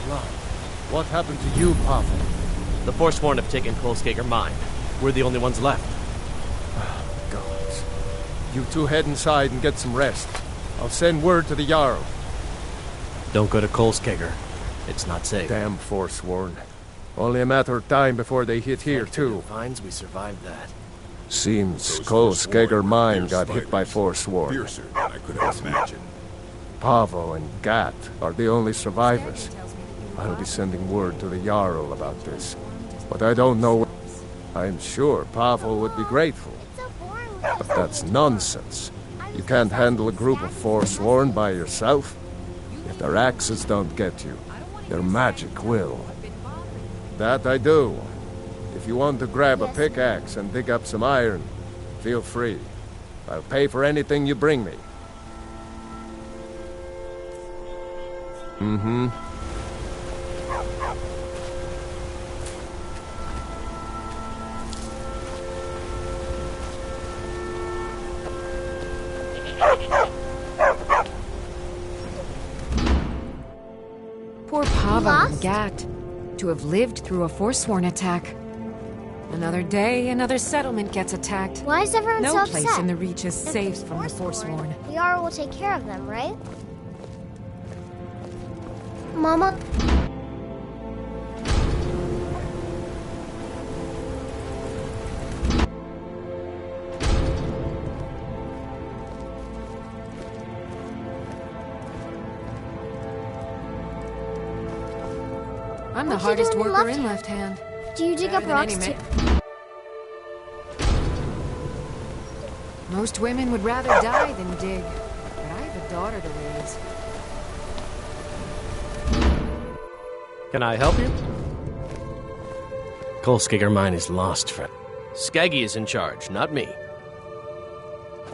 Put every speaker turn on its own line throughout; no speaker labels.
blood. What happened to you, Pavel?
The Forsworn have taken Kolskager Mine. We're the only ones left.
Gods. You two head inside and get some rest. I'll send word to the Jarl.
Don't go to Kolskager. It's not safe.
Damn Forsworn. Only a matter of time before they hit here, too.
Finds we survived that.
Seems Kolskager Mine got hit by Forsworn.
Fiercer than I could have imagined.
Pavo and Gat are the only survivors. I'll be sending word to the Jarl about this. But I don't know. I'm sure Pavo would be grateful. But that's nonsense. You can't handle a group of Forsworn by yourself. If their axes don't get you, their magic will. That I do. If you want to grab a pickaxe and dig up some iron, feel free. I'll pay for anything you bring me. Mm-hmm.
Poor Pavo and Gat. To have lived through a Forsworn attack. Another day, another settlement gets attacked.
Why is everyone so
No
upset?
place in the Reach is safe from the Forsworn.
The Jarl will take care of them, right? Mama?
I'm the
What you
hardest
doing in
worker
left
in
hand?
left hand.
Do you dig
Better
up
than
rocks
any
too?
ma- Most women would rather die than dig. But I have a daughter to raise.
Can I help you? Kolskager Mine is lost, friend. Skaggy is in charge, not me.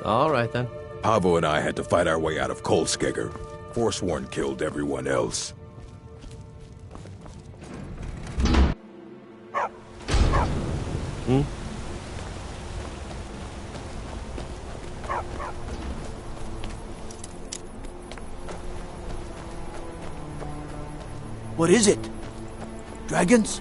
All right, then.
Pavo and I had to fight our way out of Kolskager. Forsworn killed everyone else.
What is it? Dragons?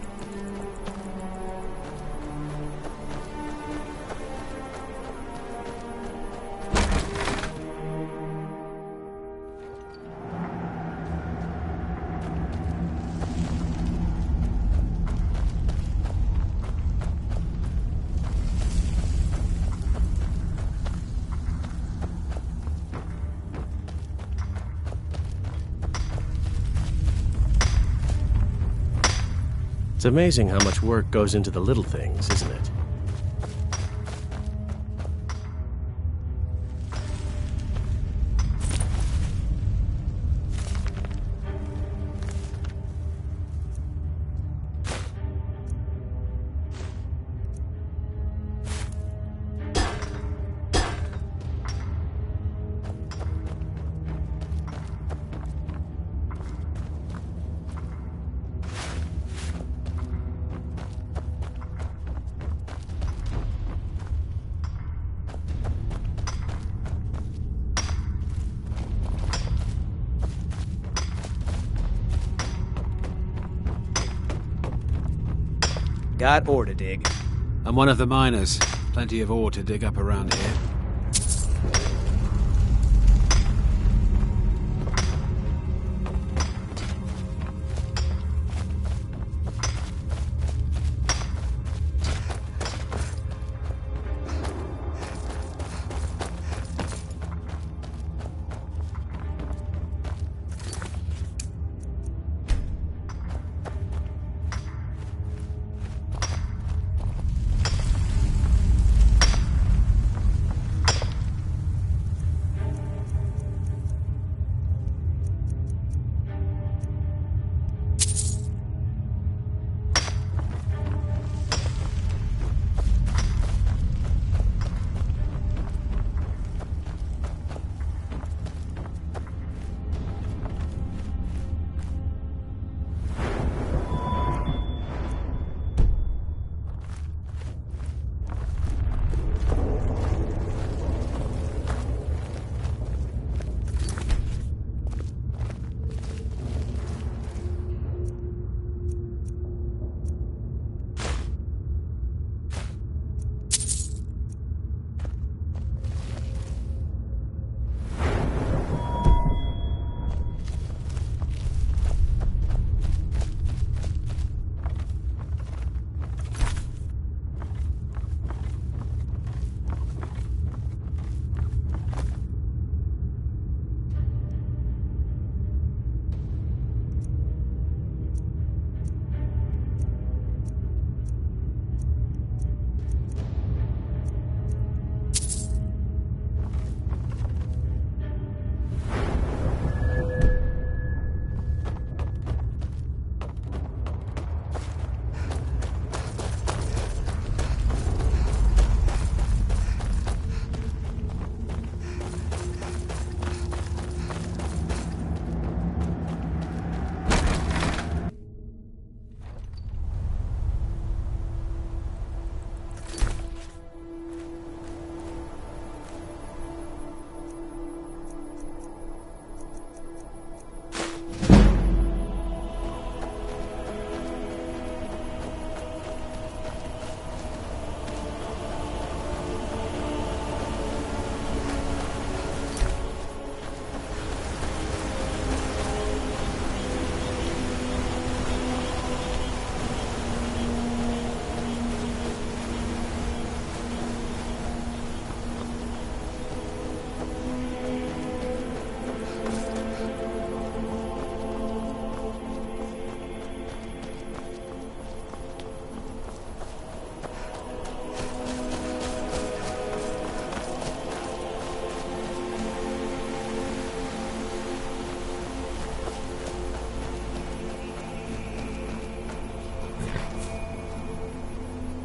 It's amazing how much work goes into the little things, isn't it?
Got ore to dig.
I'm one of the miners. Plenty of ore to dig up around here.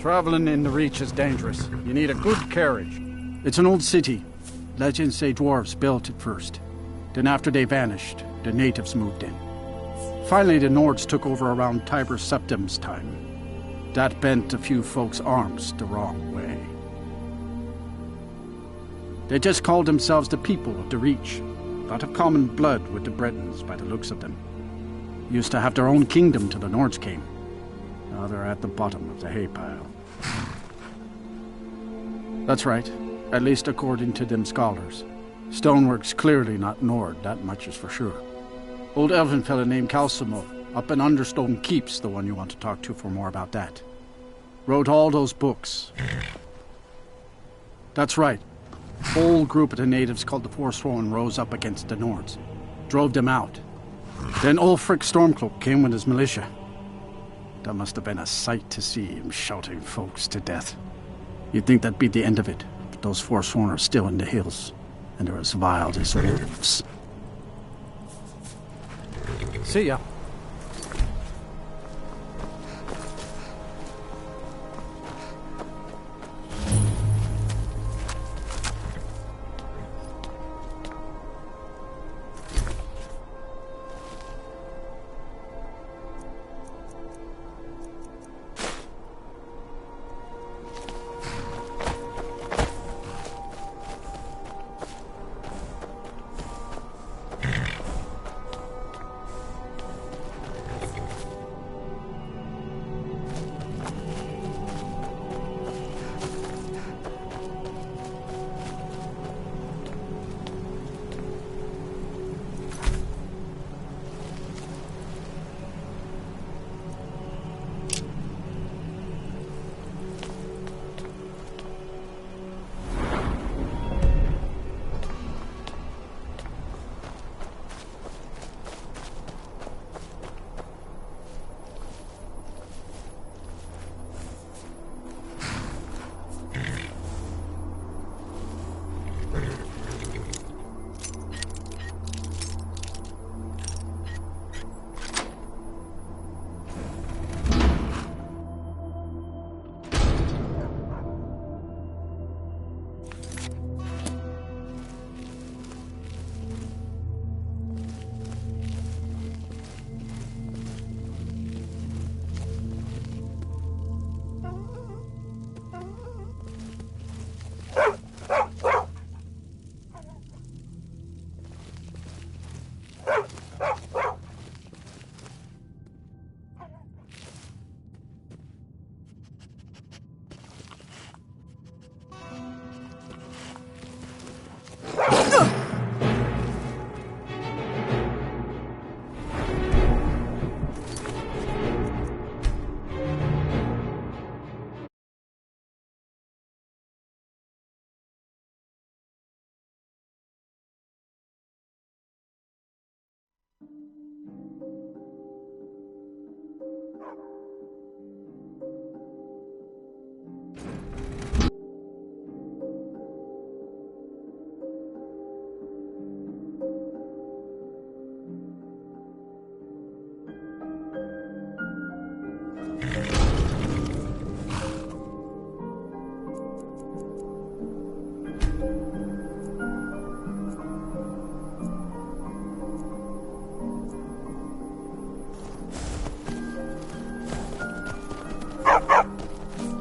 Traveling in the Reach is dangerous. You need a good carriage. It's an old city. Legends say dwarves built it first. Then after they vanished, the natives moved in. Finally, the Nords took over around Tiber Septim's time. That bent a few folks' arms the wrong way. They just called themselves the people of the Reach. A lot of common blood with the Bretons by the looks of them. Used to have their own kingdom till the Nords came. Now they're at the bottom of the hay pile. That's right, at least according to them scholars. Stonework's clearly not Nord, that much is for sure. Old elven fella named Calcimo, up in Understone Keep's the one you want to talk to for more about that. Wrote all those books. That's right. Whole group of the natives called the Forsworn rose up against the Nords. Drove them out. Then Ulfric Stormcloak came with his militia. That must have been a sight to see him shouting folks to death. You'd think that'd be the end of it, but those Forsworn are still in the hills, and they're as wild as wolves. See ya.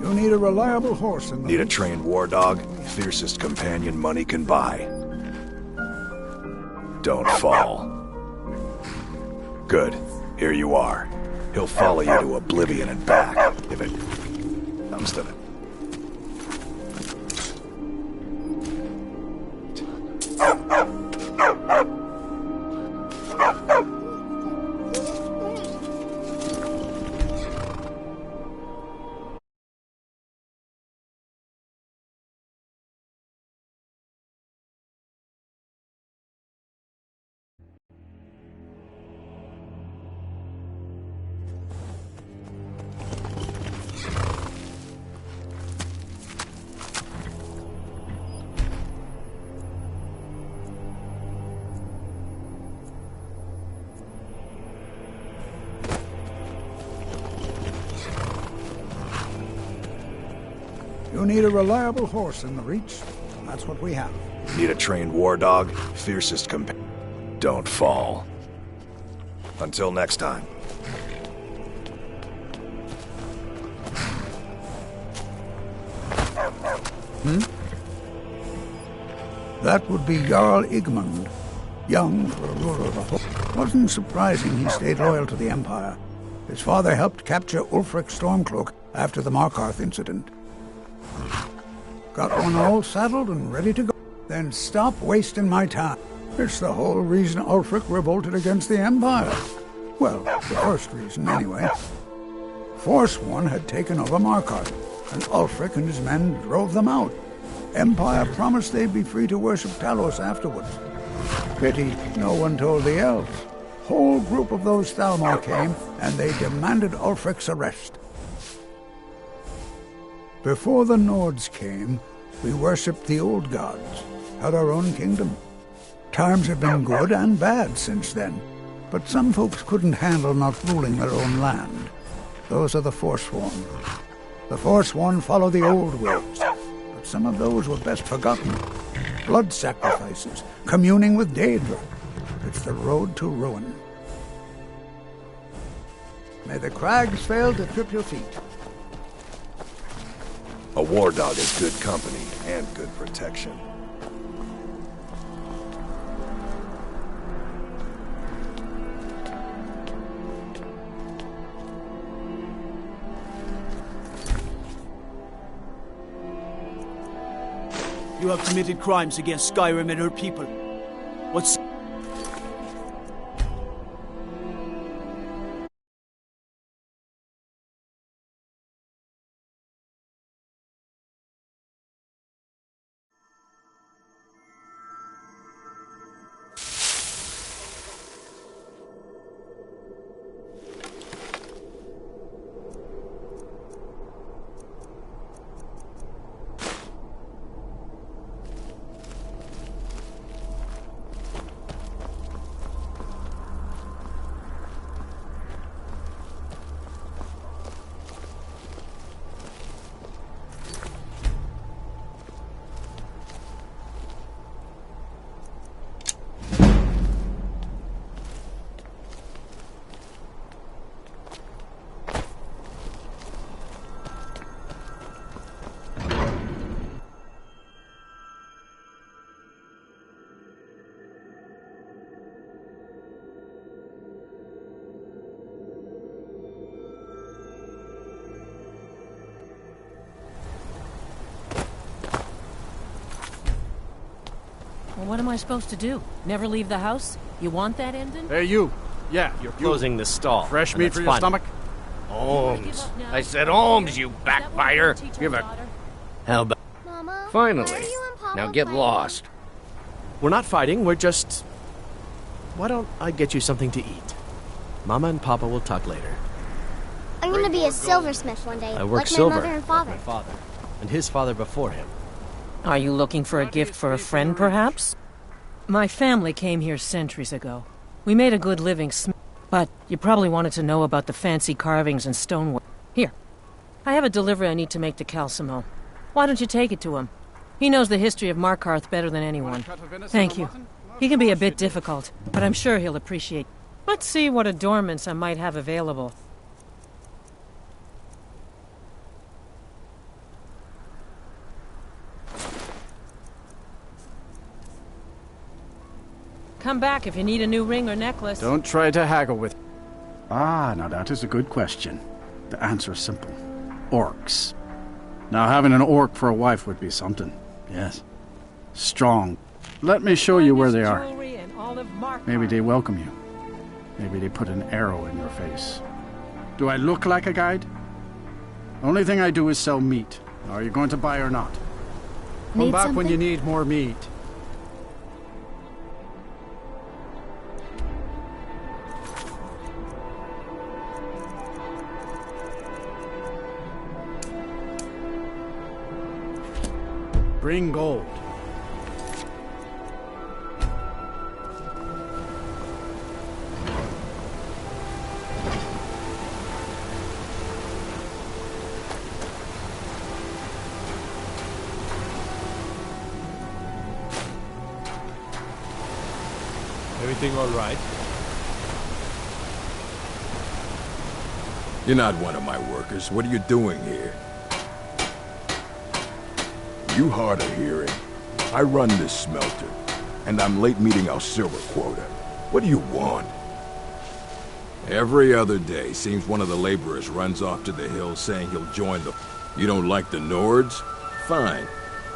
You need a reliable horse in the...
Need a trained war dog? Fiercest companion money can buy. Don't fall. Good. Here you are. He'll follow you to oblivion and back, if it comes to it.
You need a reliable horse in the Reach, and that's what we have.
Need a trained war dog? Fiercest companion. Don't fall. Until next time.
That would be Jarl Igmund. Young for a ruler of a horse. Wasn't surprising he stayed loyal to the Empire. His father helped capture Ulfric Stormcloak after the Markarth incident. Got one all saddled and ready to go. Then stop wasting my time. It's the whole reason Ulfric revolted against the Empire. Well, the first reason, anyway. Forsworn had taken over Markarth, and Ulfric and his men drove them out. Empire promised they'd be free to worship Talos afterwards. Pity no one told the elves. Whole group of those Thalmor came, and they demanded Ulfric's arrest. Before the Nords came, we worshipped the old gods, had our own kingdom. Times have been good and bad since then, but some folks couldn't handle not ruling their own land. Those are the Forsworn. The Forsworn follow the old ways, but some of those were best forgotten. Blood sacrifices, communing with Daedra. It's the road to ruin. May the crags fail to trip your feet.
A war dog is good company and good protection.
You have committed crimes against Skyrim and her people. What's...
Well, what am I supposed to do? Never leave the house? You want that ending?
Hey, you. Yeah,
You're closing the stall.
Fresh
and
meat
that's
for your
fun.
stomach?
Holmes. I said Holmes, you backbiter. Give a... How about...
Mama, why are
Finally.
you and Papa
Now get
fighting?
lost.
We're not fighting, we're just... Why don't I get you something to eat? Mama and Papa will talk later.
I'm gonna be a silversmith one day,
I work
like
silver,
my mother and
like
father.
my father. And his father before him.
Are you looking for a gift for a friend, perhaps? My family came here centuries ago. We made a good living but you probably wanted to know about the fancy carvings and stonework. Here, I have a delivery I need to make to Calcimo. Why don't you take it to him? He knows the history of Markarth better than anyone. Thank you. He can be a bit difficult, but I'm sure he'll appreciate. Let's see what adornments I might have available. Come back if you need a new ring or necklace.
Don't try to haggle with... Ah, now that is a good question. The answer is simple. Orcs. Now having an orc for a wife would be something. Yes. Strong. Let me show you where they are. Maybe they welcome you. Maybe they put an arrow in your face. Do I look like a guide? Only thing I do is sell meat. Are you going to buy or not? Come back when you need more meat. Bring gold.
Everything all right?
You're not one of my workers. What are you doing here? You hard of hearing. I run this smelter, and I'm late meeting our silver quota. What do you want? Every other day, seems one of the laborers runs off to the hills saying he'll join the... You don't like the Nords? Fine.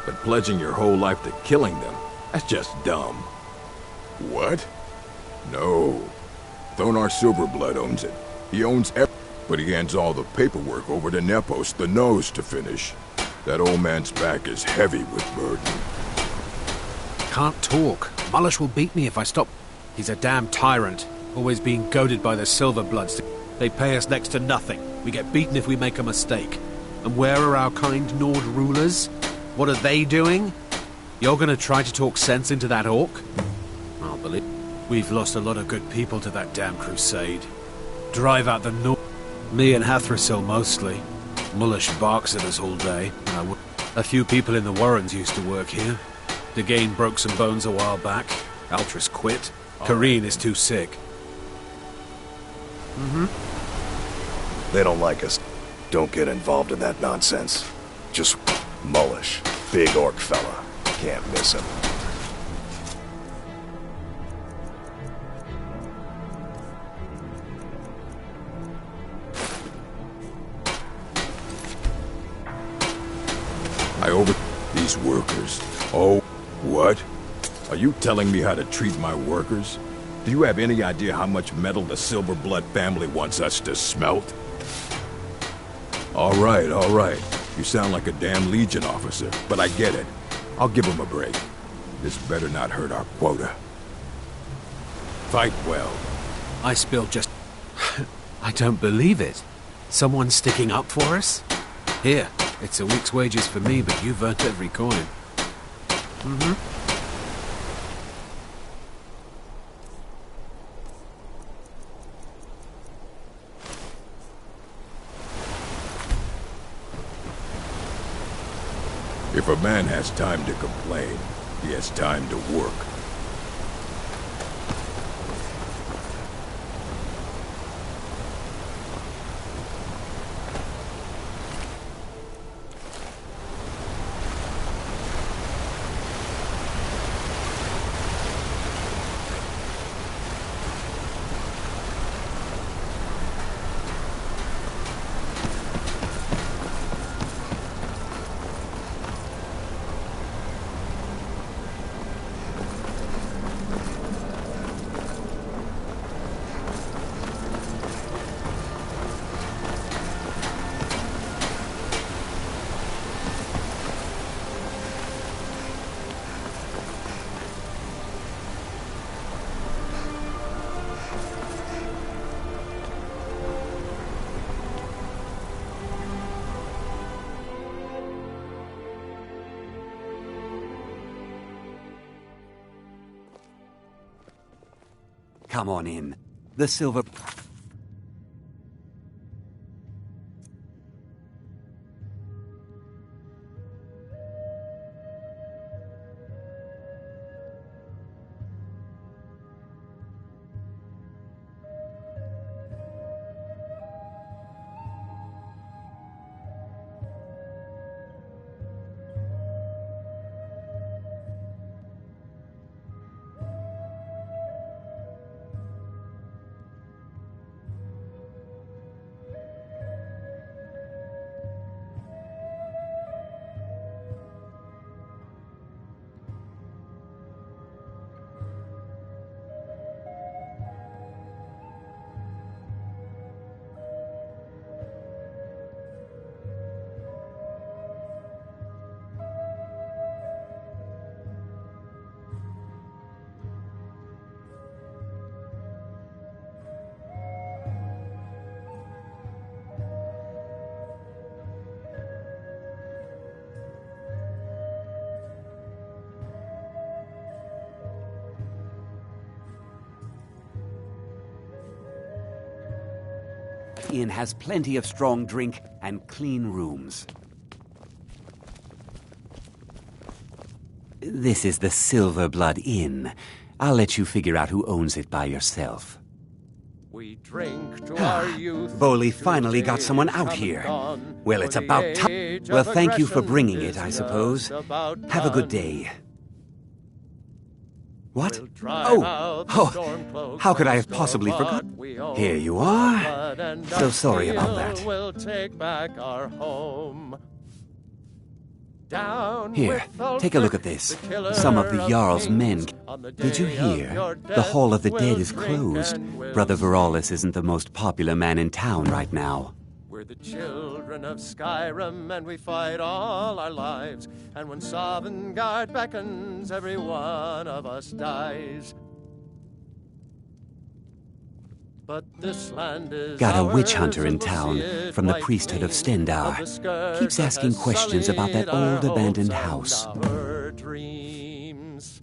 But pledging your whole life to killing them, that's just dumb. What? No. Thonar Silverblood owns it. He owns everything. But he hands all the paperwork over to Nepos, the nose, to finish. That old man's back is heavy with burden.
Can't talk. Mullish will beat me if I stop. He's a damn tyrant, always being goaded by the Silverbloods. They pay us next to nothing. We get beaten if we make a mistake. And where are our kind Nord rulers? What are they doing? You're gonna try to talk sense into that orc? I'll believe. We've lost a lot of good people to that damn crusade. Drive out the Nord. Me and Hathrasil mostly. Mullish barks at us all day. And a few people in the Warrens used to work here. Degane broke some bones a while back. Altris quit. Kareen is too sick.
They don't like us. Don't get involved in that nonsense. Just Mullish. Big orc fella. Can't miss him. These workers. Oh, what? Are you telling me how to treat my workers? Do you have any idea how much metal the Silverblood family wants us to smelt? All right. You sound like a damn Legion officer, but I get it. I'll give them a break. This better not hurt our quota. Fight well.
I spilled just... I don't believe it. Someone's sticking up for us? Here, it's a week's wages for me, but you've earned every coin.
If a man has time to complain, he has time to work.
Come on in. The silver... Inn has plenty of strong drink and clean rooms. This is the Silverblood Inn. I'll let you figure out who owns it by yourself.
We drink to our youth.
Boley finally got someone out here. Well, it's about time. Well, thank you for bringing it, I suppose. Have a good day. What? Oh, how could I have possibly forgotten? Here you are. So sorry about that.
We'll take back our home.
Here, take a look at this. Some of the Jarl's men. Did you hear? The Hall of the Dead is closed. Brother Veralis isn't the most popular man in town right now.
We're the children of Skyrim, and we fight all our lives. And when Sovngarde beckons, every one of us dies. But this land is
Got a witch hunter in town from the priesthood of Stendarr. Keeps asking questions about that old abandoned house.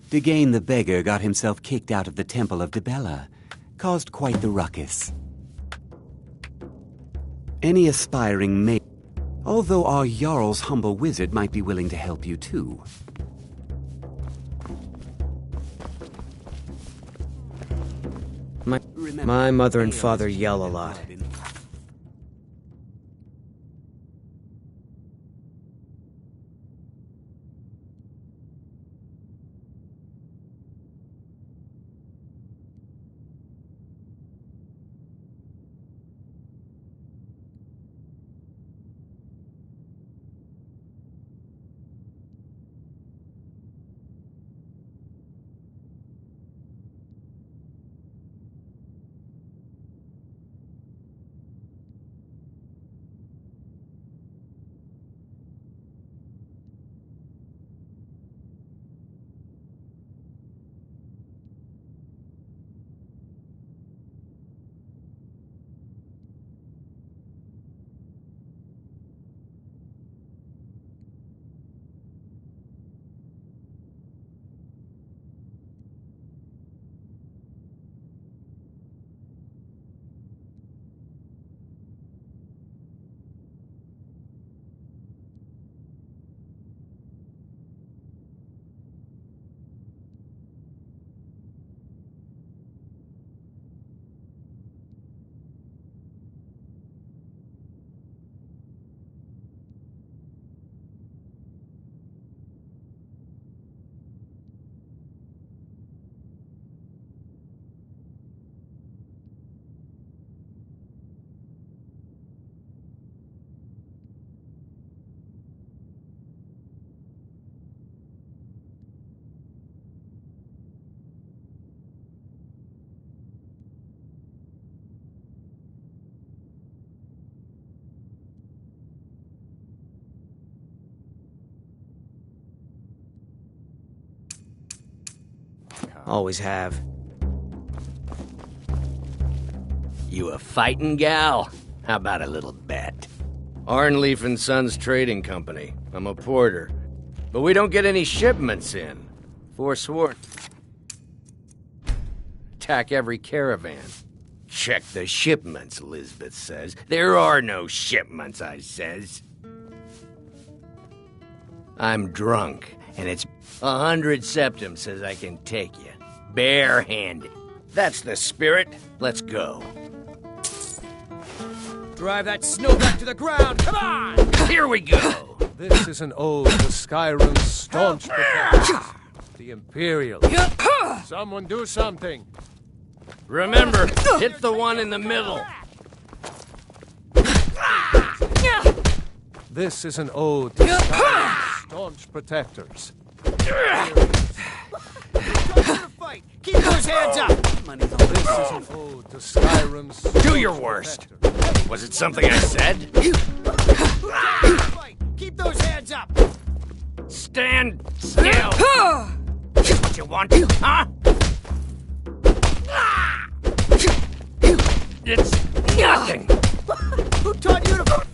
Degane the beggar got himself kicked out of the Temple of Dibella. Caused quite the ruckus. Any aspiring mage, although our Jarl's humble wizard might be willing to help you too.
My mother and father yell a lot. Always have.
You a fighting gal? How about a little bet? Arnleaf and Sons Trading Company. I'm a porter. But we don't get any shipments in. Forsworn. Attack every caravan. Check the shipments, Lisbeth says. There are no shipments, I says. I'm drunk, and it's 100 septum says I can take you. Barehanded. That's the spirit. Let's go.
Drive that snow back to the ground. Come on!
Here we go.
This is an ode to Skyrim's staunch protectors, the Imperials. Someone do something.
Remember, hit the one in the middle.
This is an ode to Skyrim's staunch protectors.
Keep those hands up!
This is an ode to Skyrim's
Do your worst. Was it something I said?
Keep those hands up!
Stand still. What you want, huh? It's nothing.
Who taught you to...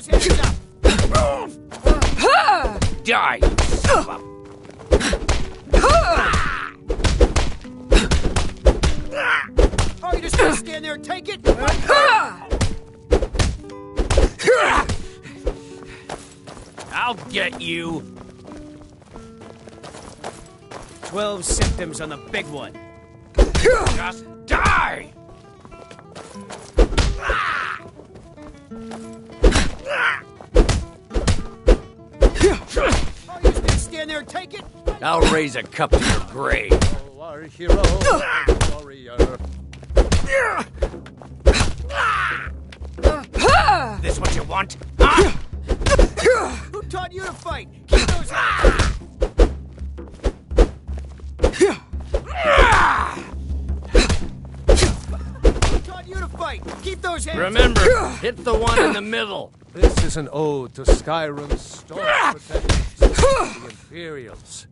those hands up!
Die, you son of a...
Oh, you just gonna stand there and take it?
I'll get you.
12 symptoms on the big one.
Just die!
Oh, you just gonna stand there and take it?
I'll raise a cup to your grave.
Oh, our hero, warrior.
This what you want? Huh?
Who taught you to fight? Keep those hands up! Who taught you to fight? Keep those hands
Remember,
up!
hit the one in the middle.
This is an ode to Skyrim's storm protectors, the Imperials.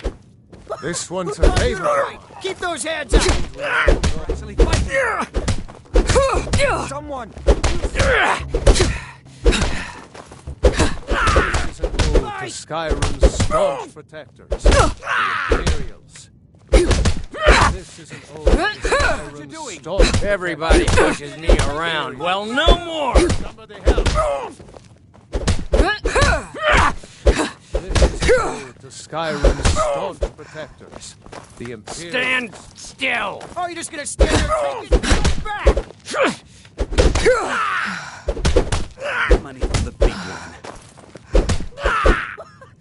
This one's a favorite.
Keep those hands up!
Someone! This is an ode to Skyrim's staunch protectors, the Imperials. This is an ode to Skyrim's staunch
Everybody pushes me around. Well, no more!
Somebody help! This is an ode to Skyrim's staunch protectors, the Imperials.
Stand still!
Oh, you're just gonna stand there and take it? Go back!
Money from the big one.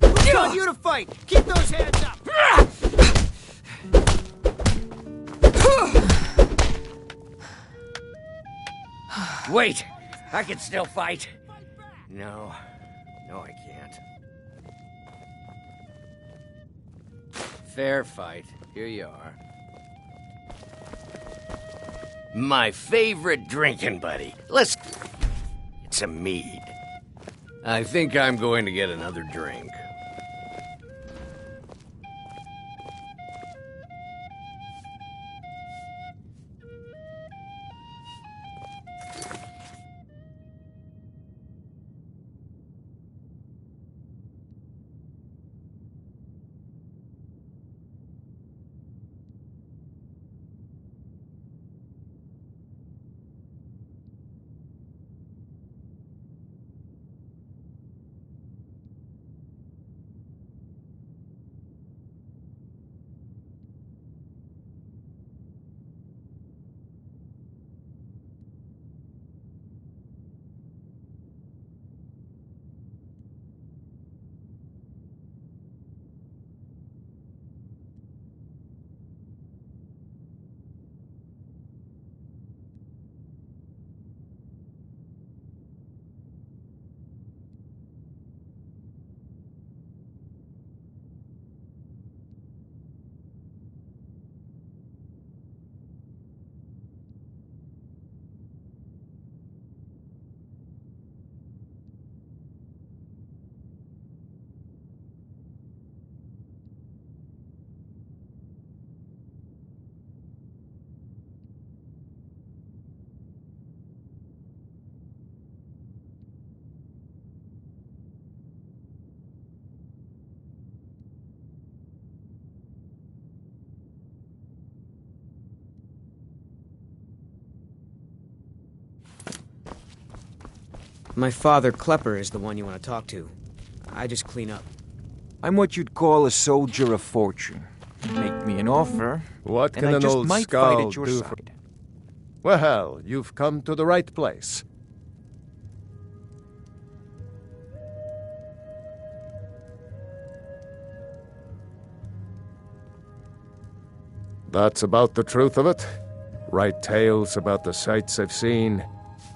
Who taught you to fight? Keep those hands up!
Wait! I can still fight. No. No, I can't. Fair fight. Here you are. My favorite drinking buddy. Let's get some mead. I think I'm going to get another drink.
My father, Klepper, is the one you want to talk to. I just clean up.
I'm what you'd call a soldier of fortune. Make me an offer,
What
and
can
I
an
just
old
might
skull
fight at your
do
side.
Well, you've come to the right place. That's about the truth of it. Write tales about the sights I've seen,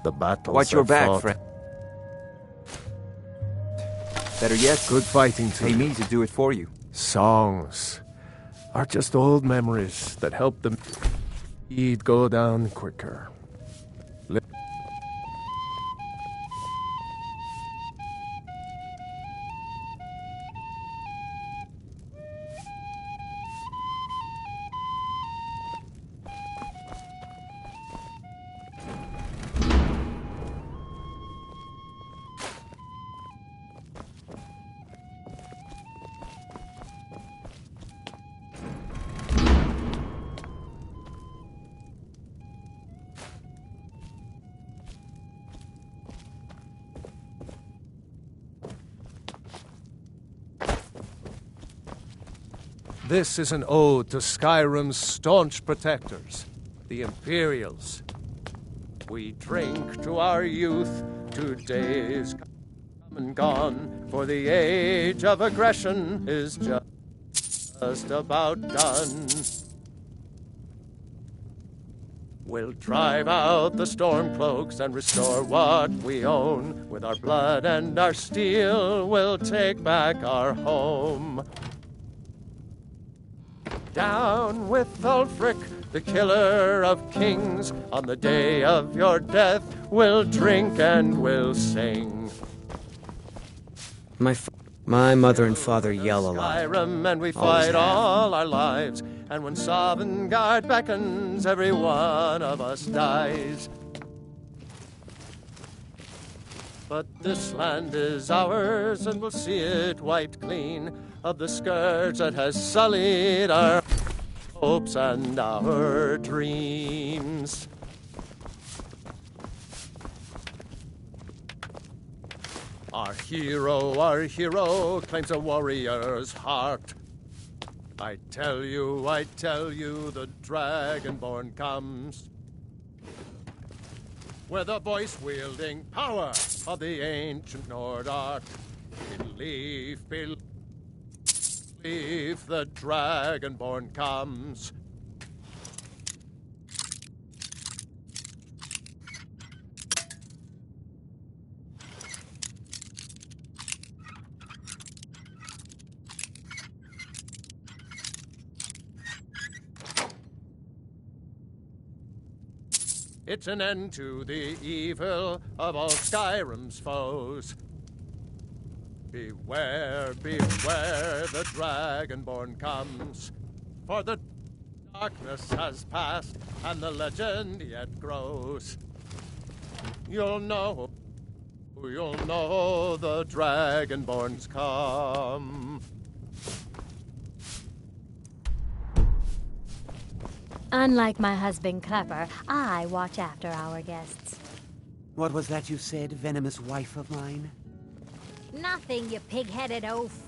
the battles
Watch your
I've
back,
fought.
friend. Better yet,
Good fighting to
pay
you.
me to do it for you.
Songs are just old memories that help the deed go down quicker. This is an ode to Skyrim's staunch protectors, the Imperials. We drink to our youth, to days come and gone, for the age of aggression is just about done. We'll drive out the Stormcloaks and restore what we own. With our blood and our steel, we'll take back our home. Down with Ulfric, the killer of kings. On the day of your death, we'll drink and we'll sing.
My mother and father yell a lot.
Skyrim, and we fight all our lives. And when Sovngarde beckons, every one of us dies. But this land is ours, and we'll see it wiped clean of the scourge that has sullied our hopes and our dreams. Our hero claims a warrior's heart. I tell you, the Dragonborn comes. We're the voice-wielding power of the ancient Nord art. Believe, the Dragonborn comes. It's an end to the evil of all Skyrim's foes. Beware, beware, the Dragonborn comes. For the darkness has passed, and the legend yet grows. You'll know the Dragonborn's come.
Unlike my husband Klepper, I watch after our guests.
What was that you said, venomous wife of mine?
Nothing, you pig-headed oaf.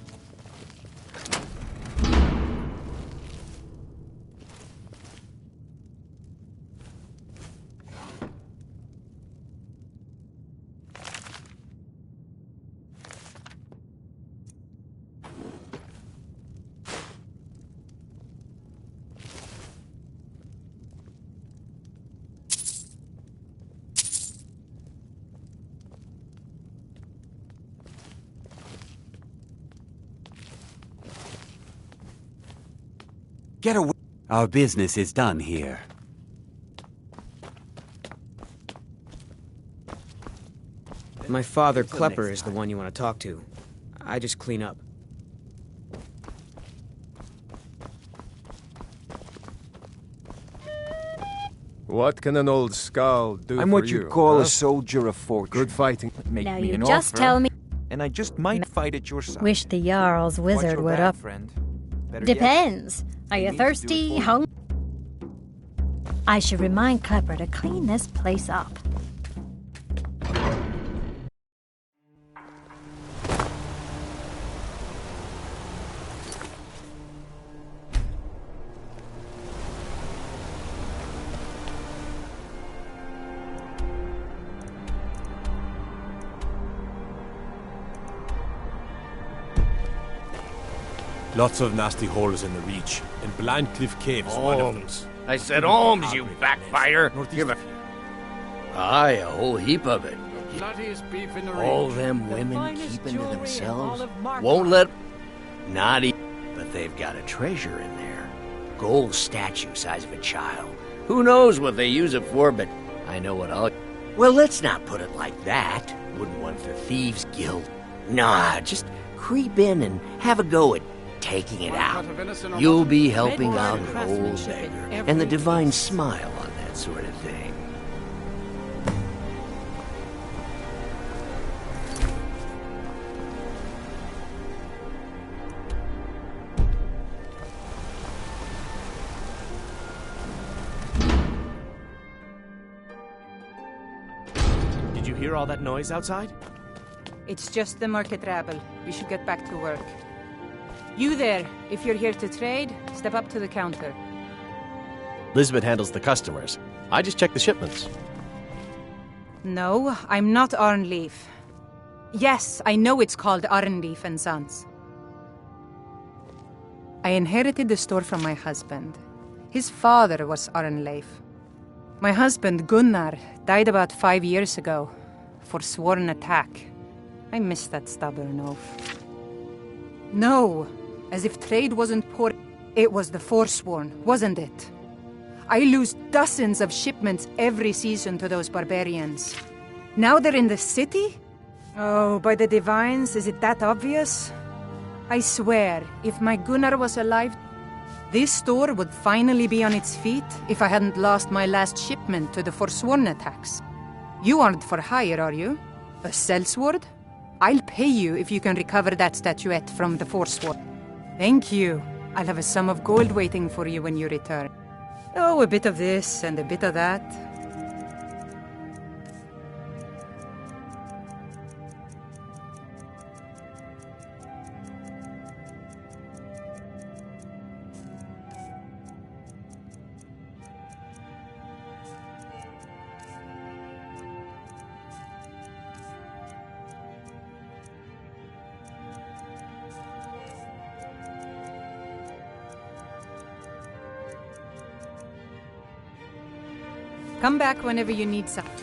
Get away! Our business is done here.
My father, Klepper, is the one you want to talk to. I just clean up.
What can an old skull do
I'm
for
what
you?
you'd call
huh?
a soldier of fortune.
Good fighting.
Make
Now
me
you
an
just
offer,
tell me.
and I just might fight at your side.
Wish the Jarl's
Watch
wizard
your
would
back,
up.
friend. Better
Depends. Are you
Maybe to do it
thirsty,
for you.
hungry? I should remind Klepper to clean this place up.
Lots of nasty holes in the Reach, and Blind Cliff Cave's one of them.
Holmes. I said Holmes, you backbiter. Give a... Aye, a whole heap of it.
Beef in the
All them women keeping to themselves won't let... Not even... But they've got a treasure in there. Gold statue size of a child. Who knows what they use it for, but I know what I'll... Well, let's not put it like that. Wouldn't want the Thieves' Guild. Nah, just creep in and have a go at taking it out. You'll be helping out an old beggar, and the divine smile on that sort of thing.
Did you hear all that noise outside?
It's just the market rabble. We should get back to work. You there, if you're here to trade, step up to the counter.
Lisbeth handles the customers. I just check the shipments.
No, I'm not Arnleif. Yes, I know it's called Arnleif and Sons. I inherited the store from my husband. His father was Arnleif. My husband, Gunnar, died about 5 years ago. Forsworn attack. I miss that stubborn oaf. No, as if trade wasn't poor. It was the Forsworn, wasn't it? I lose dozens of shipments every season to those barbarians. Now they're in the city? Oh, by the divines, is it that obvious? I swear, if my Gunnar was alive, this store would finally be on its feet if I hadn't lost my last shipment to the Forsworn attacks. You aren't for hire, are you? A sellsword? I'll pay you if you can recover that statuette from the Forsworn. Thank you. I'll have a sum of gold waiting for you when you return. Oh, a bit of this and a bit of that. Come back whenever you need something.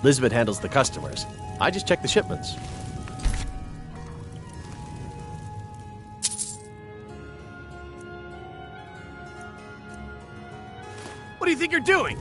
Lisbeth handles the customers. I just check the shipments. What do you think you're doing?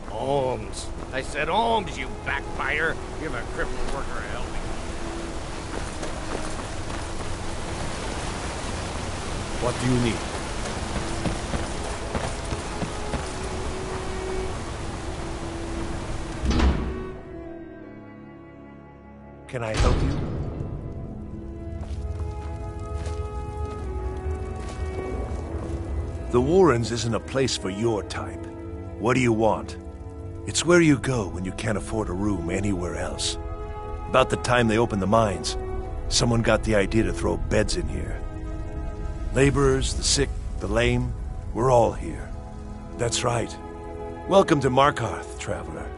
Holmes. I said Holmes, you backbiter. Give a crippled worker a helping.
What do you need? Can I help you? The Warrens isn't a place for your type. What do you want? It's where you go when you can't afford a room anywhere else. About the time they opened the mines, someone got the idea to throw beds in here. Laborers, the sick, the lame, we're all here. That's right. Welcome to Markarth, traveler.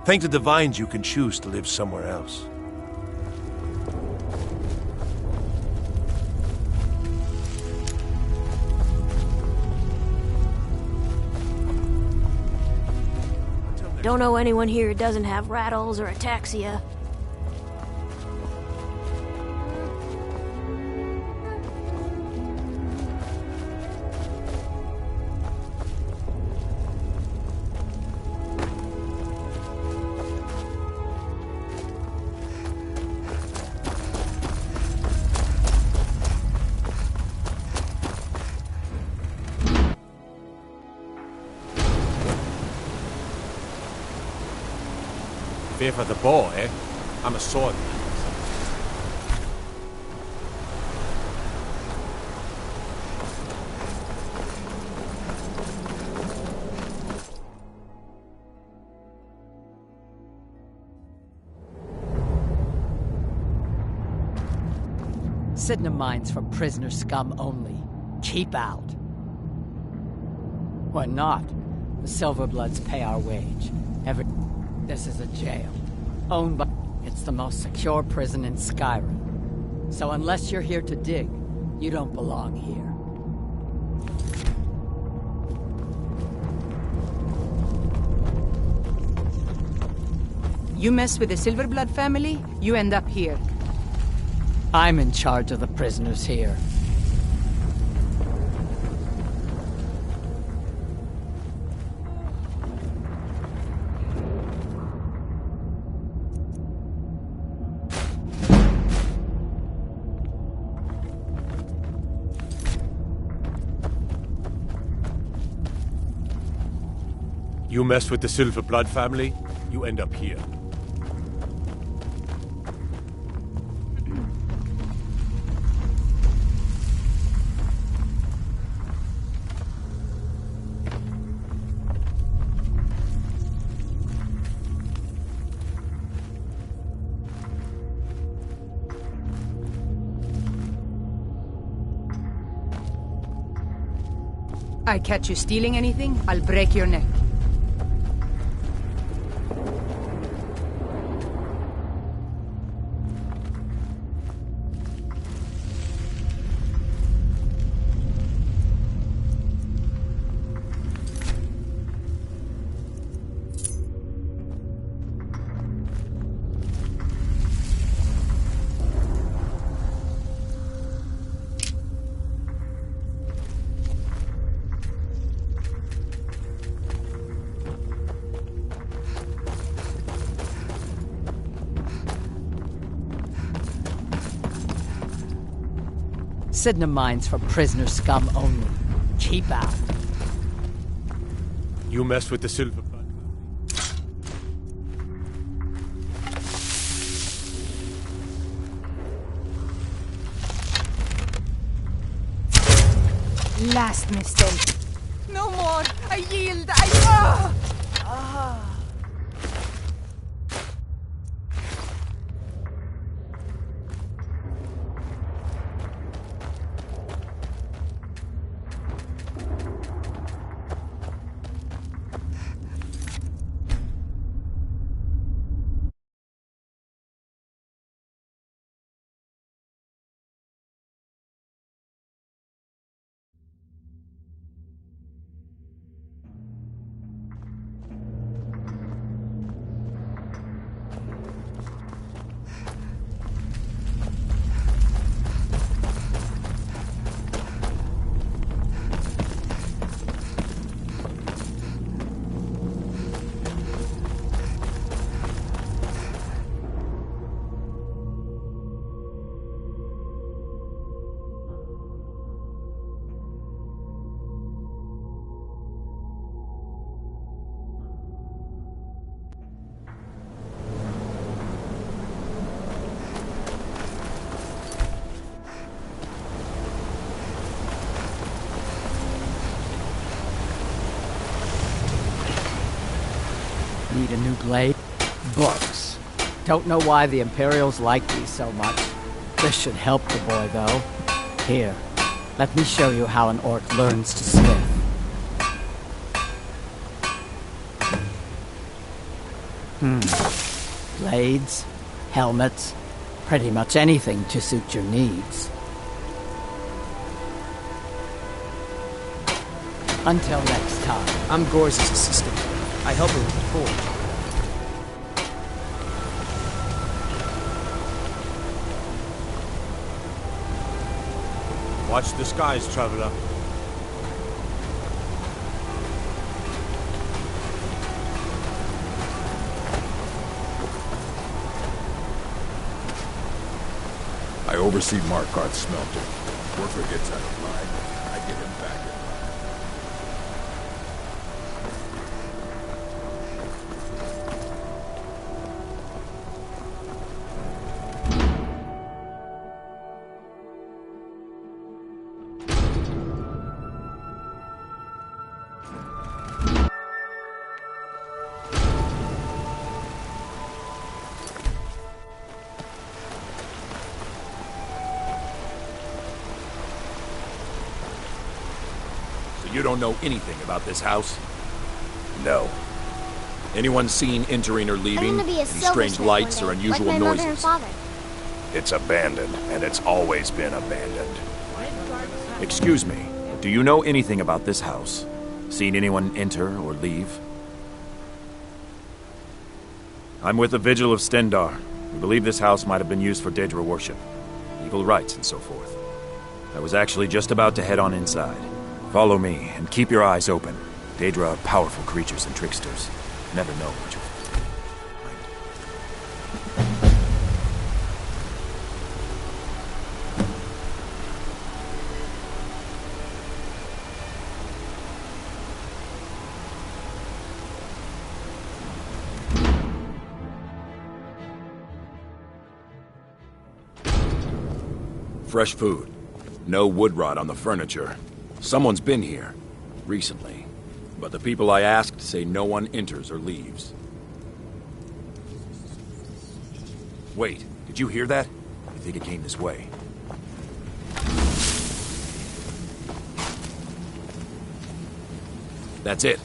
Thank the divines you can choose to live somewhere else.
Don't know anyone here who doesn't have rattles or ataxia.
Fear for the bow, eh? I'm a swordman.
Sydenham mines for prisoner scum only. Keep out. Why not? The Silverbloods pay our wage. This is a jail. Owned by... It's the most secure prison in Skyrim. So unless you're here to dig, you don't belong here.
You mess with the Silverblood family, you end up here.
I'm in charge of the prisoners here.
You mess with the Silverblood family, you end up here.
I catch you stealing anything, I'll break your neck.
Sydenham mines for prisoner scum only. Keep out.
You mess with the Silverblood.
Last mistake. No more! I yield! I...
Need a new blade? Books. Don't know why the Imperials like these so much. This should help the boy, though. Here, Let me show you how an orc learns to smith. Blades, helmets, pretty much anything to suit your needs. Until next time.
I'm Gore's assistant. I help her with the forge.
Watch the skies, traveler.
I oversee Markarth's smelter. Worker gets out of line. I get him back in line.
You don't know anything about this house? No. Anyone seen entering or leaving?
I'm gonna be a
Any strange
silversmith
lights
one
or
day,
unusual
like my
noises?
mother and father.
It's abandoned, and it's always been abandoned. Excuse me, do you know anything about this house? Seen anyone enter or leave? I'm with the Vigil of Stendar. We believe this house might have been used for Daedra worship, evil rites and so forth. I was actually just about to head on inside. Follow me, and keep your eyes open. Daedra are powerful creatures and tricksters. Never know what you'll
Fresh food. No wood rot on the furniture. Someone's been here. Recently. But the people I asked say no one enters or leaves. Wait, did you hear that? I think it came this way. That's it.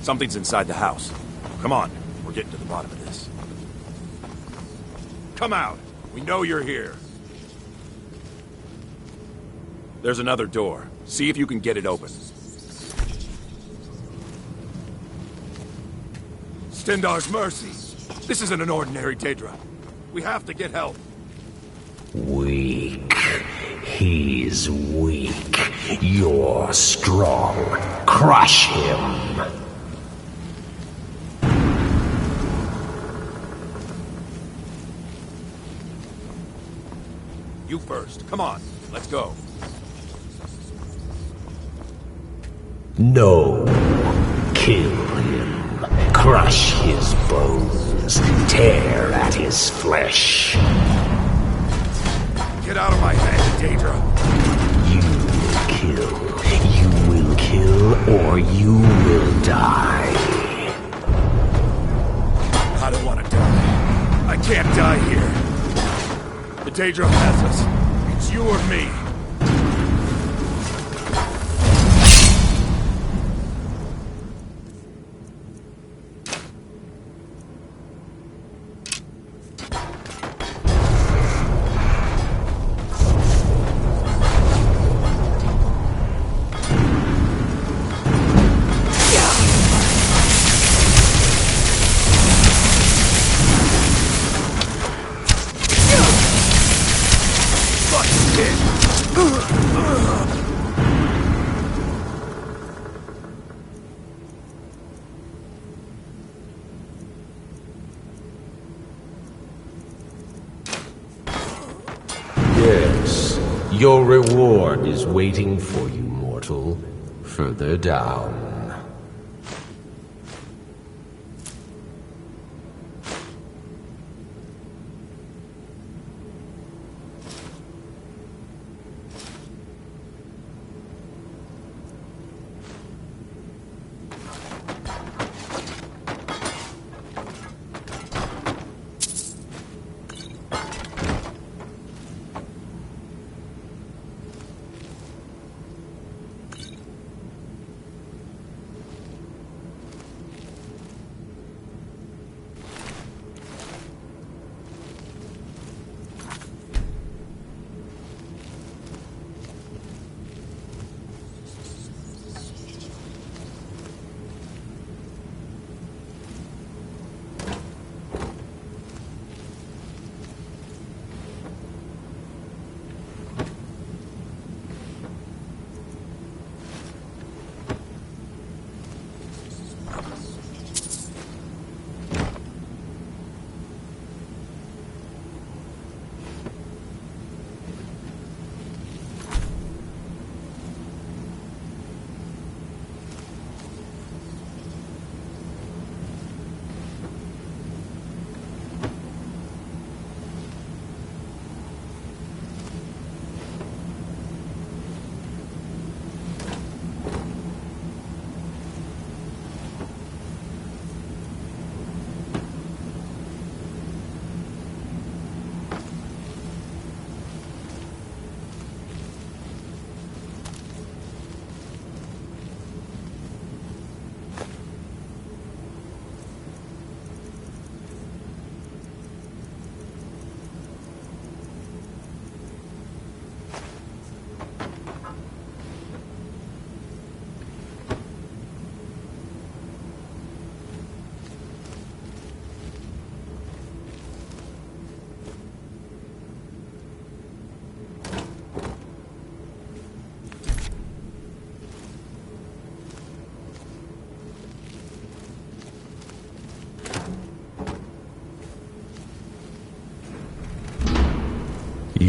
Something's inside the house. Come on, we're getting to the bottom of this. Come out! We know you're here. There's another door. See if you can get it open. Stendar's mercy. This isn't an ordinary Daedra. We have to get help.
Weak. He's weak. You're strong. Crush him.
You first. Come on. Let's go.
No. Kill him. Crush his bones. Tear at his flesh.
Get out of my head, Daedra.
You will kill, or you will die.
I don't want to die. I can't die here. The Daedra has us. It's you or me.
Yes, your reward is waiting for you, mortal. Further down.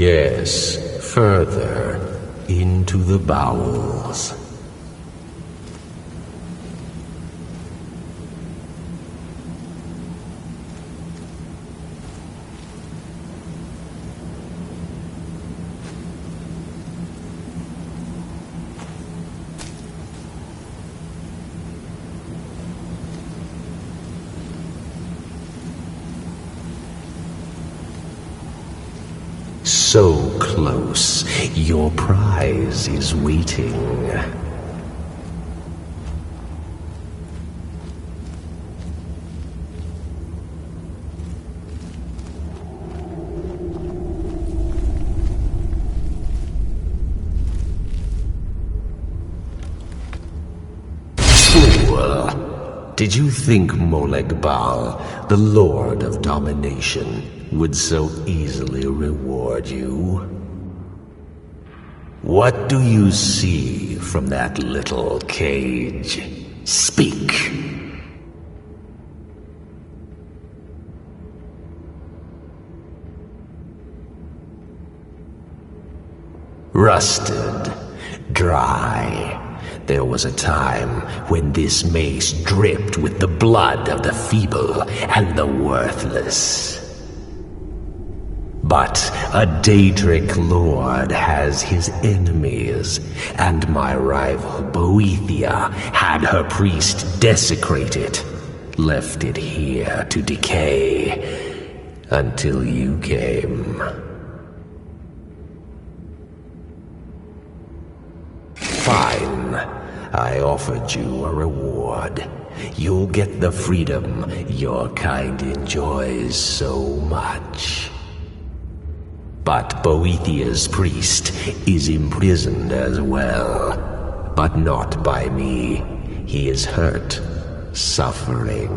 Yes, further into the bowels. So close, your prize is waiting. Fool! Did you think Moleg Bal, the Lord of Domination, would so easily reward you? What do you see from that little cage? Speak! Rusted, dry. There was a time when this mace dripped with the blood of the feeble and the worthless. But a Daedric lord has his enemies, and my rival Boethia had her priest desecrate it, left it here to decay, until you came. Fine, I offered you a reward. You'll get the freedom your kind enjoys so much. But Boethia's priest is imprisoned as well. But not by me. He is hurt, suffering.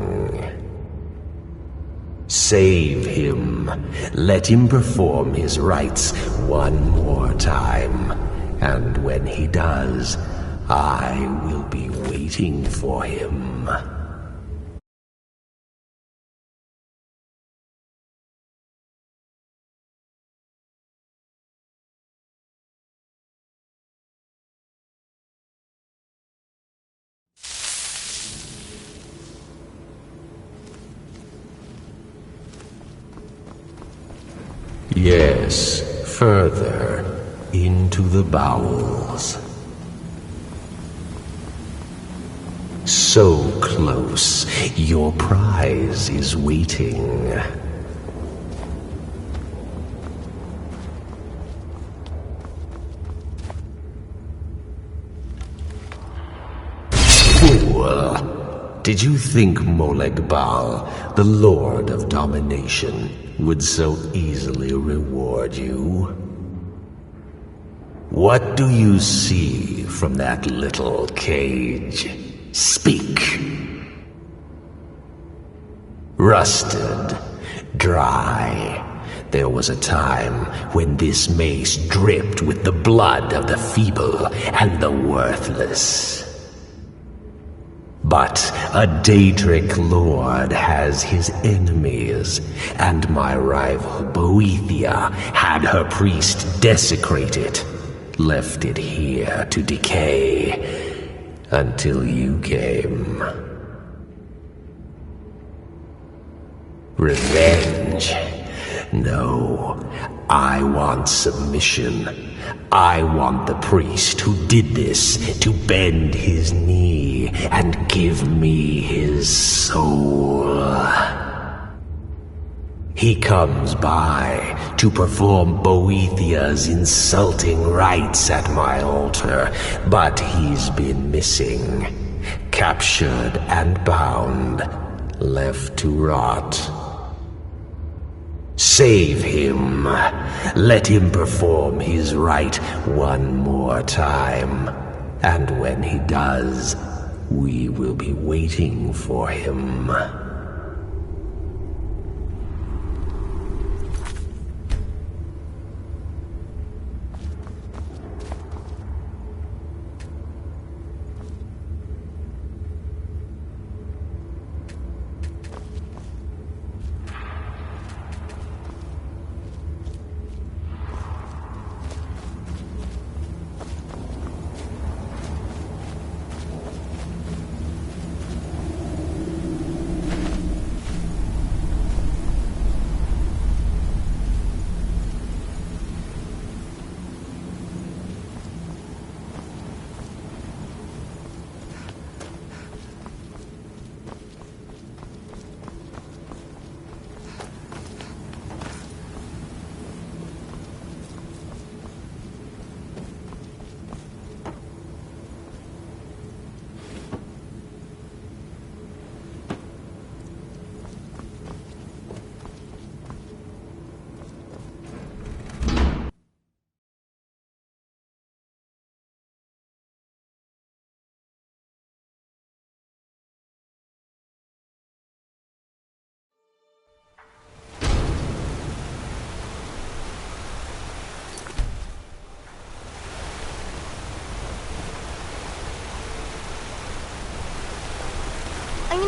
Save him. Let him perform his rites one more time. And when he does, I will be waiting for him. Yes, further into the bowels. So close, your prize is waiting. Fool! Did you think Moleg Bal, the Lord of Domination, would so easily reward you? What do you see from that little cage? Speak! Rusted, dry. There was a time when this mace dripped with the blood of the feeble and the worthless. But a Daedric lord has his enemies, and my rival Boethia had her priest desecrate it, left it here to decay, until you came. Revenge? No, I want submission. I want the priest who did this to bend his knee and give me his soul. He comes by to perform Boethia's insulting rites at my altar, but he's been missing, captured and bound, left to rot. Save him. Let him perform his rite one more time. And when he does, we will be waiting for him.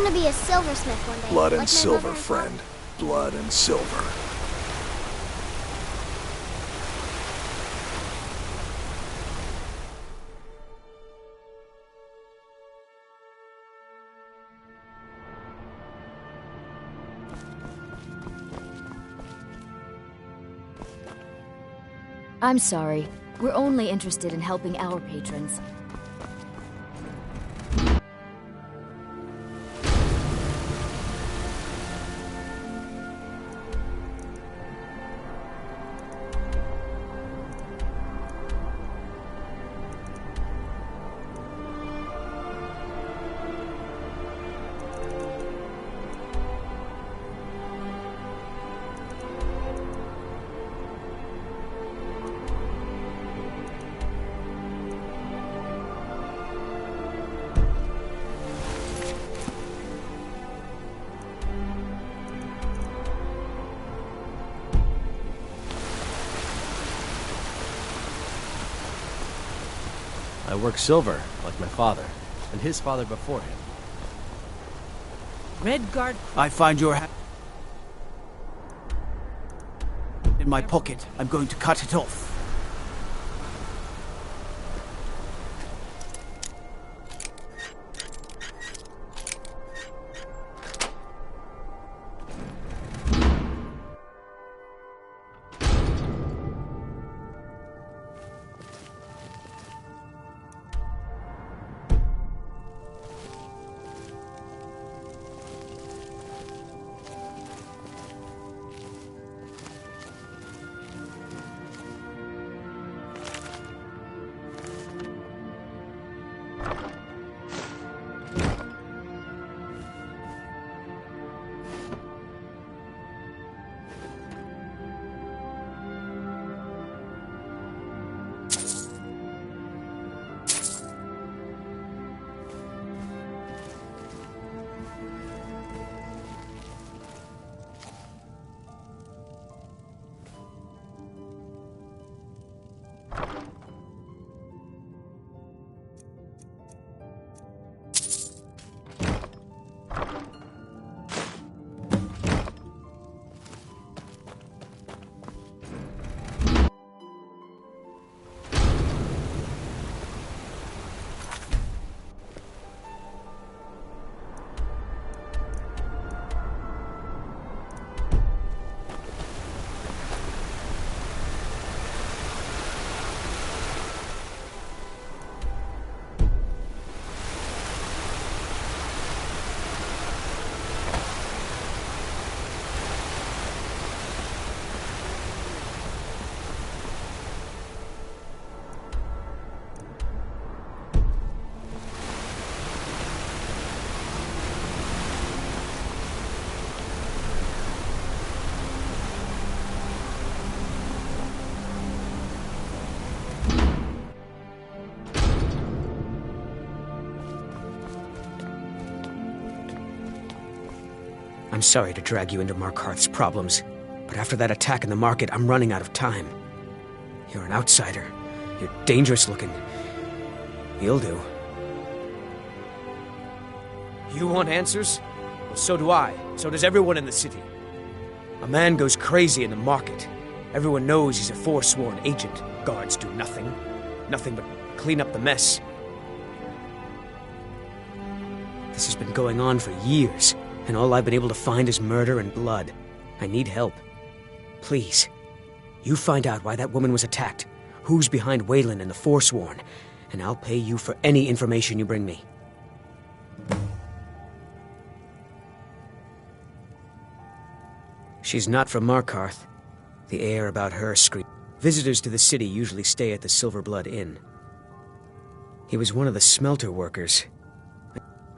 gonna be a silversmith one day.
Blood and
like my
silver,
brother and
friend. Blood and silver.
I'm sorry. We're only interested in helping our patrons.
I work silver, like my father, and his father before him.
Redguard.
I find your in my pocket. I'm going to cut it off.
I'm sorry to drag you into Markarth's problems, but after that attack in the market, I'm running out of time. You're an outsider. You're dangerous looking. You'll do. You want answers? Well, so do I. So does everyone in the city. A man goes crazy in the market. Everyone knows he's a forsworn agent. Guards do nothing. Nothing but clean up the mess. This has been going on for years, and all I've been able to find is murder and blood. I need help. Please, you find out why that woman was attacked, who's behind Waylon and the Forsworn, and I'll pay you for any information you bring me. She's not from Markarth. The air about her screams. Visitors to the city usually stay at the Silver Blood Inn. He was one of the smelter workers.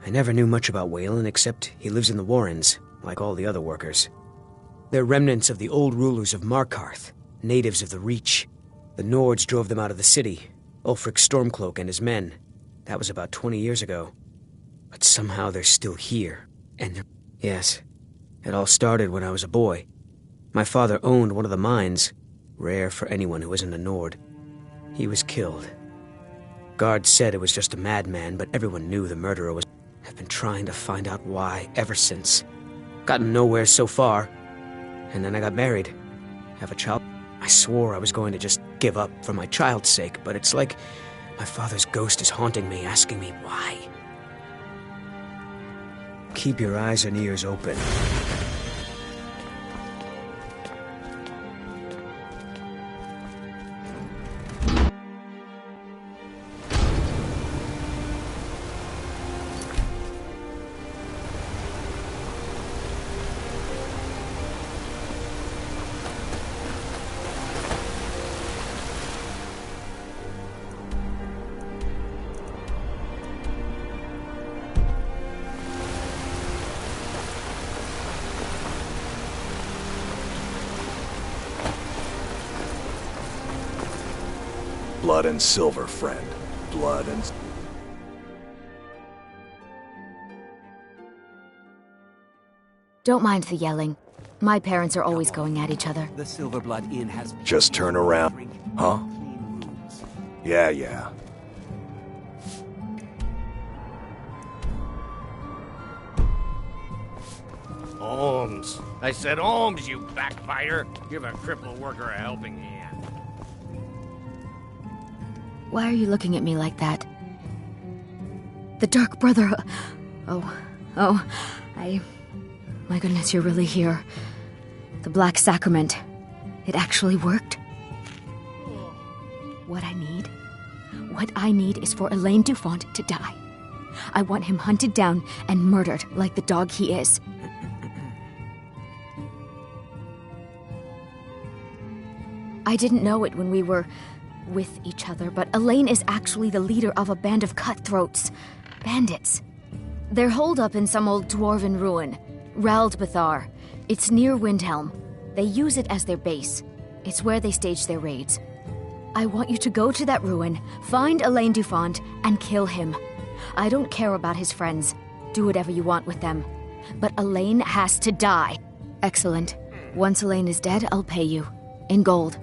I never knew much about Waylon, except he lives in the Warrens, like all the other workers. They're remnants of the old rulers of Markarth, natives of the Reach. The Nords drove them out of the city, Ulfric Stormcloak and his men. That was about 20 years ago. But somehow they're still here, and they're... Yes, it all started when I was a boy. My father owned one of the mines, rare for anyone who isn't a Nord. He was killed. Guards said it was just a madman, but everyone knew the murderer was... I've been trying to find out why ever since. Gotten nowhere so far. And then I got married. Have a child. I swore I was going to just give up for my child's sake, but it's like my father's ghost is haunting me, asking me why. Keep your eyes and ears open.
Blood and silver, friend. Blood and...
Don't mind the yelling. My parents are always going at each other.
The Silverblood Inn has...
Just turn around. Huh? Yeah.
Holmes. I said Holmes, you backbiter. Give a crippled worker a helping hand.
Why are you looking at me like that? The Dark Brother... My goodness, you're really here. The Black Sacrament. It actually worked? What I need is for Elaine Dufont to die. I want him hunted down and murdered like the dog he is. I didn't know it when we were with each other, but Elaine is actually the leader of a band of cutthroats. Bandits. They're holed up in some old dwarven ruin, Raldbathar. It's near Windhelm. They use it as their base. It's where they stage their raids. I want you to go to that ruin, find Elaine Dufont, and kill him. I don't care about his friends. Do whatever you want with them. But Elaine has to die. Excellent. Once Elaine is dead, I'll pay you. In gold.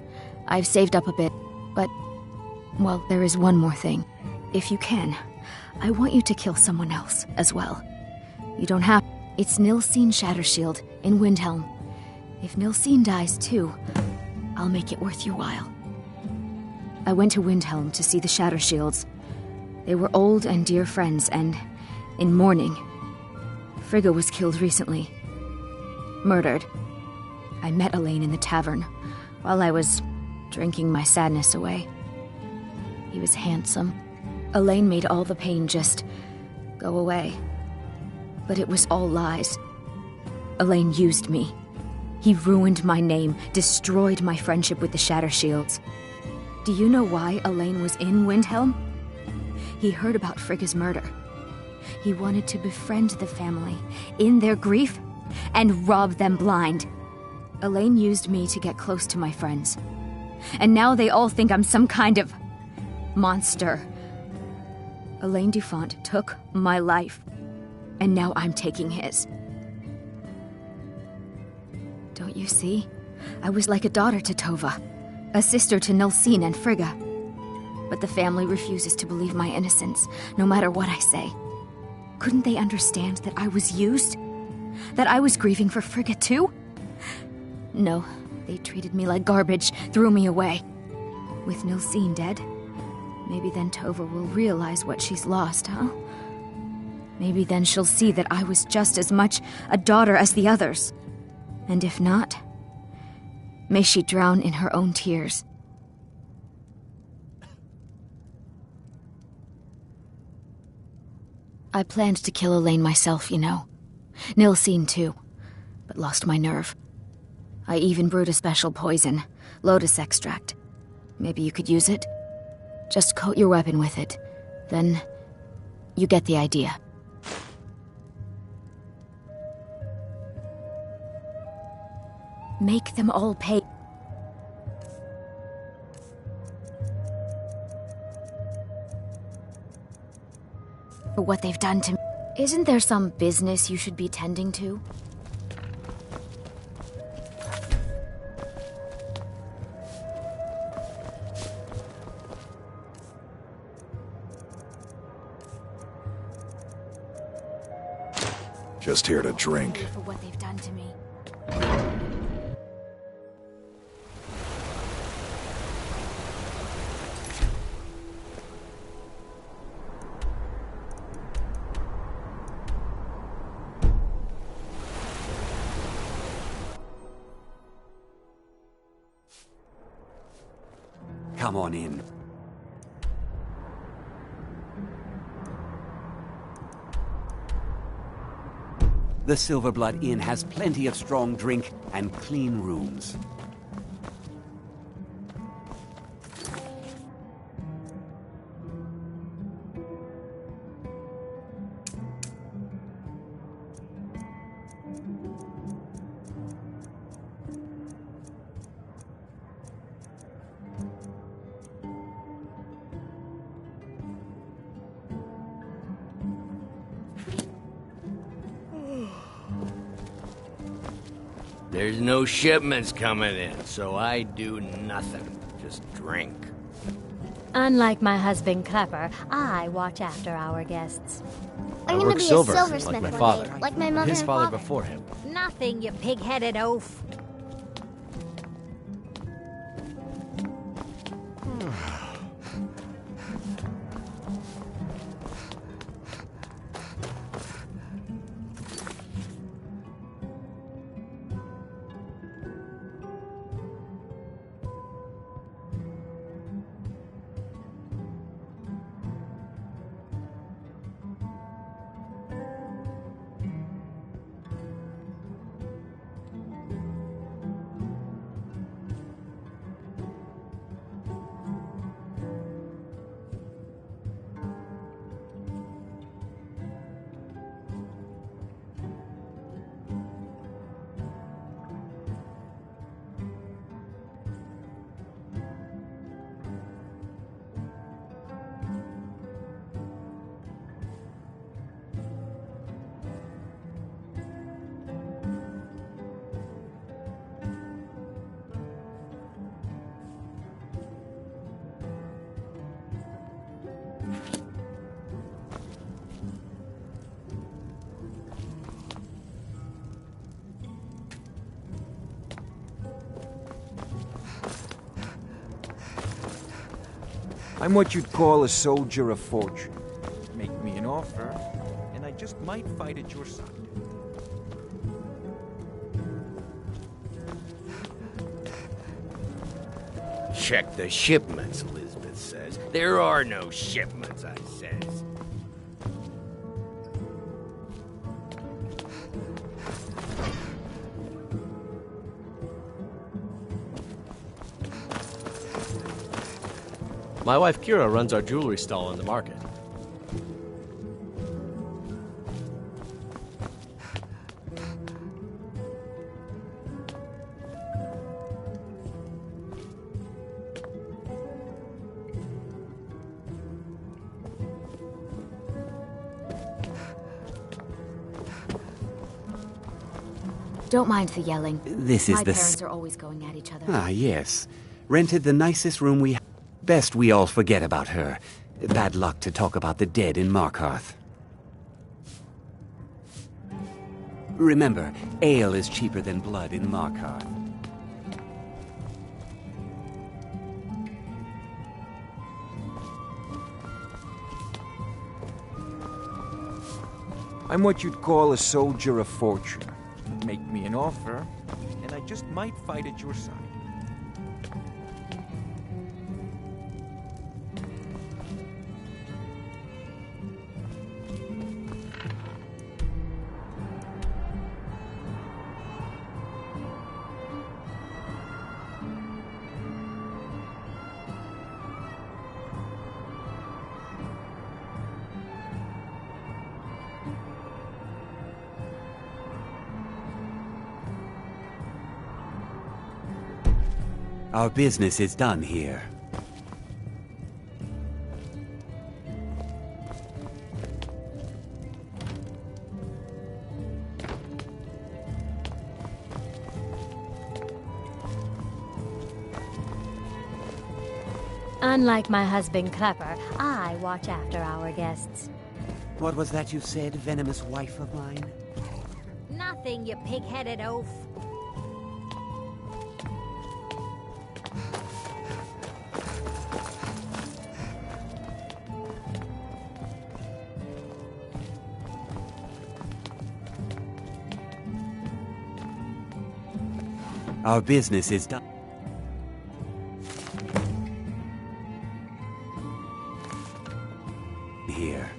I've saved up a bit. But, well, there is one more thing. If you can, I want you to kill someone else as well. You don't have... It's Nilsine Shattershield in Windhelm. If Nilsine dies too, I'll make it worth your while. I went to Windhelm to see the Shattershields. They were old and dear friends, and in mourning. Frigga was killed recently. Murdered. I met Elaine in the tavern, while I was drinking my sadness away. He was handsome. Elaine made all the pain just go away. But it was all lies. Elaine used me. He ruined my name, destroyed my friendship with the Shattershields. Do you know why Elaine was in Windhelm? He heard about Frigga's murder. He wanted to befriend the family in their grief and rob them blind. Elaine used me to get close to my friends. And now they all think I'm some kind of monster. Elaine Dufont took my life, and now I'm taking his. Don't you see? I was like a daughter to Tova, a sister to Nilsine and Frigga. But the family refuses to believe my innocence, no matter what I say. Couldn't they understand that I was used? That I was grieving for Frigga too? No, they treated me like garbage, threw me away. With Nilsine dead, maybe then Tova will realize what she's lost, huh? Maybe then she'll see that I was just as much a daughter as the others. And if not, may she drown in her own tears. I planned to kill Elaine myself, you know. Nilsine too, but lost my nerve. I even brewed a special poison, lotus extract. Maybe you could use it? Just coat your weapon with it. Then, you get the idea. Make them all pay. For what they've done to me. Isn't there some business you should be tending to?
Just here to drink.
For what they've done to me.
Come on in. The Silverblood Inn has plenty of strong drink and clean rooms.
There's no shipments coming in, so I do nothing. Just drink.
Unlike my husband Clapper, I watch after our guests.
I'm
I
gonna
work
be
silver,
a silversmith
like my
one
father.
day, like my mother
His
and
father
father.
before him.
Nothing, you pig-headed oaf.
I'm what you'd call a soldier of fortune. Make me an offer, and I just might fight at your side.
Check the shipments, Elizabeth says. There are no shipments, I says.
My wife Kira runs our jewelry stall in the market.
Don't mind the yelling.
This is
My
the
parents are always going at each other.
Ah, yes. Rented the nicest room we have. Best we all forget about her. Bad luck to talk about the dead in Markarth. Remember, ale is cheaper than blood in Markarth.
I'm what you'd call a soldier of fortune. Make me an offer, and I just might fight at your side.
Our business is done here.
Unlike my husband Clapper, I watch after our guests.
What was that you said, venomous wife of mine?
Nothing, you pig-headed oaf.
Our business is done. Here.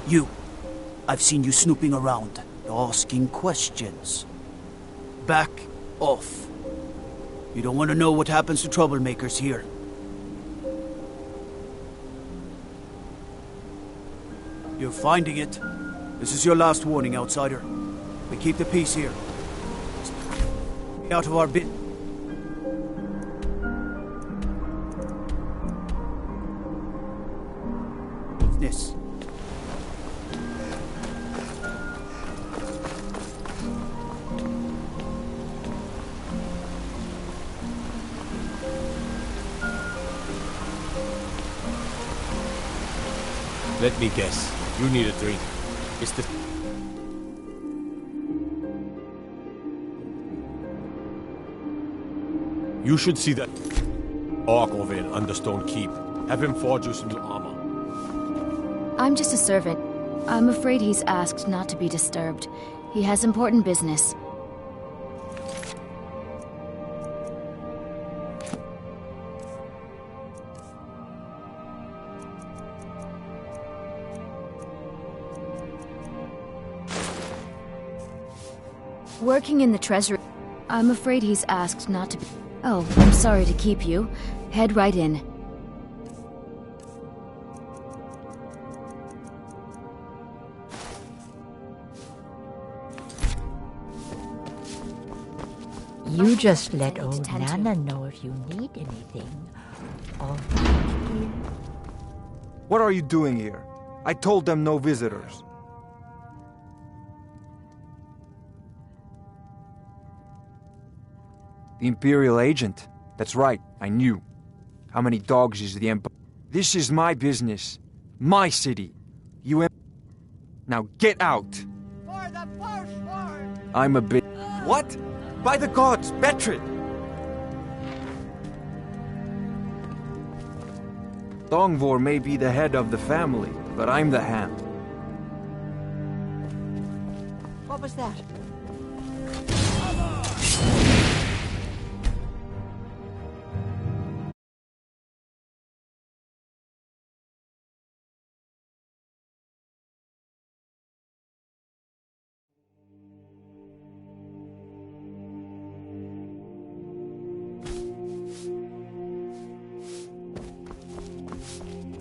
You. I've seen you snooping around, asking questions. Back off. You don't want to know what happens to troublemakers here. You're finding it. This is your last warning, outsider. We keep the peace here. Stay out of our business.
Let me guess. You need a drink. It's the... You should see that orc over in Understone Keep. Have him forge you some new armor.
I'm just a servant. I'm afraid he's asked not to be disturbed. He has important business. Working in the treasury. I'm afraid he's asked not to be... Oh, I'm sorry to keep you. Head right in.
You just let old Nana know if you need anything. All right, dear.
What are you doing here? I told them no visitors. The Imperial agent? That's right, I knew. How many dogs is the Empire? This is my business. My city. You Now get out!
For the Forsworn!
I'm a bit... What? By the gods, Betrid! Dongvor may be the head of the family, but I'm the hand.
What was that?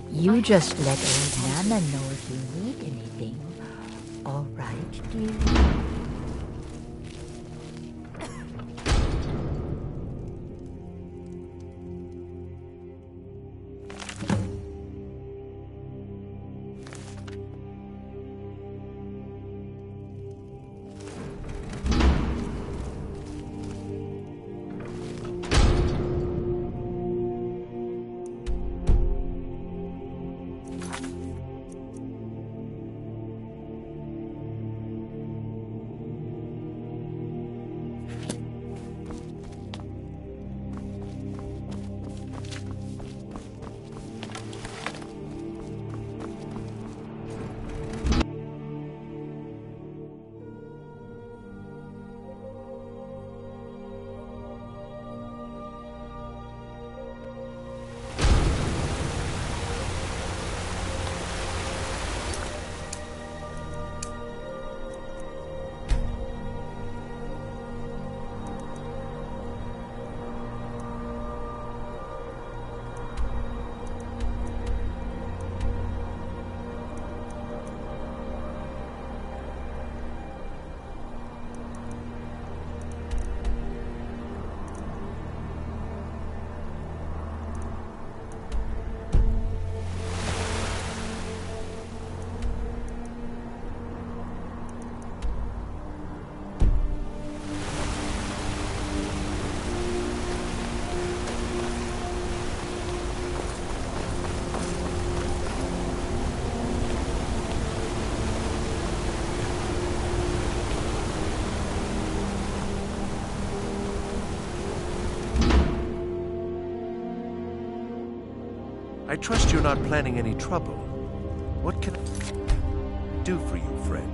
You just let old Nana know if you need anything. All right, dear?
trust you're not planning any trouble. What can I do for you, friend?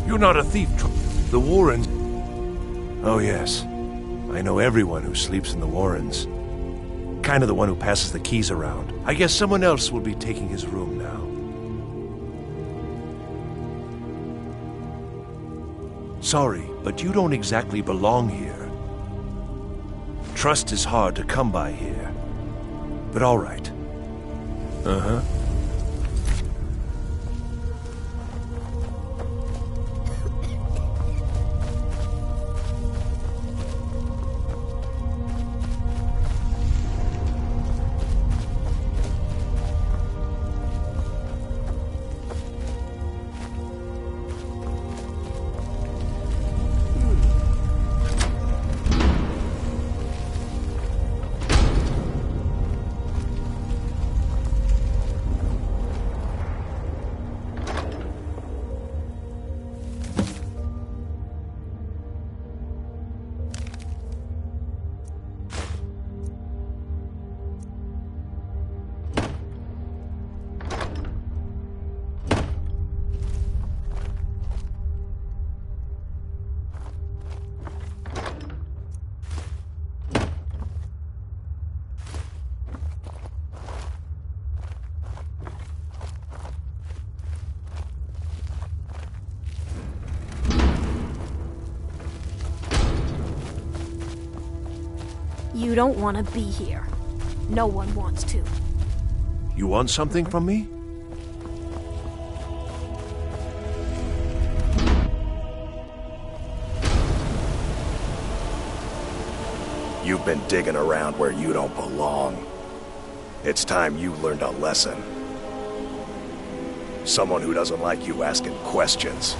You're not a thief, the Warrens. Oh, yes. I know everyone who sleeps in the Warrens. Kind of the one who passes the keys around. I guess someone else will be taking his room now. Sorry, but you don't exactly belong here. Trust is hard to come by here. But all right. Uh-huh.
You don't want to be here. No one wants to.
You want something from me?
You've been digging around where you don't belong. It's time you learned a lesson. Someone who doesn't like you asking questions.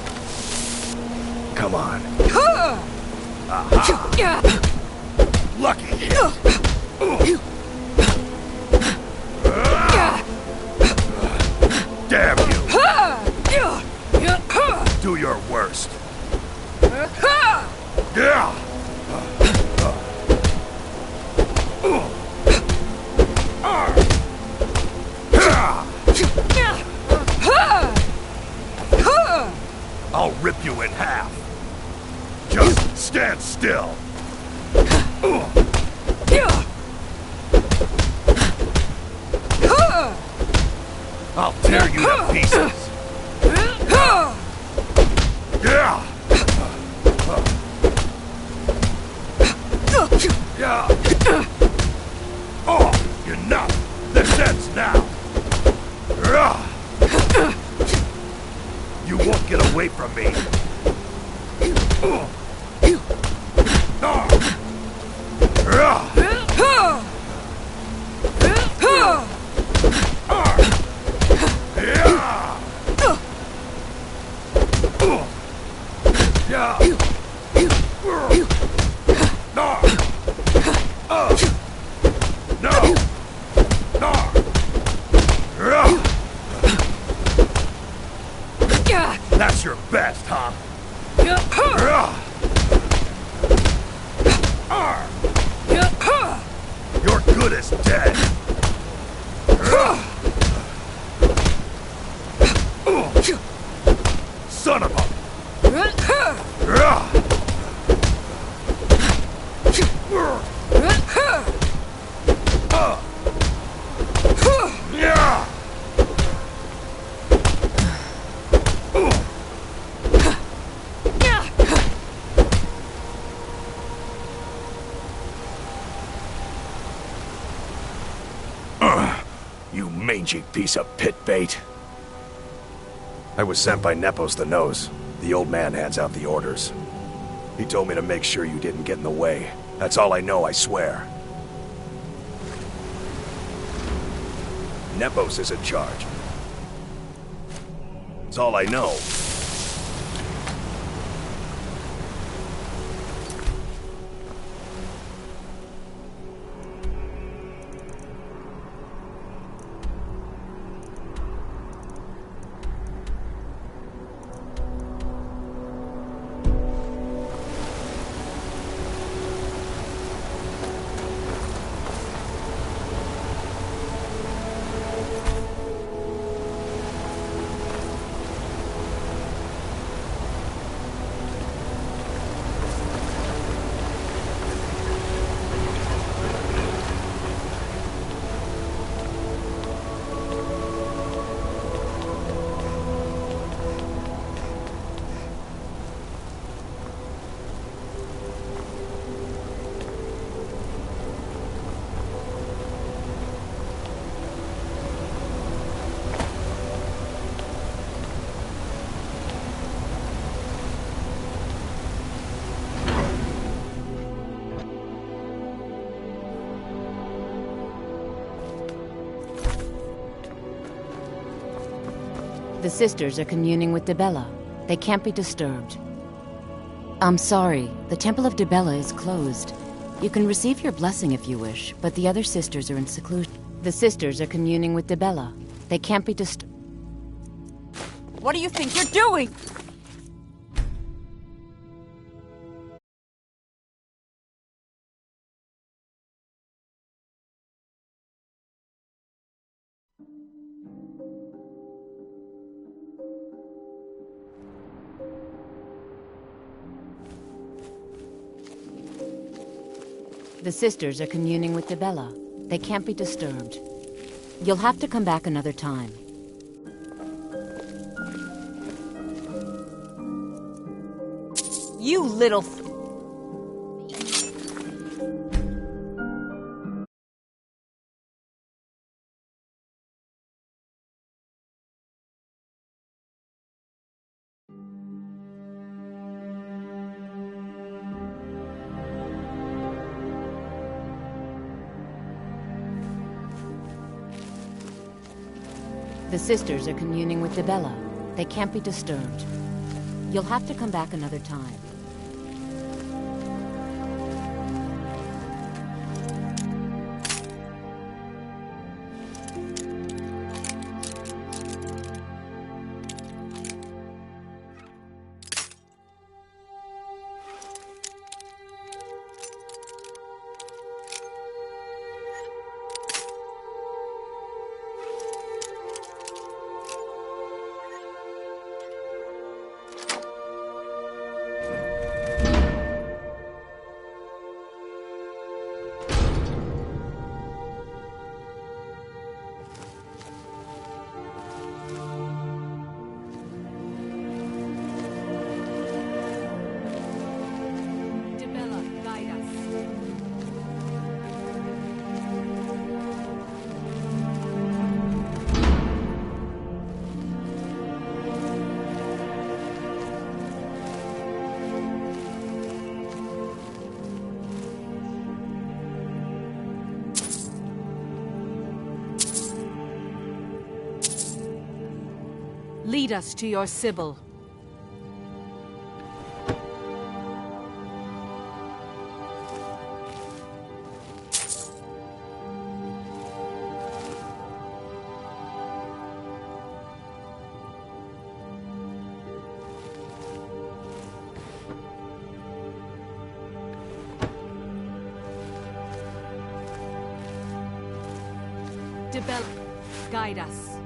Come on. Aha. Lucky hit. Damn you. Do your worst. Yeah. I'll rip you in half. Just stand still. I'll tear you to pieces. Yeah. Oh, enough. This ends now. You won't get away from me. That's your best, huh? You're good as dead. Son of a... You mangy piece of pit bait. I was sent by Nepos the Nose. The old man hands out the orders. He told me to make sure you didn't get in the way. That's all I know, I swear. Nepos is in charge. That's all I know.
The sisters are communing with Dibella. They can't be disturbed. I'm sorry, the Temple of Dibella is closed. You can receive your blessing if you wish, but the other sisters are in seclusion. The sisters are communing with Dibella. They can't be disturbed.
What do you think you're doing?
The sisters are communing with Dibella. They can't be disturbed. You'll have to come back another time.
You little...
The sisters are communing with Dibella. They can't be disturbed. You'll have to come back another time.
Lead us to your Sibyl. Dibella, guide us.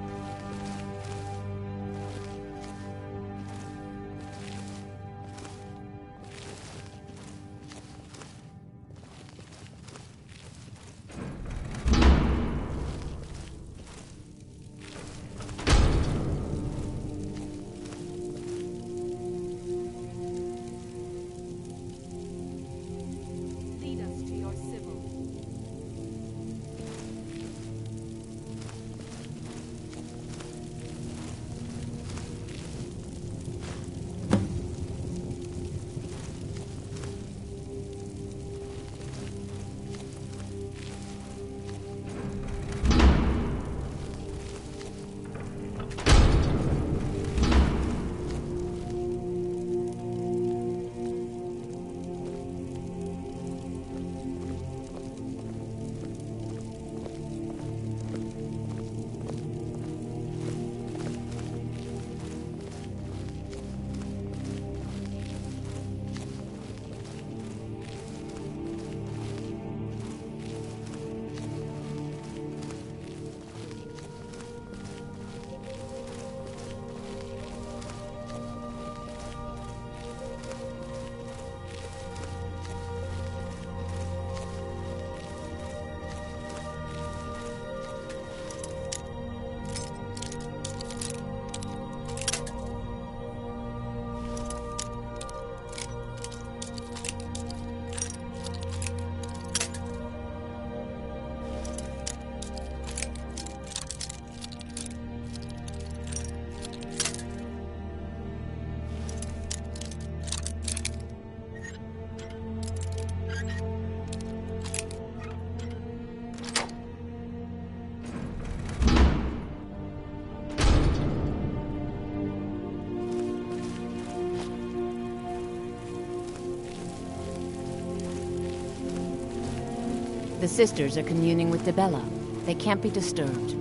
The sisters are communing with Debella. They can't be disturbed.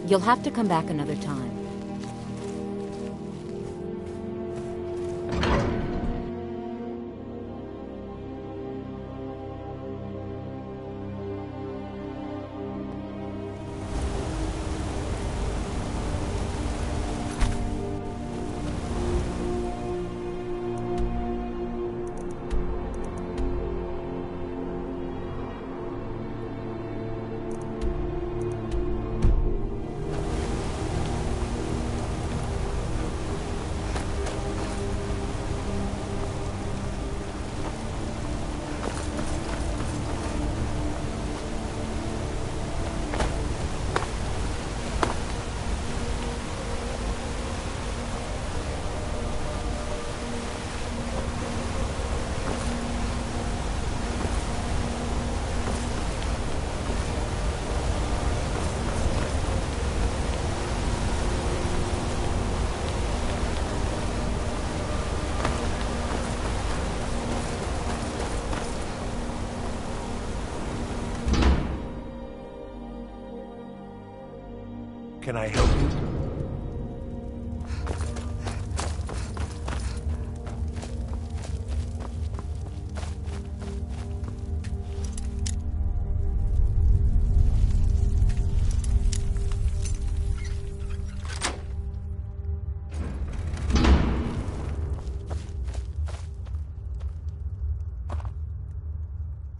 You'll have to come back another time.
Can I help you?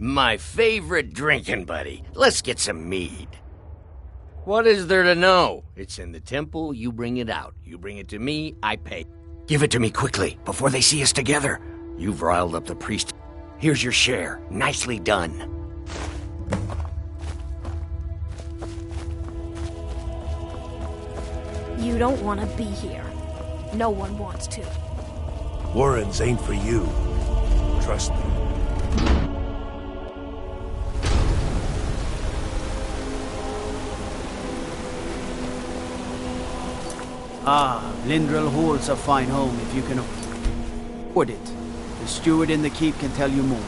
My favorite drinking buddy. Let's get some mead. What is there to know? It's in the temple, you bring it out. You bring it to me, I pay. Give it to me quickly, before they see us together. You've riled up the priest. Here's your share. Nicely done.
You don't want to be here. No one wants to.
Warrens ain't for you. Trust me.
Ah, Lindrel holds a fine home if you can afford it. The steward in the keep can tell you more.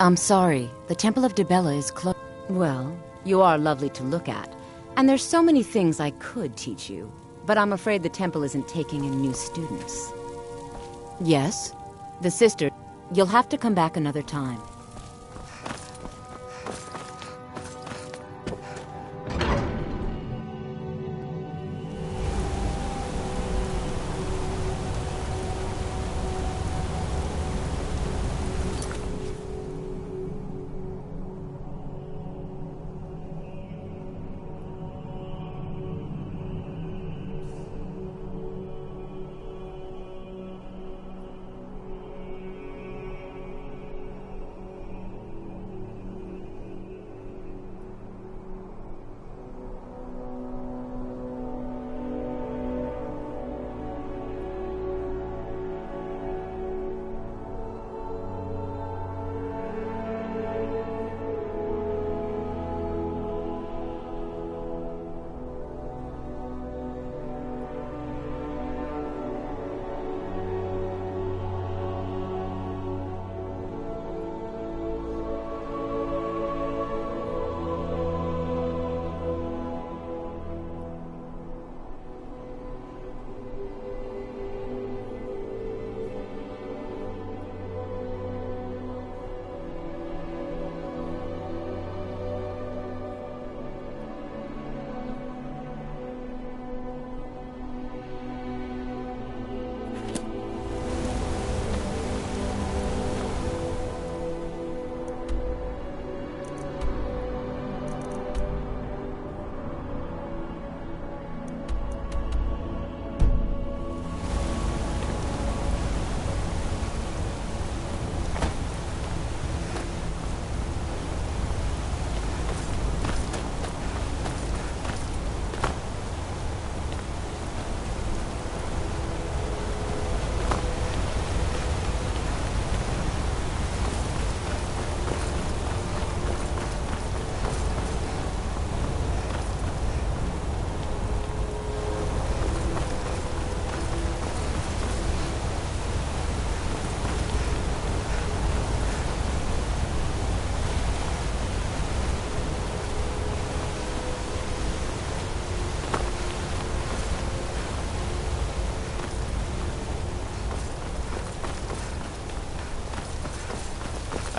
I'm sorry. The Temple of Debella is closed. Well, you are lovely to look at. And there's so many things I could teach you. But I'm afraid the temple isn't taking in new students. Yes? The sister. You'll have to come back another time.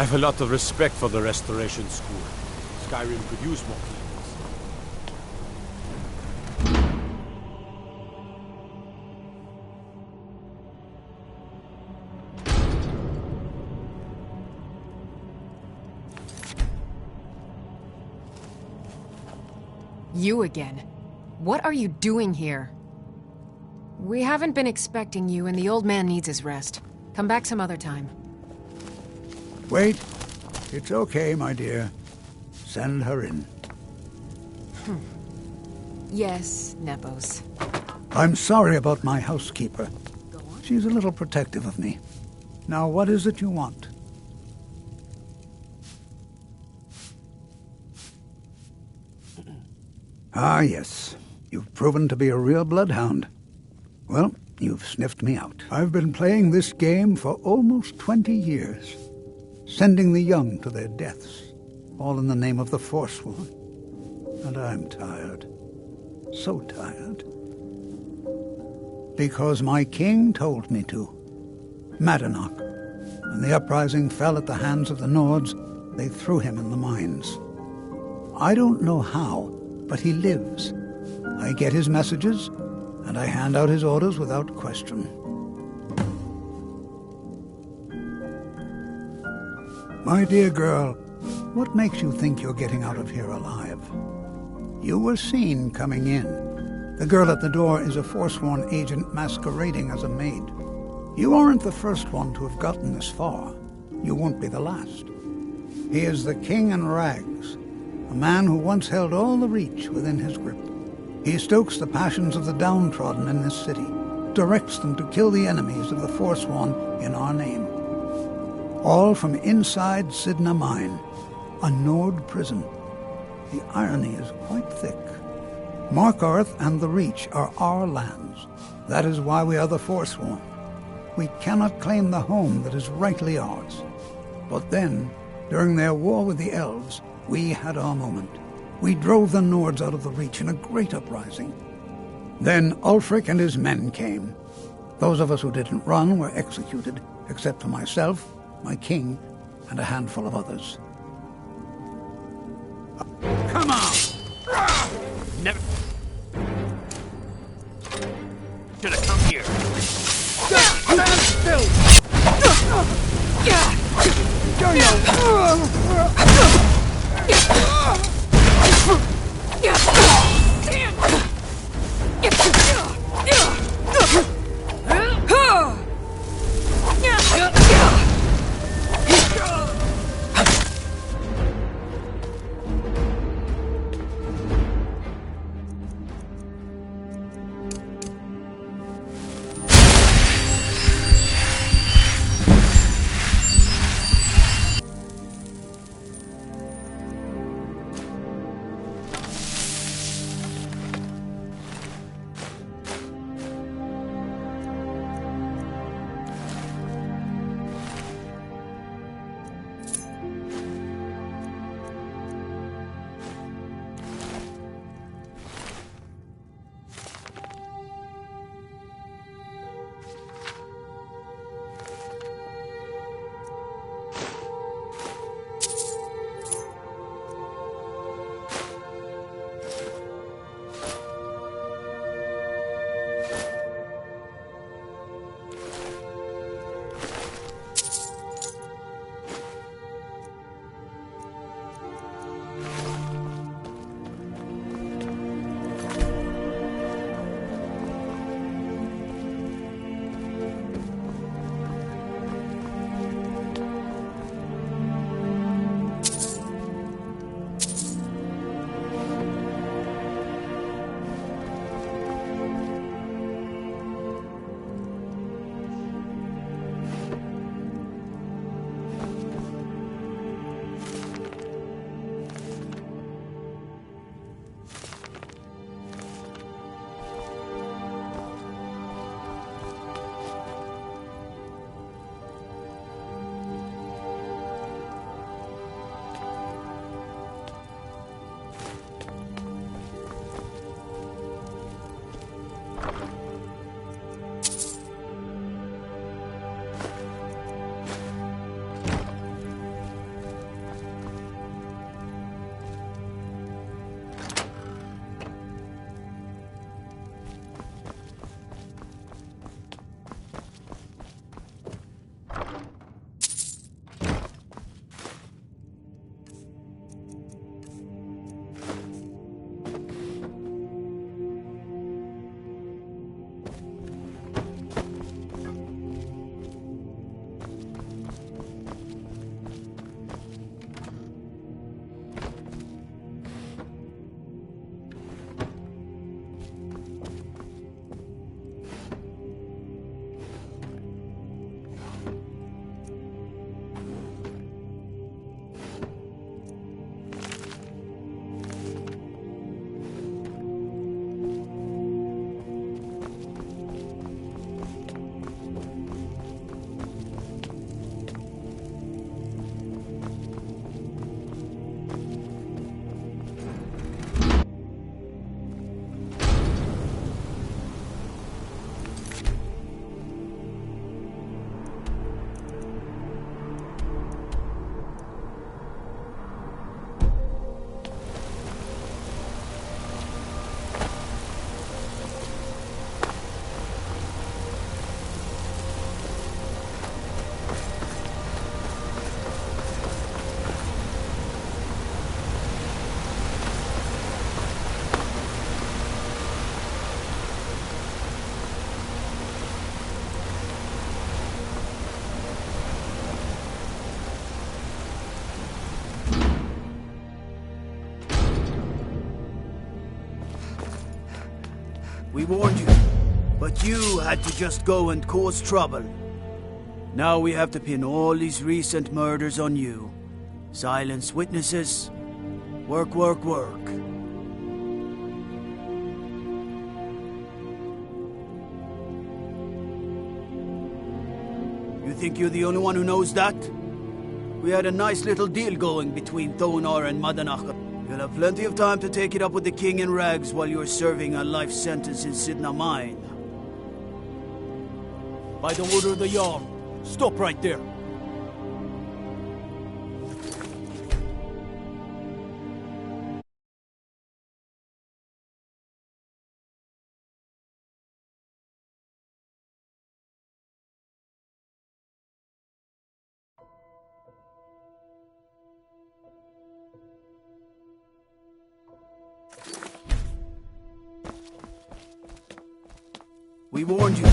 I have a lot of respect for the Restoration School. Skyrim could use more cleaners.
You again. What are you doing here? We haven't been expecting you, and the old man needs his rest. Come back some other time.
Wait. It's okay, my dear. Send her in.
Yes, Nepos.
I'm sorry about my housekeeper. She's a little protective of me. Now, what is it you want? Ah, yes. You've proven to be a real bloodhound. Well, you've sniffed me out. I've been playing this game for almost 20 years. Sending the young to their deaths, all in the name of the Forsworn. And I'm tired. So tired. Because my king told me to. Madanach. When the uprising fell at the hands of the Nords, they threw him in the mines. I don't know how, but he lives. I get his messages, and I hand out his orders without question. My dear girl, what makes you think you're getting out of here alive? You were seen coming in. The girl at the door is a Forsworn agent masquerading as a maid. You aren't the first one to have gotten this far. You won't be the last. He is the King in Rags, a man who once held all the Reach within his grip. He stokes the passions of the downtrodden in this city, directs them to kill the enemies of the Forsworn in our name. All from inside Sidna Mine, a Nord prison. The irony is quite thick. Markarth and the Reach are our lands. That is why we are the Forsworn. We cannot claim the home that is rightly ours. But then, during their war with the Elves, we had our moment. We drove the Nords out of the Reach in a great uprising. Then Ulfric and his men came. Those of us who didn't run were executed, except for myself, my king, and a handful of others.
Come on! Never... Should have come here. Stand still! We warned you, but you had to just go and cause trouble. Now we have to pin all these recent murders on you. Silence witnesses. Work, work, work. You think you're the only one who knows that? We had a nice little deal going between Thonar and Madanach. You'll have plenty of time to take it up with the king in rags while you're serving a life sentence in Sidna Mine.
By the order of the Jarl, stop right there.
We warned you,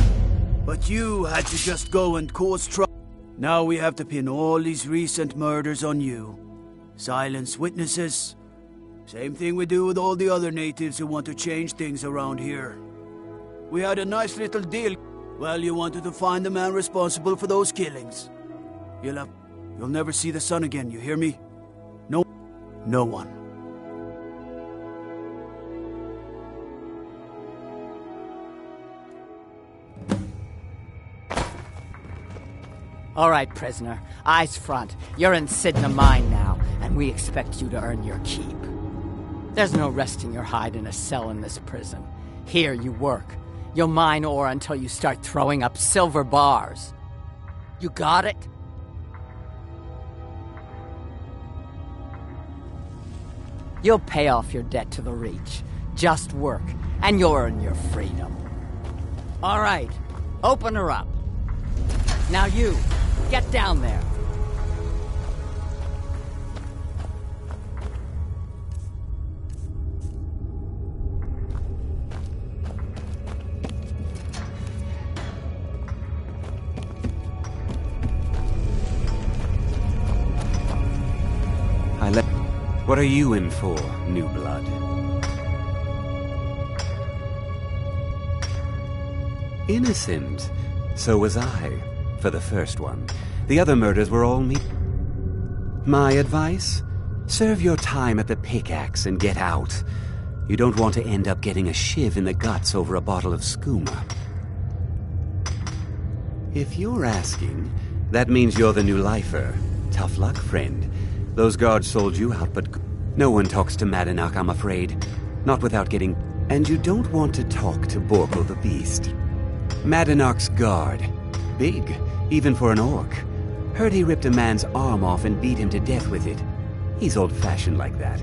but you had to just go and cause trouble. Now we have to pin all these recent murders on you. Silence witnesses. Same thing we do with all the other natives who want to change things around here. We had a nice little deal. Well, you wanted to find the man responsible for those killings. You'll never see the sun again, you hear me? No one.
All right, prisoner. Eyes front. You're in Sidna Mine now, and we expect you to earn your keep. There's no resting your hide in a cell in this prison. Here you work. You'll mine ore until you start throwing up silver bars. You got it? You'll pay off your debt to the Reach. Just work, and you'll earn your freedom. All right, open her up. Now you, get down there.
What are you in for, new blood? Innocent. So was I, for the first one. The other murders were all me. My advice? Serve your time at the pickaxe and get out. You don't want to end up getting a shiv in the guts over a bottle of skooma. If you're asking, that means you're the new lifer. Tough luck, friend. Those guards sold you out, but no one talks to Madanach, I'm afraid. Not without getting... And you don't want to talk to Borko the Beast. Madanach's guard. Big, even for an orc. Heard he ripped a man's arm off and beat him to death with it. He's old-fashioned like that.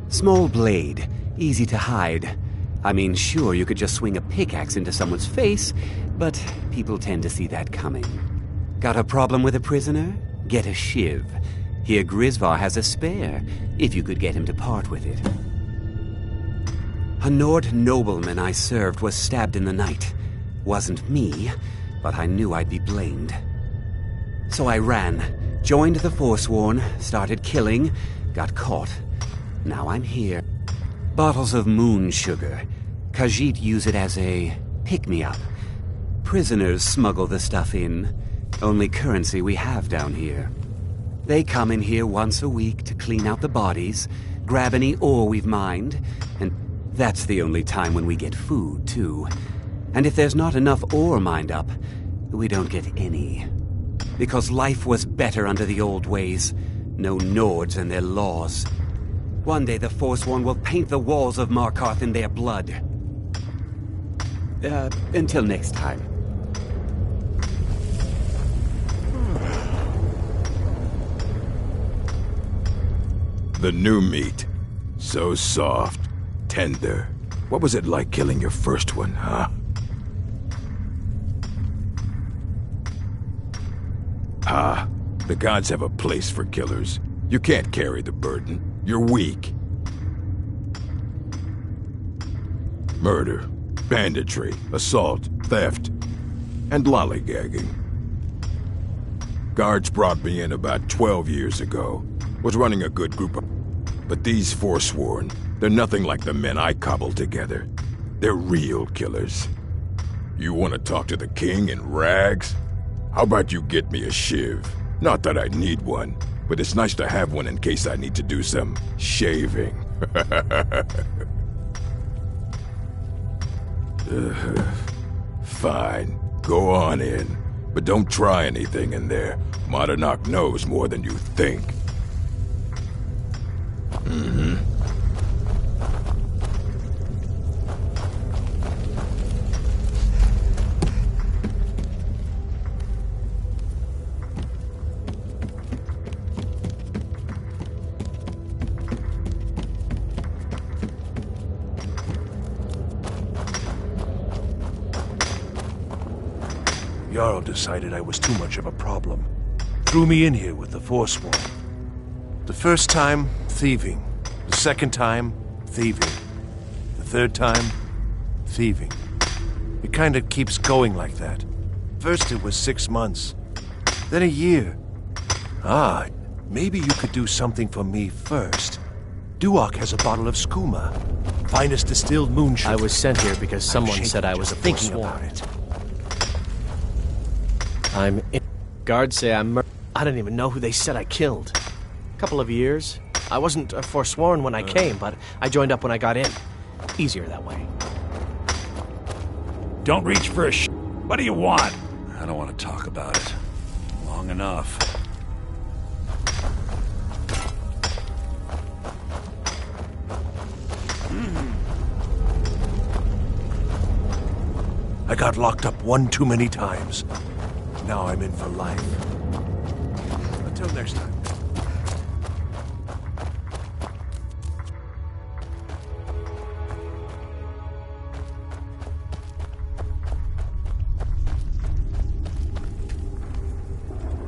Small blade, easy to hide. I mean, sure, you could just swing a pickaxe into someone's face, but people tend to see that coming. Got a problem with a prisoner? Get a shiv. Here Grisvar has a spare, if you could get him to part with it. A Nord nobleman I served was stabbed in the night. Wasn't me, but I knew I'd be blamed. So I ran, joined the Forsworn, started killing, got caught. Now I'm here. Bottles of moon sugar. Khajiit use it as a pick-me-up. Prisoners smuggle the stuff in. Only currency we have down here. They come in here once a week to clean out the bodies, grab any ore we've mined, and that's the only time when we get food, too. And if there's not enough ore mined up, we don't get any. Because life was better under the old ways. No Nords and their laws. One day the Forsworn will paint the walls of Markarth in their blood. Until next time.
The new meat. So soft, tender. What was it like killing your first one, huh? Ah, the gods have a place for killers. You can't carry the burden. You're weak. Murder, banditry, assault, theft, and lollygagging. Guards brought me in about 12 years ago. Was running a good group of... But these Forsworn, They're nothing like the men I cobbled together. They're real killers. You want to talk to the king in rags? How about you get me a shiv? Not that I need one, but it's nice to have one in case I need to do some shaving. Fine, go on in. But don't try anything in there. Monarch knows more than you think.
Jarl decided I was too much of a problem. Threw me in here with the Forsworn. The first time, thieving. The second time, thieving. The third time, thieving. It kind of keeps going like that. First it was 6 months. Then a year. Ah, maybe you could do something for me first. Duok has a bottle of skooma. Finest distilled moonshine.
I was sent here because someone said I was a
thinking
Forsworn.
about it.
Guards say I'm I don't even know who they said I killed. Couple of years. I wasn't a Forsworn when I came, but I joined up when I got in. Easier that way.
Don't reach for a What do you want? I don't want to talk about it. Long enough.
I got locked up one too many times. Now I'm in for life. Until next time.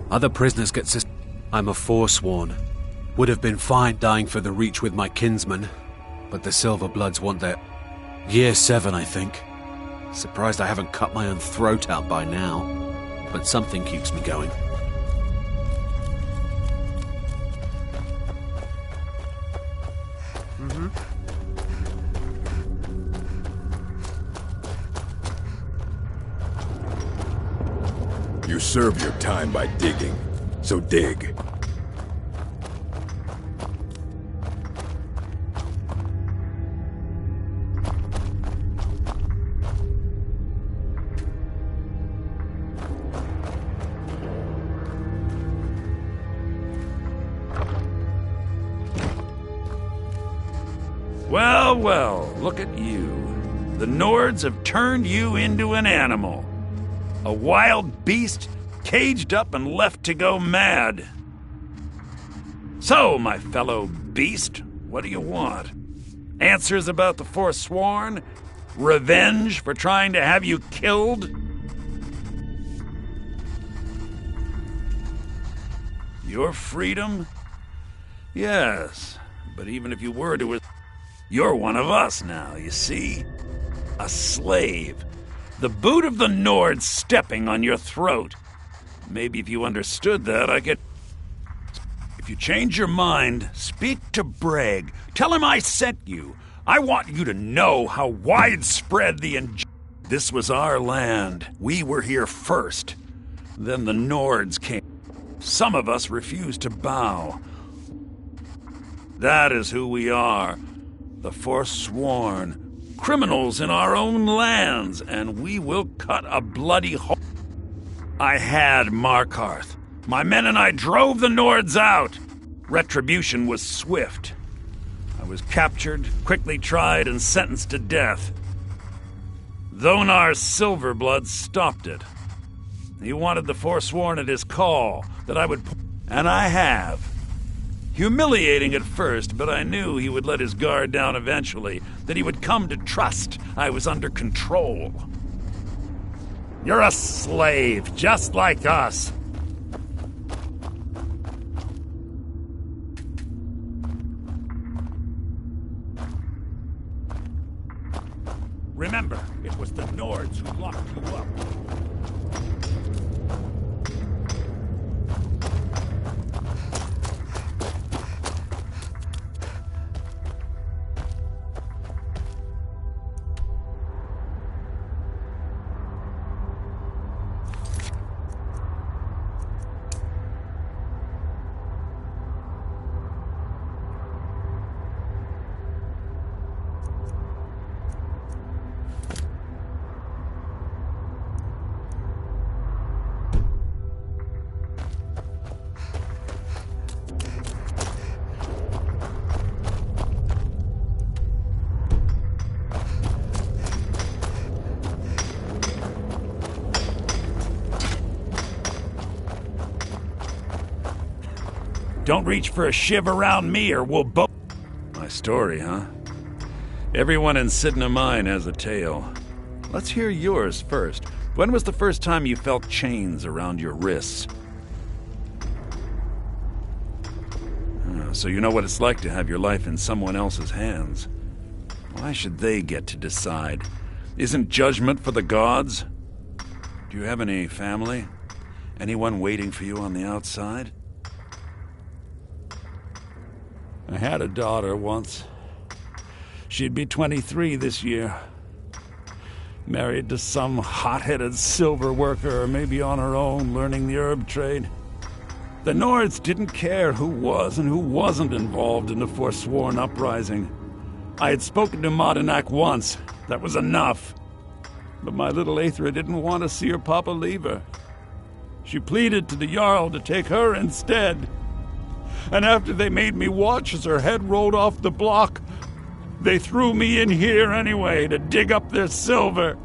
Other prisoners get I'm a Forsworn. Would have been fine dying for the Reach with my kinsmen, but the Silverbloods want their... Year 7, I think. Surprised I haven't cut my own throat out by now, but something keeps me going.
You serve your time by digging, so dig.
Well, well, look at you. The Nords have turned you into an animal. A wild beast caged up and left to go mad. So, my fellow beast, what do you want? Answers about the Forsworn? Revenge for trying to have you killed? Your freedom? Yes, but even if you were to... You're one of us now, you see? A slave. The boot of the Nord stepping on your throat. Maybe if you understood that, I could... If you change your mind, speak to Breg. Tell him I sent you. I want you to know how widespread the This was our land. We were here first. Then the Nords came. Some of us refused to bow. That is who we are. The Forsworn. Criminals in our own lands, and we will cut a bloody hole. I had Markarth. My men and I drove the Nords out. Retribution was swift. I was captured, quickly tried, and sentenced to death. Dhonar's Silverblood stopped it. He wanted the Forsworn at his call, that I would... And I have. Humiliating at first, but I knew he would let his guard down eventually, that he would come to trust I was under control. You're a slave, just like us. Remember, it was the Nords who locked you up. Don't reach for a shiv around me or we'll both... My story, huh? Everyone in Sidna Mine has a tale. Let's hear yours first. When was the first time you felt chains around your wrists? So you know what it's like to have your life in someone else's hands. Why should they get to decide? Isn't judgment for the gods? Do you have any family? Anyone waiting for you on the outside? I had a daughter once. She'd be 23 this year. Married to some hot-headed silver worker, or maybe on her own, learning the herb trade. The Nords didn't care who was and who wasn't involved in the Forsworn uprising. I had spoken to Modinak once. That was enough. But my little Aethra didn't want to see her papa leave her. She pleaded to the Jarl to take her instead. And after they made me watch as her head rolled off the block, they threw me in here anyway to dig up their silver.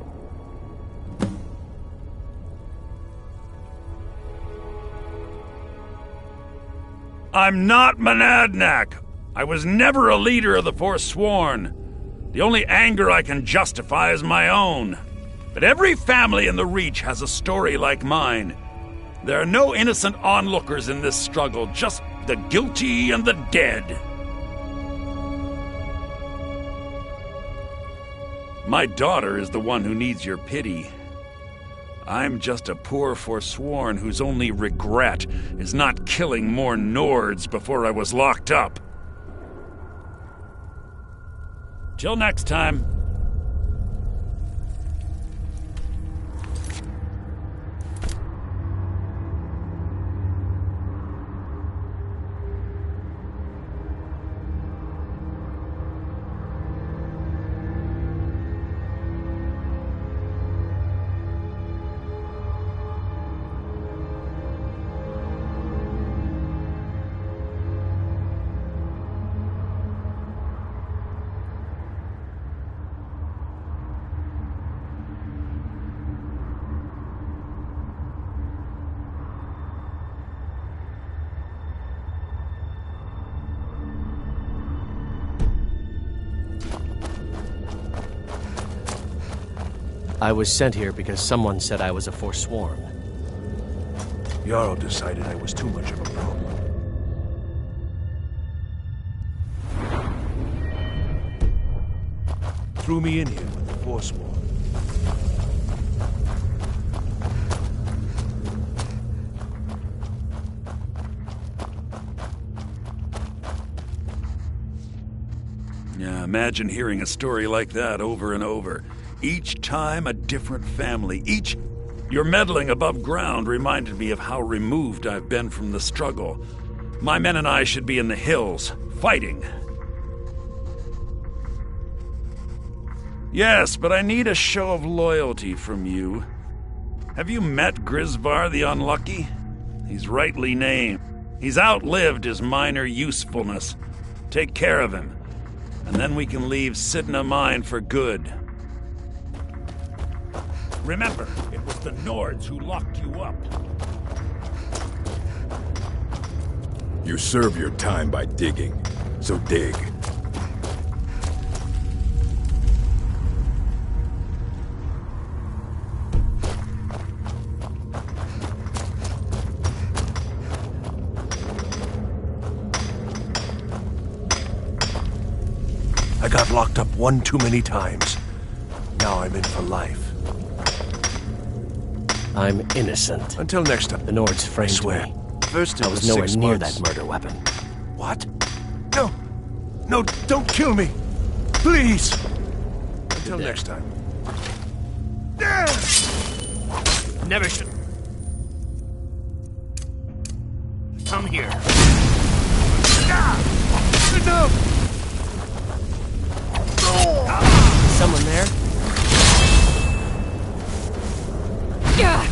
I'm not Monadnack. I was never a leader of the Forsworn. The only anger I can justify is my own. But every family in the Reach has a story like mine. There are no innocent onlookers in this struggle, just the guilty and the dead. My daughter is the one who needs your pity. I'm just a poor Forsworn whose only regret is not killing more Nords before I was locked up. Till next time.
I was sent here because someone said I was a Forsworn.
Jarl decided I was too much of a problem. Threw me in here with the Forsworn.
Yeah, imagine hearing a story like that over and over. Each time a different family. Your meddling above ground reminded me of how removed I've been from the struggle. My men and I should be in the hills, fighting. Yes, but I need a show of loyalty from you. Have you met Grisvar the Unlucky? He's rightly named. He's outlived his minor usefulness. Take care of him, and then we can leave Sidna Mine for good. Remember, it was the Nords who locked you up.
You serve your time by digging, so dig.
I got locked up one too many times. Now I'm in for life.
I'm innocent.
Until next time.
The Nords framed
swear.
me.
First it
I was
was
nowhere
6
near
months.
that murder weapon.
What? No! No, don't kill me! Please! Until next time.
Never should. Come here.
Enough!
Someone there?
Yeah.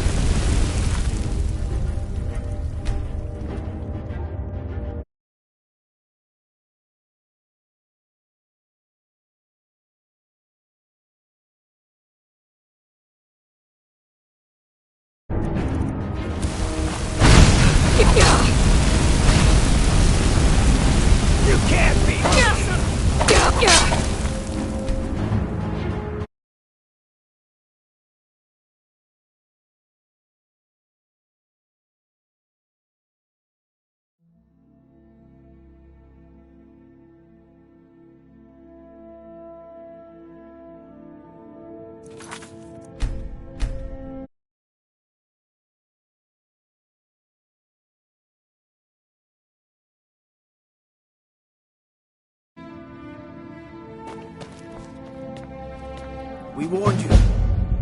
We warned you.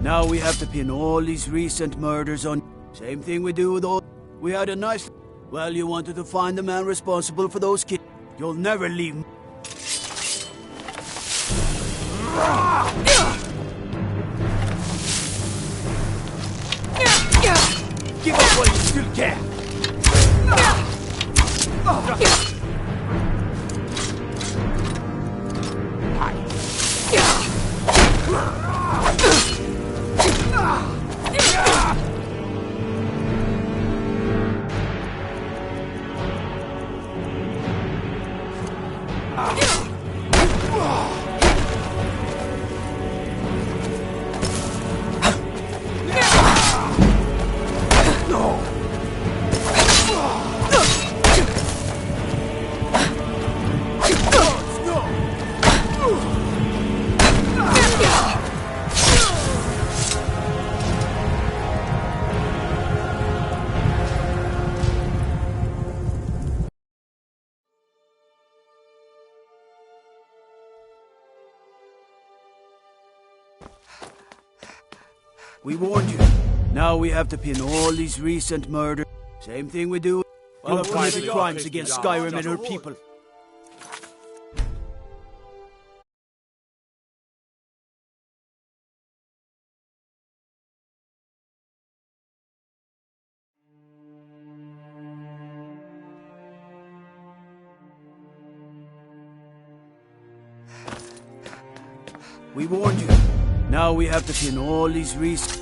Now we have to pin all these recent murders on... Same thing we do with all... We had a nice... Well, you wanted to find the man responsible for those kids. You'll never leave... Give up while you still can! We warned you. Now we have to pin all these recent murders. Same thing we do. Well, committed crimes against Skyrim and her people. We warned you. Now we have to pin all these recent...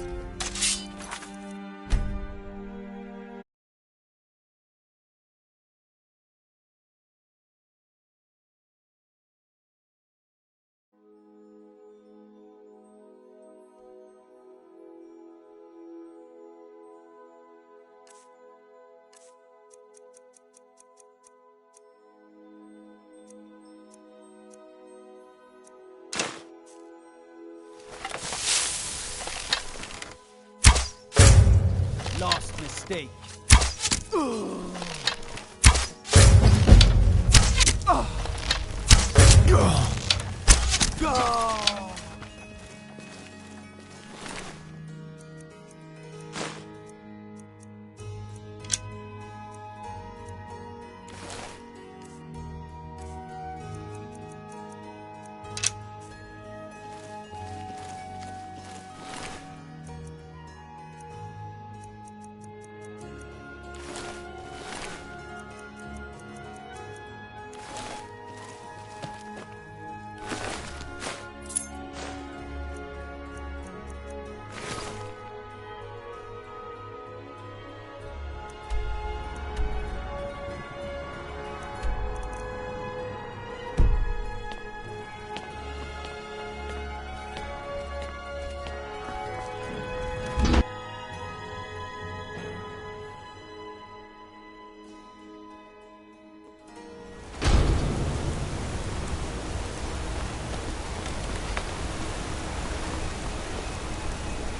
Lost mistake.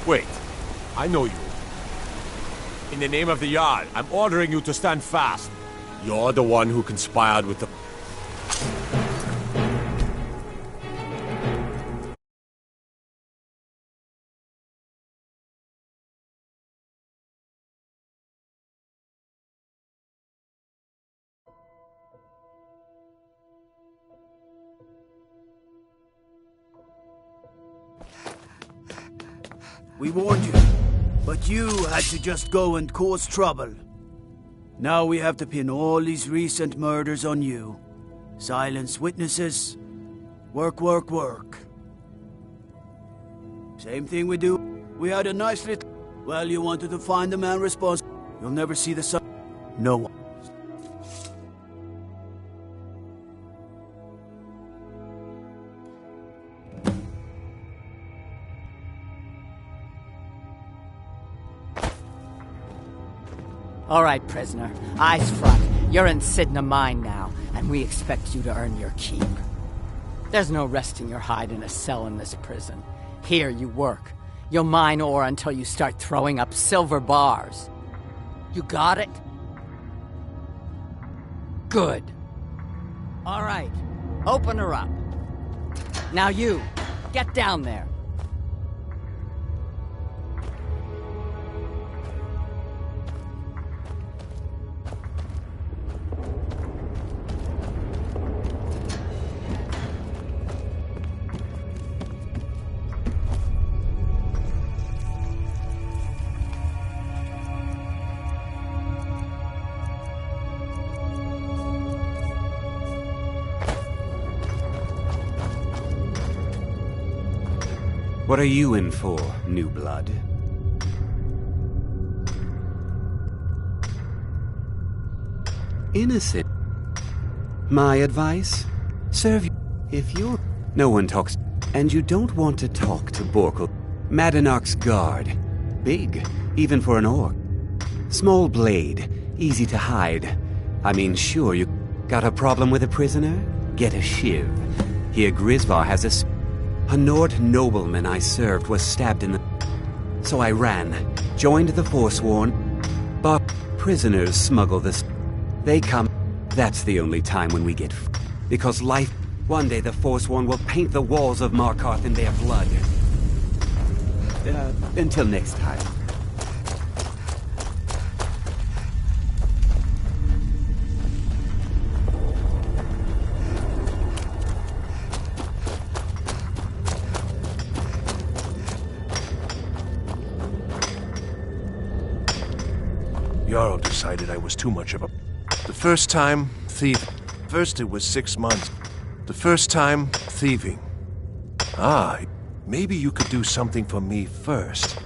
Wait, I know you. In the name of the Yard, I'm ordering you to stand fast. You're the one who conspired with the...
We warned you, but you had to just go and cause trouble. Now we have to pin all these recent murders on you. Silence witnesses. Work, work, work. Same thing we do. We had a nice little... Well, you wanted to find the man responsible. You'll never see the sun. No one.
All right, prisoner. Eyes front. You're in Sidna Mine now, and we expect you to earn your keep. There's no resting your hide in a cell in this prison. Here you work. You'll mine ore until you start throwing up silver bars. You got it? Good. All right, open her up. Now you, get down there.
What are you in for, new blood? Innocent. My advice? Serve you. If you're... No one talks... And you don't want to talk to Borkel. Madanark's guard. Big, even for an orc. Small blade, easy to hide. I mean, sure, you got a problem with a prisoner? Get a shiv. Here Grisvar has a Nord nobleman I served was stabbed in the... So I ran, joined the Forsworn, but prisoners smuggle this... They come... That's the only time when we get... Because life... One day the Forsworn will paint the walls of Markarth in their blood. Until next time.
Jarl decided I was too much of a... The first time, thief. First it was 6 months. The first time, thieving. Ah, maybe you could do something for me first.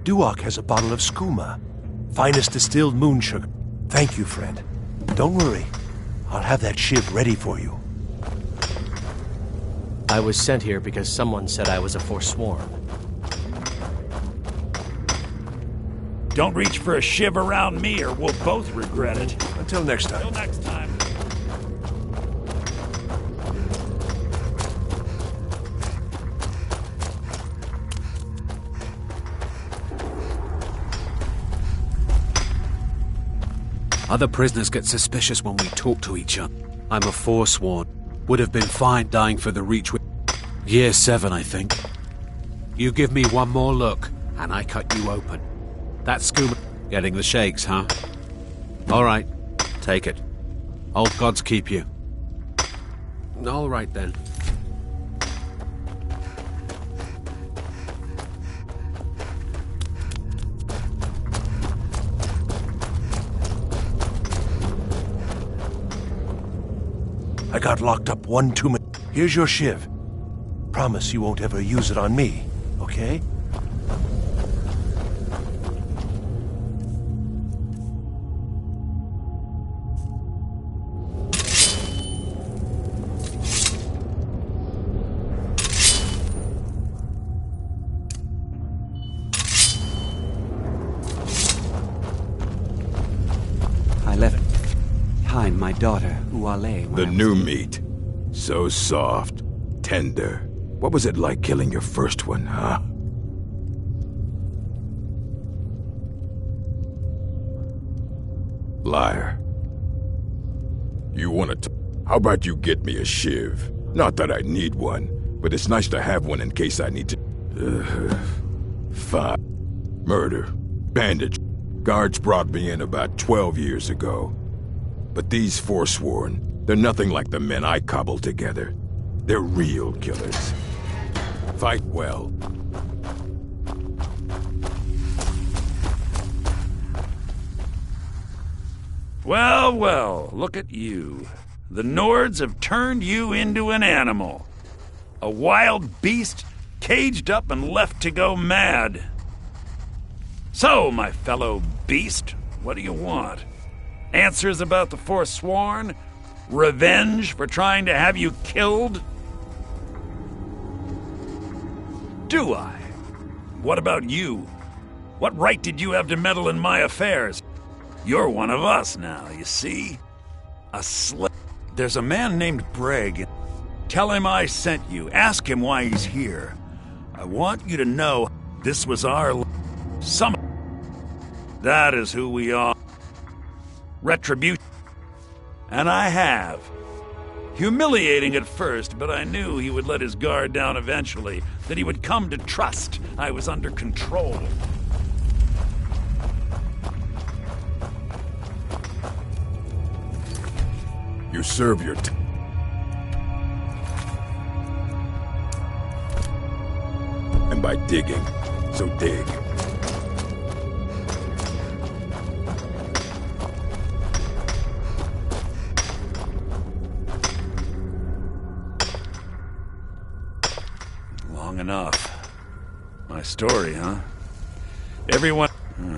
Duak has a bottle of skooma. Finest distilled moon sugar. Thank you, friend. Don't worry. I'll have that shiv ready for you.
I was sent here because someone said I was a Forsworn.
Don't reach for a shiv around me or we'll both regret it.
Until next time.
Until next time.
Other prisoners get suspicious when we talk to each other. I'm a Forsworn. Would have been fine dying for the Reach with... Year 7, I think. You give me one more look, and I cut you open. That skooma... Getting the shakes, huh? All right, take it. Old gods keep you. All right, then.
I got locked up one too many... Here's your shiv. Promise you won't ever use it on me, okay?
My daughter, Uale.
The new meat. So soft, tender. What was it like killing your first one, huh? Liar. You want to... How about you get me a shiv? Not that I need one, but it's nice to have one in case I need to... Fine. Murder. Bandage. Guards brought me in about 12 years ago. But these Forsworn, they're nothing like the men I cobbled together. They're real killers. Fight well.
Well, well, look at you. The Nords have turned you into an animal. A wild beast caged up and left to go mad. So, my fellow beast, what do you want? Answers about the Forsworn? Revenge for trying to have you killed? Do I? What about you? What right did you have to meddle in my affairs? You're one of us now, you see? A slave. There's a man named Breg. Tell him I sent you. Ask him why he's here. I want you to know this was our summit. That is who we are. Retribution. And I have. Humiliating at first, but I knew he would let his guard down eventually, that he would come to trust I was under control.
You serve your and by digging, so dig.
Long enough. My story, huh? Everyone...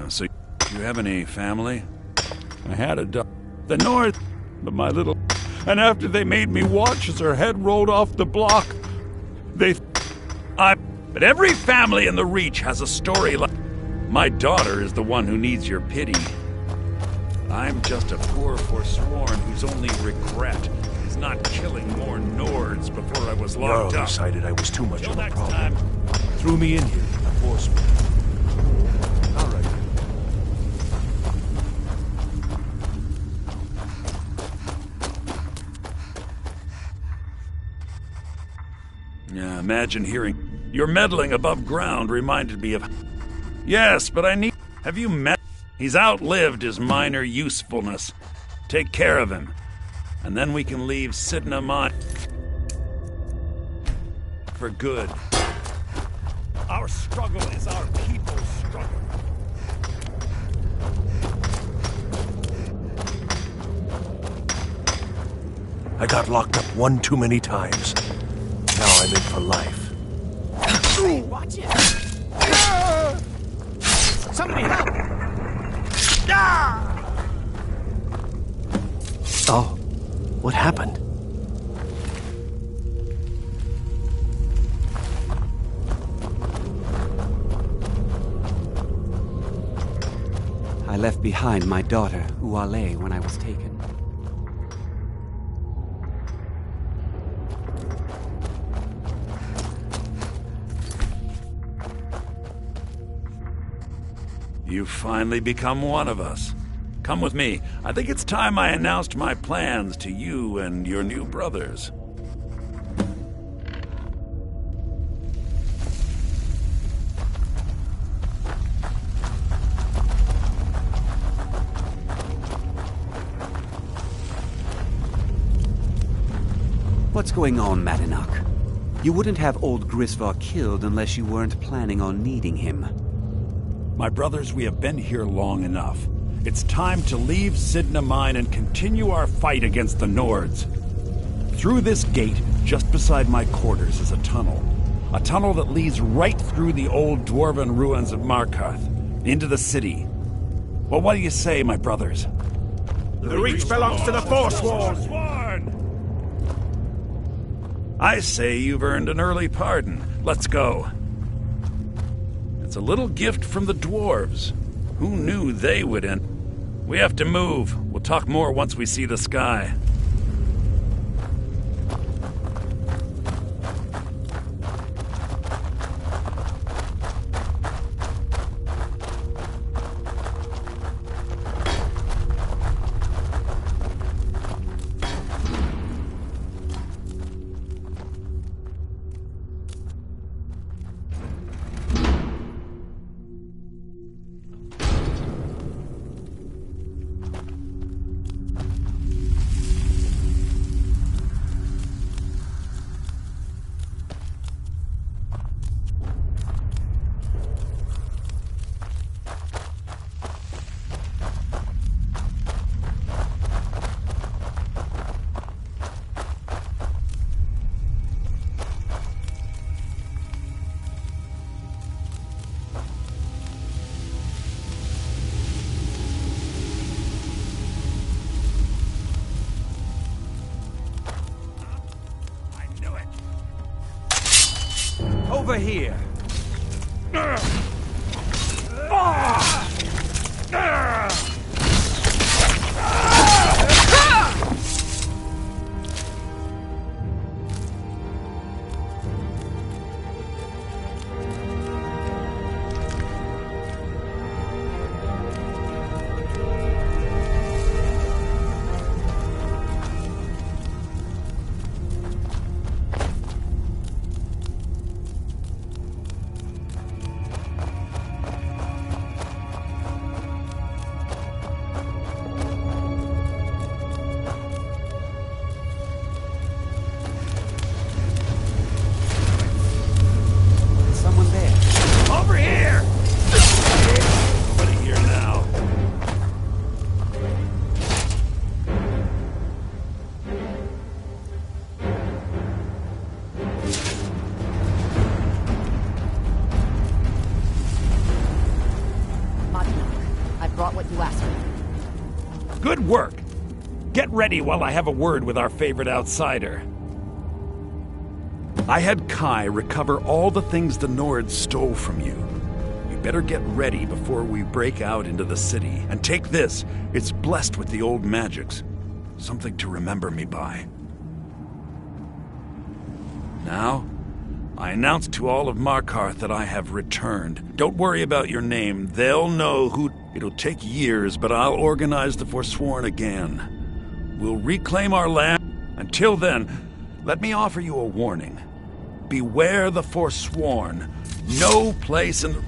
so you have any family? I had a dog. The North, but my little... And after they made me watch as her head rolled off the block, But every family in the Reach has a story like... My daughter is the one who needs your pity. I'm just a poor Forsworn whose only regret is not killing more Nords before I was locked
Jarl
up.
decided I was too much
Till
of a
next
problem.
time.
Threw me in here, forced me. All right.
Yeah, imagine hearing... Your meddling above ground reminded me of... Yes, but I need... Have you met... He's outlived his minor usefulness. Take care of him. And then we can leave Sidna Mine... for good. Our struggle is our people's struggle.
I got locked up one too many times. Now I'm in for life.
Watch it! Somebody help!
Oh, what happened?
I left behind my daughter, Uale, when I was taken.
You've finally become one of us. Come with me. I think it's time I announced my plans to you and your new brothers.
What's going on, Madanach? You wouldn't have old Grisvar killed unless you weren't planning on needing him.
My brothers, we have been here long enough. It's time to leave Sidna Mine and continue our fight against the Nords. Through this gate, just beside my quarters, is a tunnel. A tunnel that leads right through the old dwarven ruins of Markarth, into the city. Well, what do you say, my brothers?
The Reach belongs to the Forsworn!
I say you've earned an early pardon. Let's go. It's a little gift from the dwarves. Who knew they would end? We have to move. We'll talk more once we see the sky.
Over here.
Good work. Get ready while I have a word with our favorite outsider. I had Kai recover all the things the Nords stole from you. You better get ready before we break out into the city. And take this. It's blessed with the old magics. Something to remember me by. Now, I announce to all of Markarth that I have returned. Don't worry about your name. They'll know who... It'll take years, but I'll organize the Forsworn again. We'll reclaim our land. Until then, let me offer you a warning. Beware the Forsworn. No place in...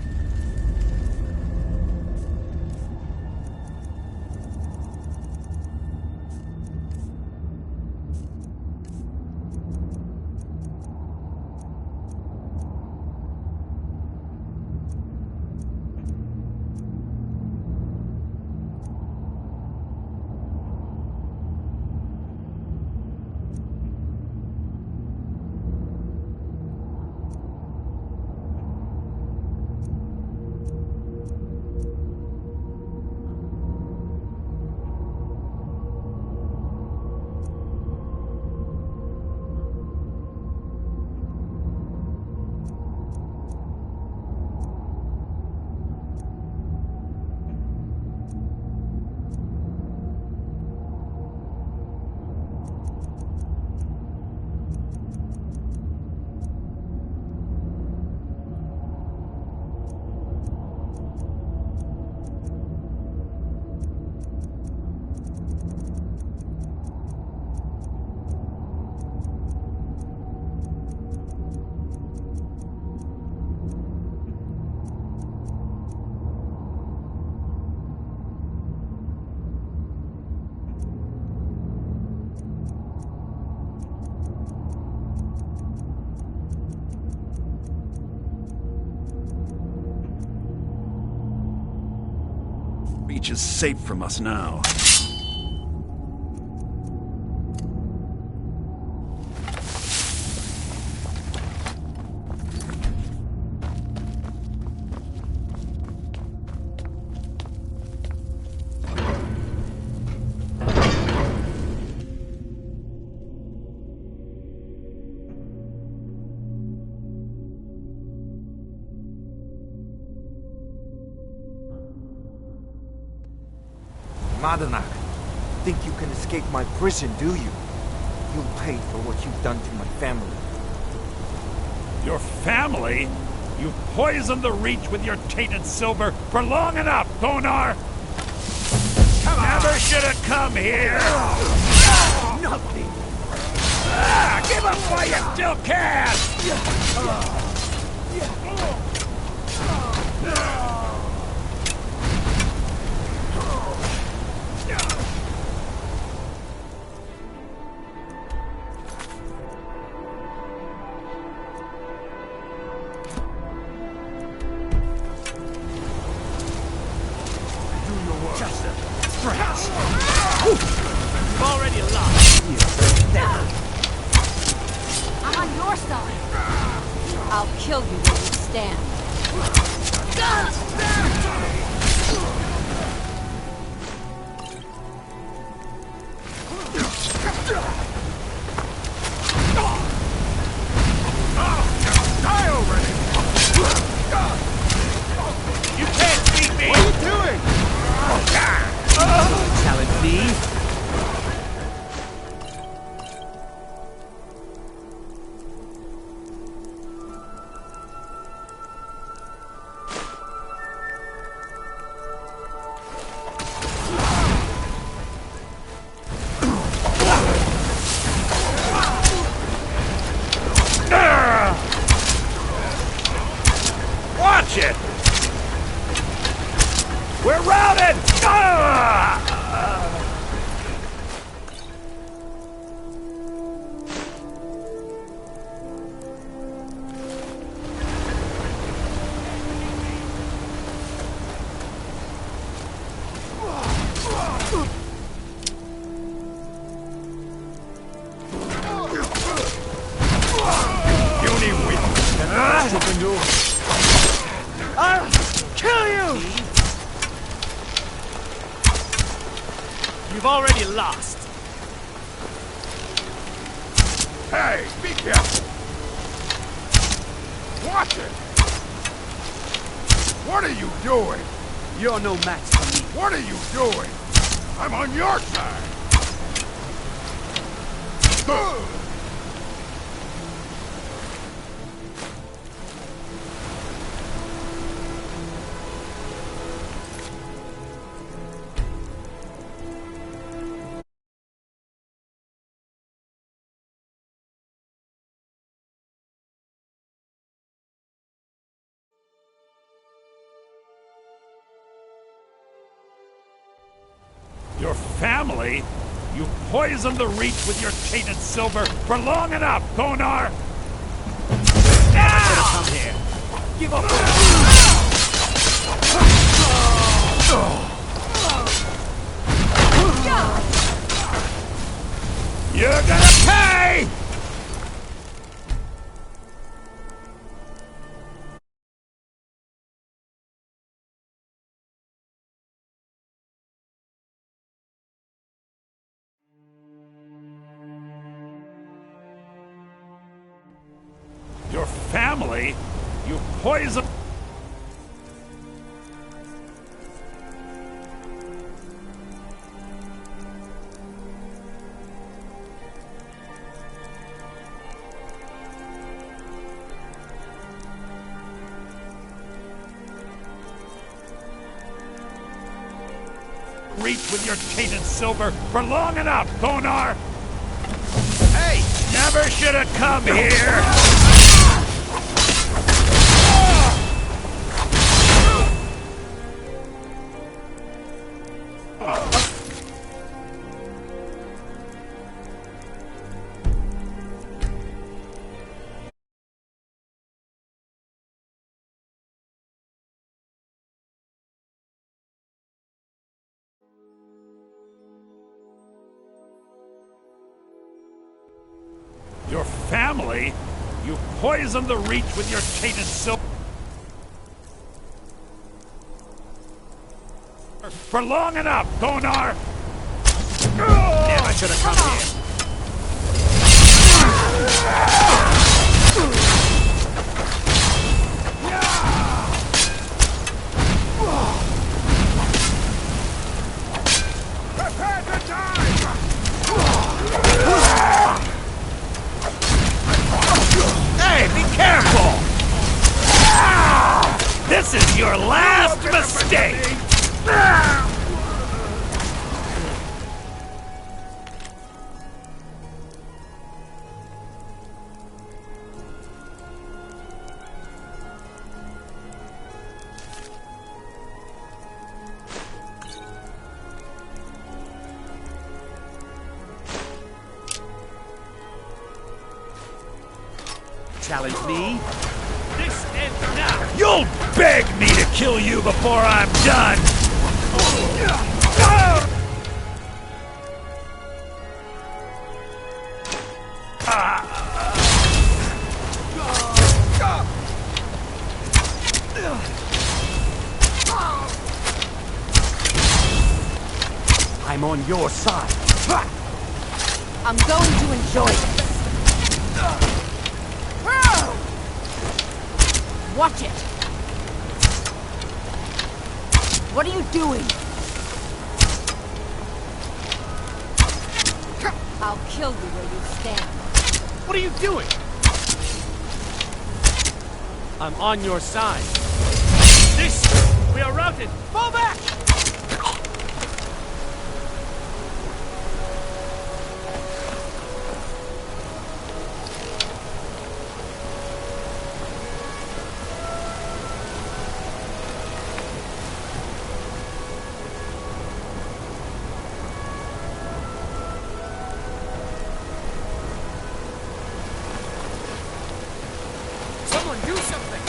Reach is safe from us now.
Madanak, think you can escape my prison, do you? You'll pay for what you've done to my family.
Your family? You've poisoned the Reach with your tainted silver for long enough, Thonar! Never should have come here!
Nothing!
Give up while you still can!
You've already lost.
I'm on your side. I'll kill you where you stand.
Die already! You can't beat me! What are you doing? Challenge me?
Watch it! We're routed!
I'll kill you!
You've already lost.
Hey, be careful! Watch it! What are you doing?
You're no match for me.
What are you doing? I'm on your side!
Your family? You poisoned the Reach with your tainted silver for long enough, Konar!
Come here. Give up.
You're gonna pay! Your family? You poisoned... Reach with your tainted silver for long enough, Konar! Hey! Never should have come here! Your family? You poisoned the Reach with your tainted silver for long enough, Konar!
Never should have come here.
Prepare to die!
Hey, be careful! This is your last mistake!
Challenge me? This ends now!
You'll beg me to kill you before I'm done!
I'm on your side.
I'm going to enjoy this. Watch it! What are you doing?
I'll kill you where you stand.
What are you doing? I'm on your side. We are routed! Fall back!
Someone do something!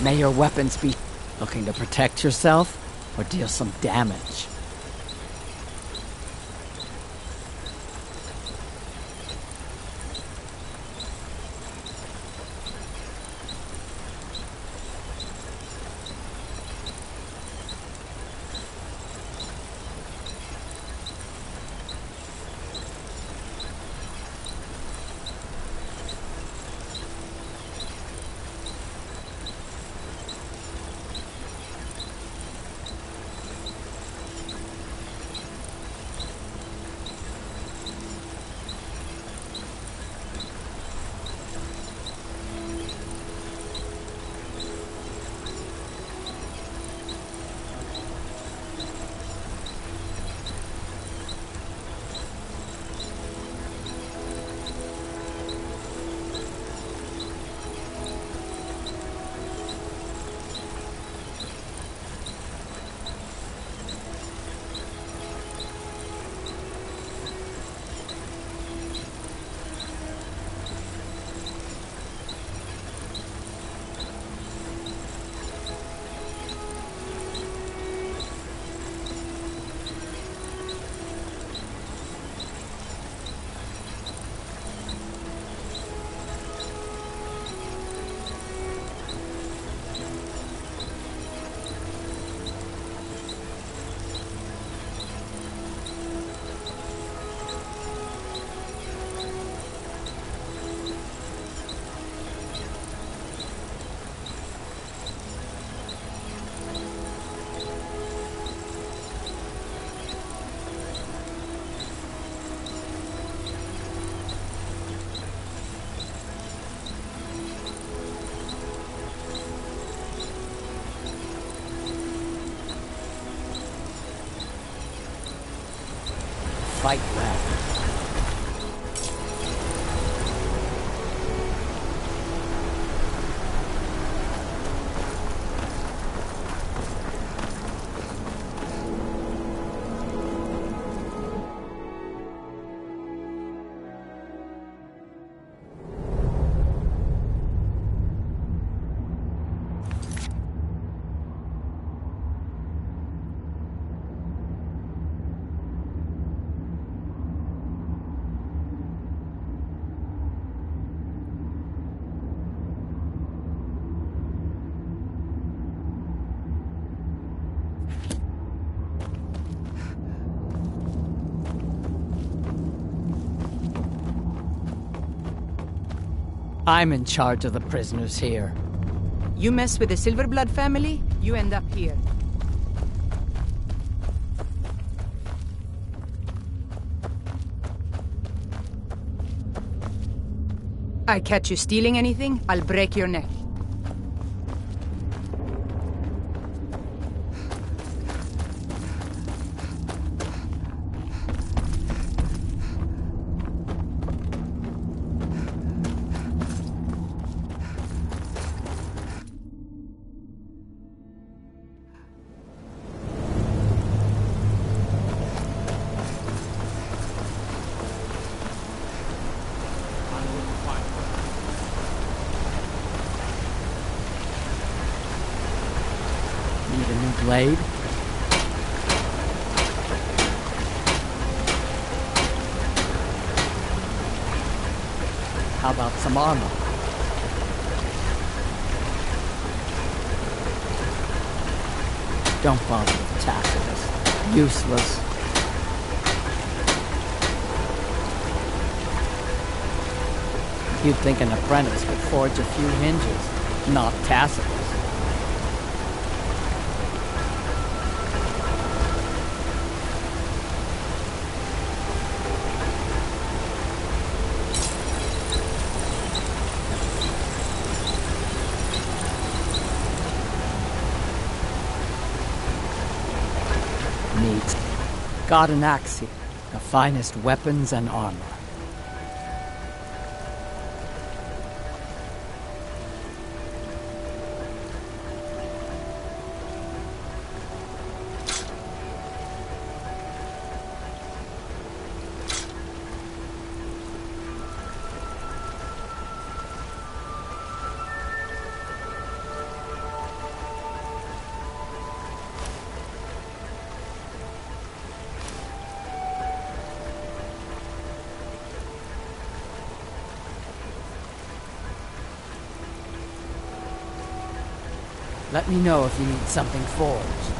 May your weapons be looking to protect yourself or deal some damage. Fight back. I'm in charge of the prisoners here.
You mess with the Silverblood family, you end up here. I catch you stealing anything, I'll break your neck.
Need a new blade? How about some armor? Don't bother with Tacitus. Useless. You'd think an apprentice could forge a few hinges, not Tacitus. Needs. Got an axe here. The finest weapons and armor. Let me know if you need something forged.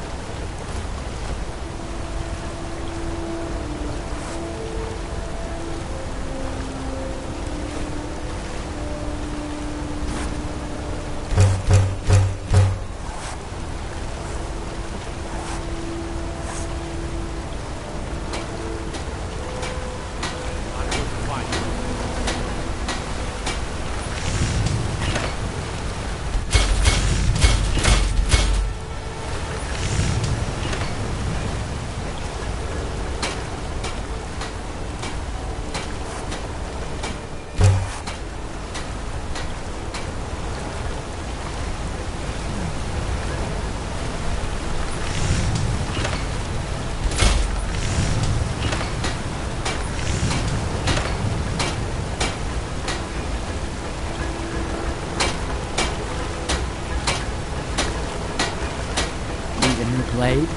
Blade?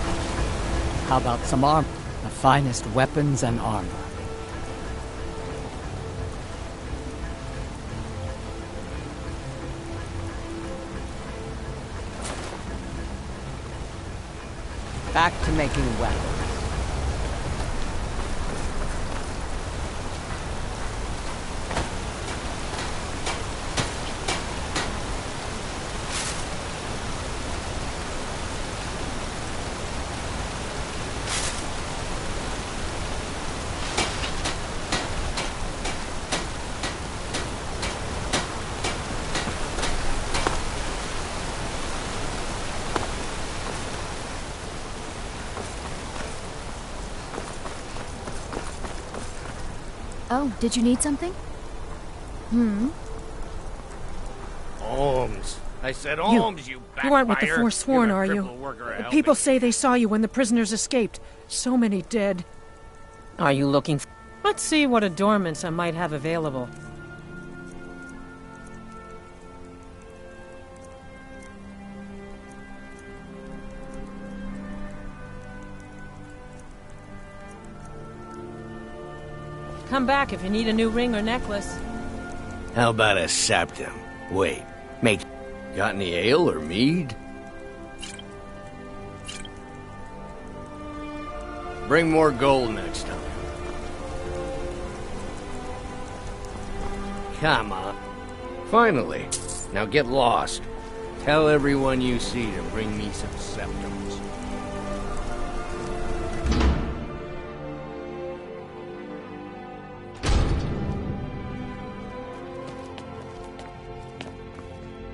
How about some armor? The finest weapons and armor. Back to making weapons.
Oh, did you need something?
Holmes. I said Holmes, you backfire.
You aren't with the Forsworn,
You're a
are you?
crippled worker of
People
helping.
say they saw you when the prisoners escaped. So many dead.
Are you looking for...
Let's see what adornments I might have available. Come back if you need a new ring or necklace.
How about a septum? Wait, make... Got any ale or mead? Bring more gold next time. Come on. Finally. Now get lost. Tell everyone you see to bring me some septums.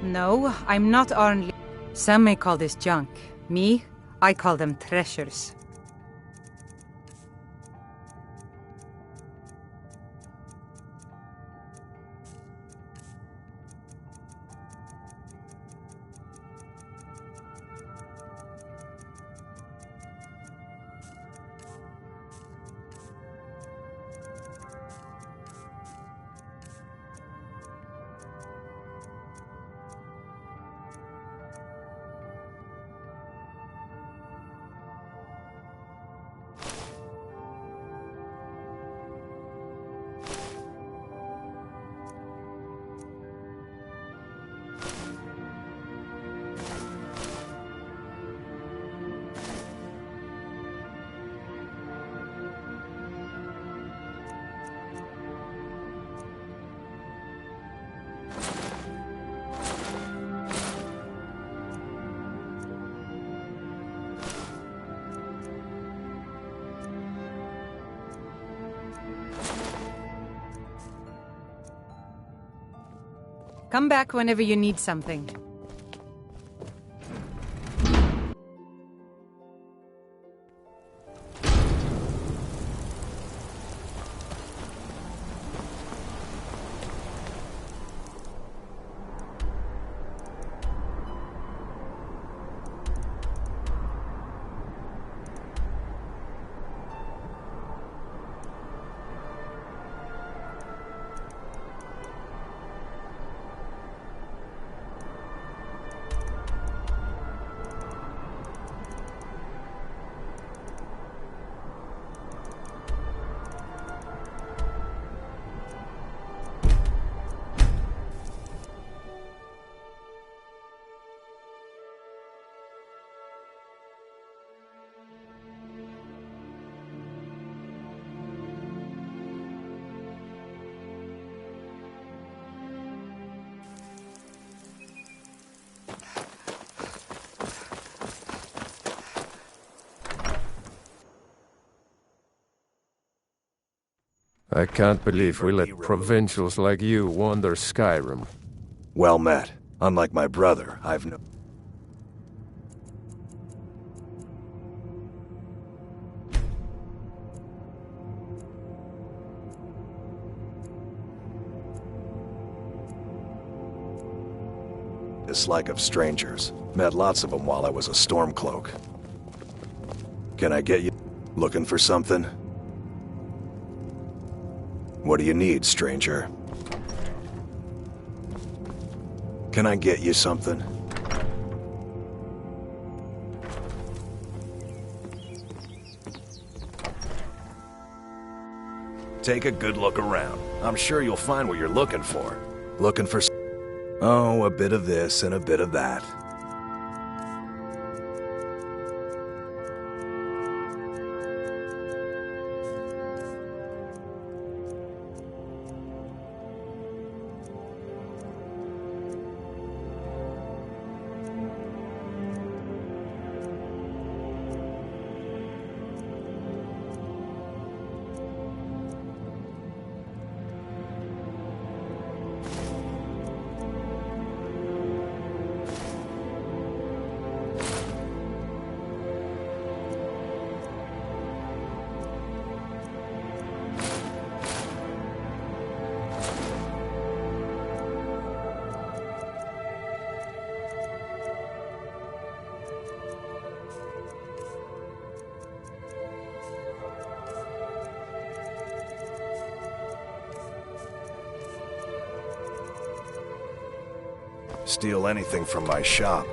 No, I'm not Arnly. Some may call this junk. Me, I call them treasures. Come back whenever you need something.
I can't believe we let provincials like you wander Skyrim.
Well met. Unlike my brother, I've no... dislike of strangers. Met lots of them while I was a Stormcloak. Can I get you... looking for something? What do you need, stranger? Can I get you something? Take a good look around. I'm sure you'll find what you're looking for. Looking for... oh, a bit of this and a bit of that. Steal anything from my shop.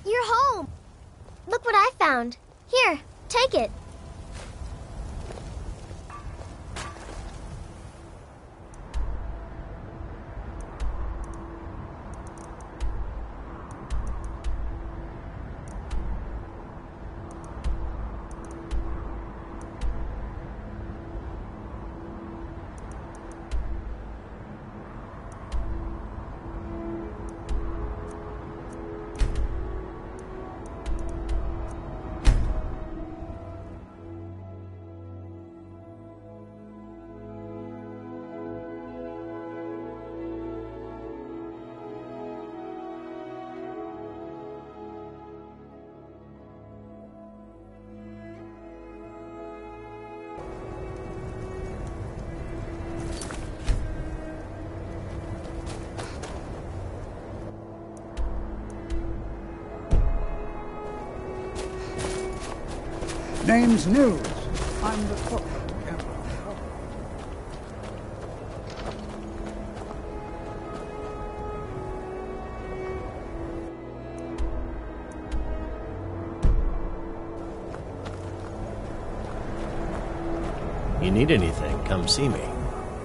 You're home! Look what I found. Here, take it.
Name's News. I'm the cook.
You need anything, come see me.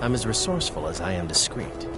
I'm as resourceful as I am discreet.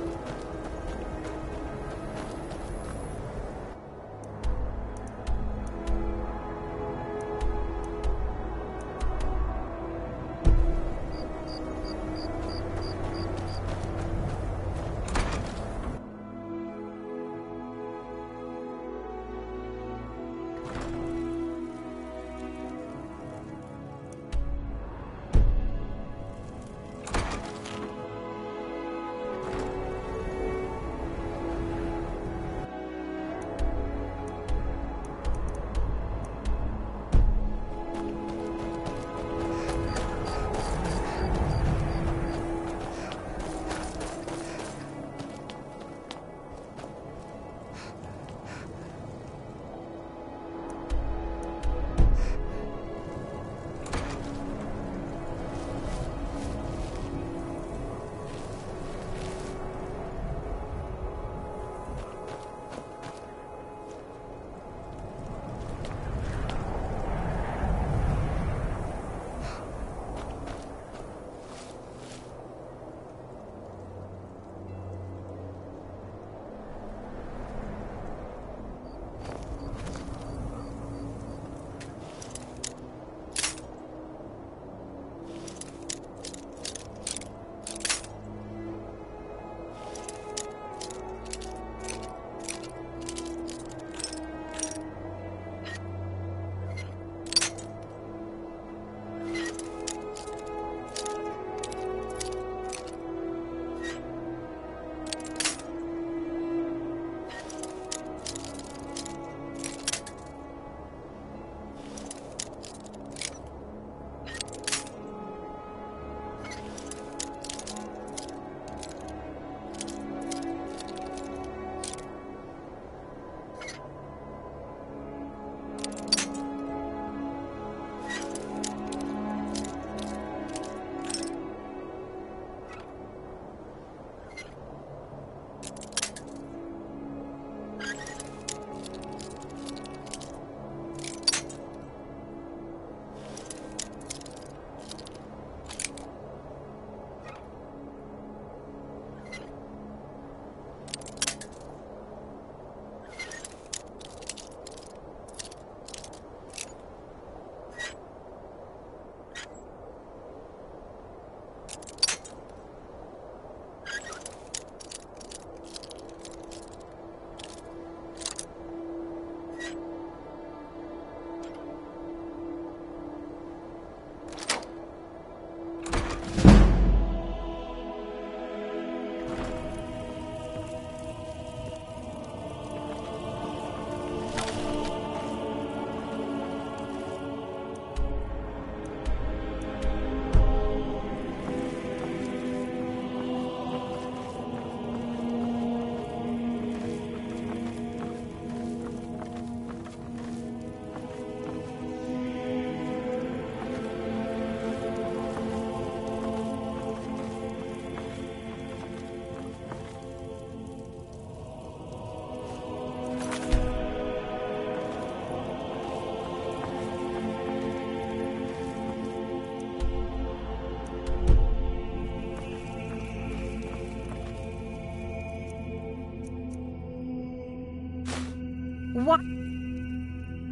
What?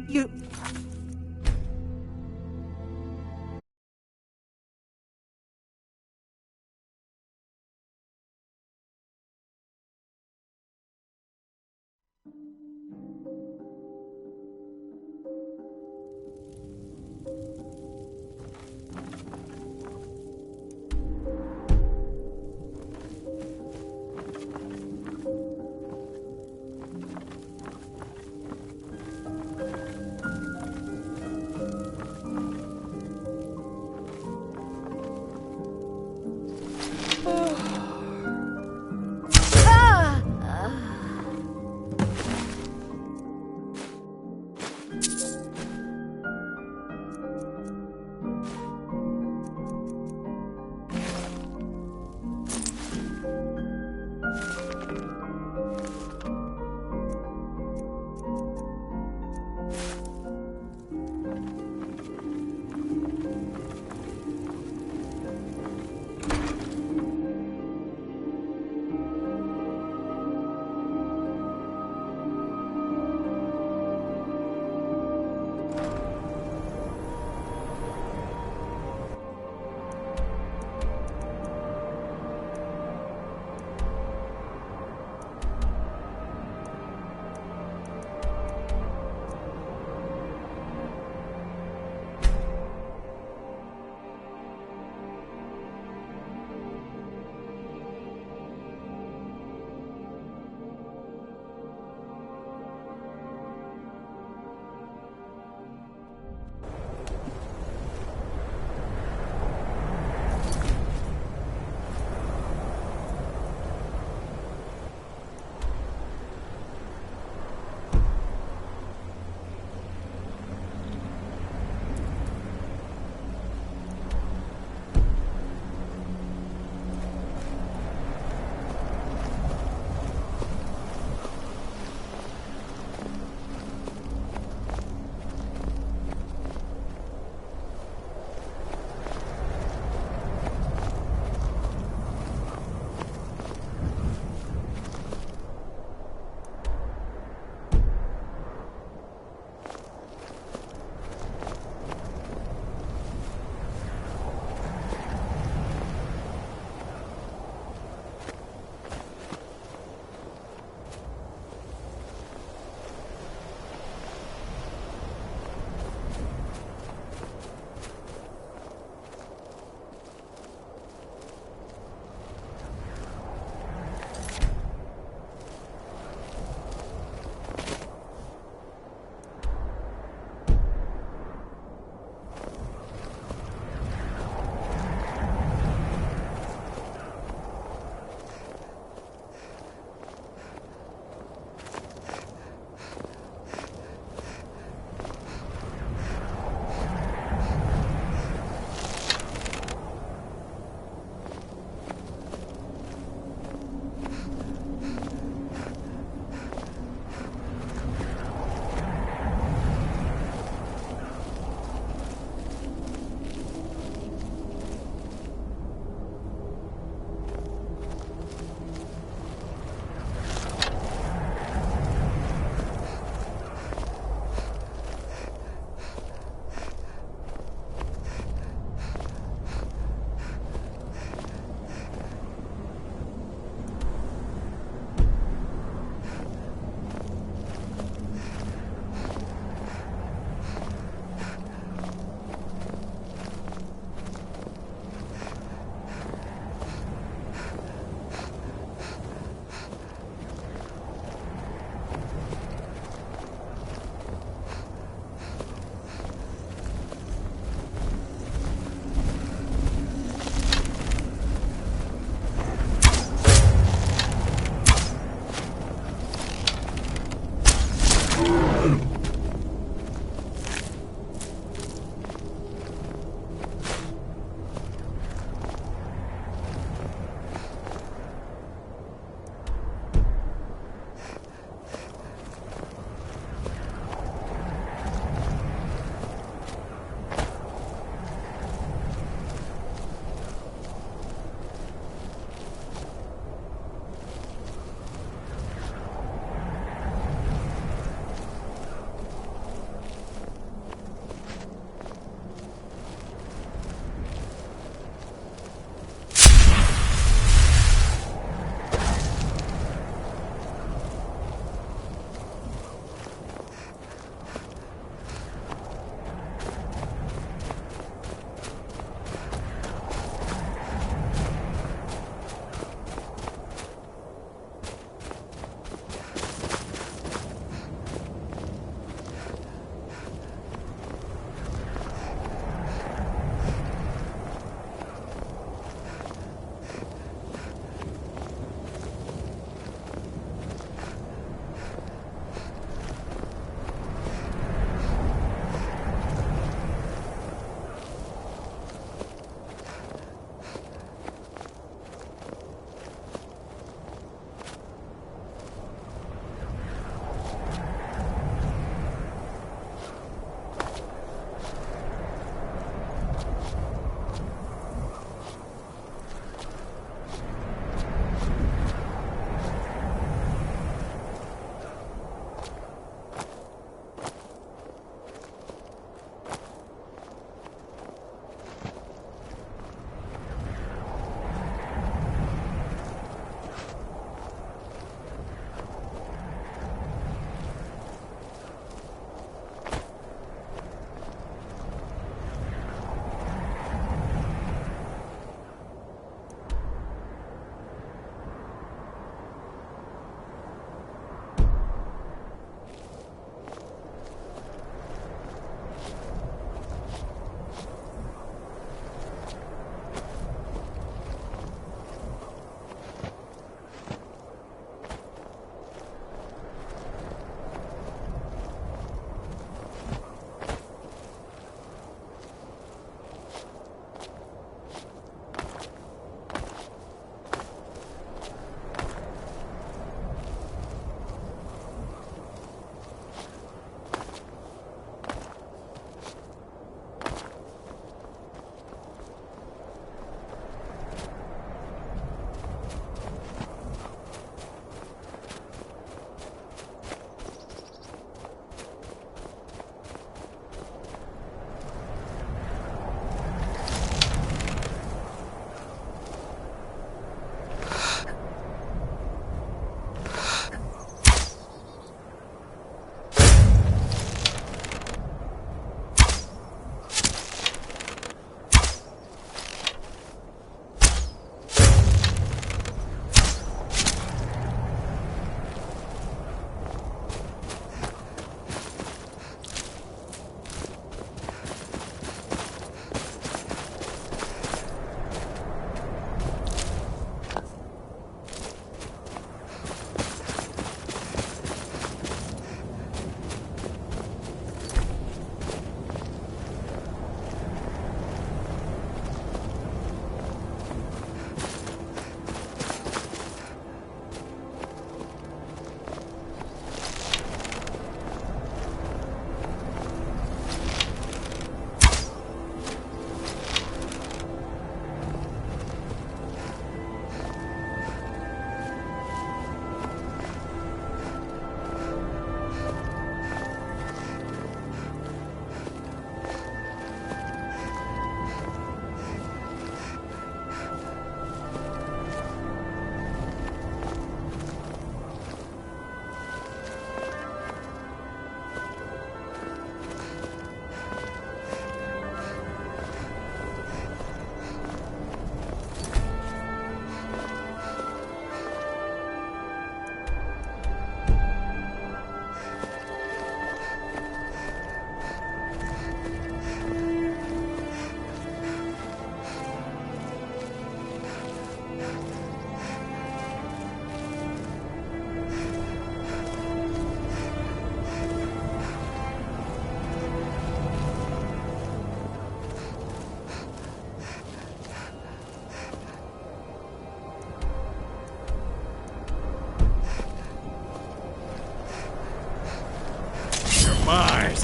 You...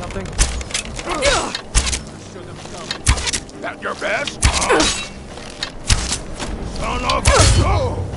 something?
That your best? Son of a... Oh!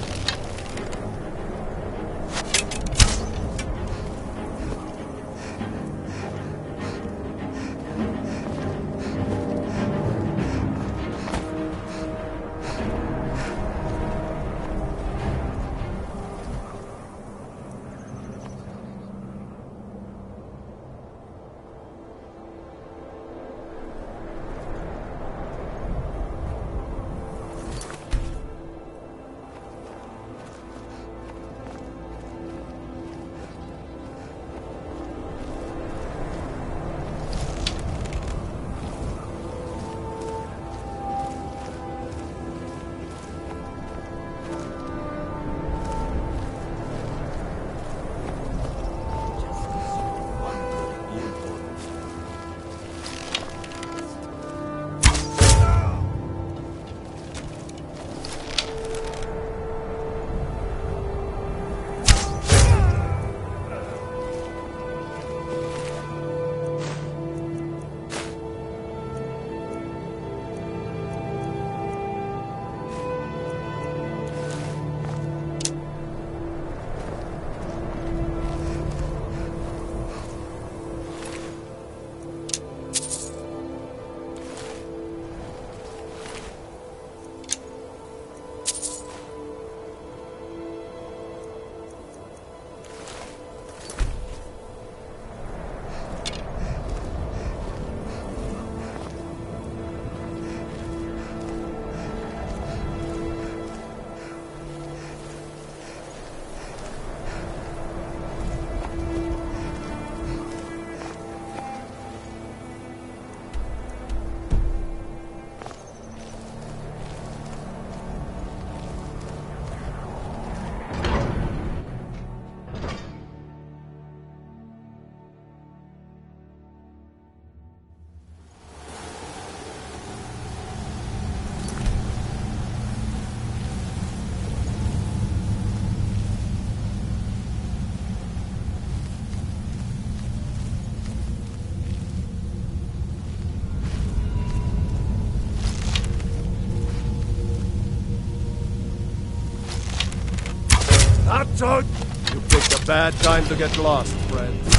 That's out! You picked a bad time to get lost, friend.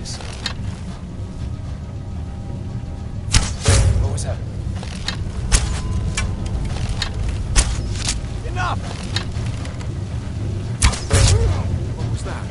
this. What was that? Enough! What was that?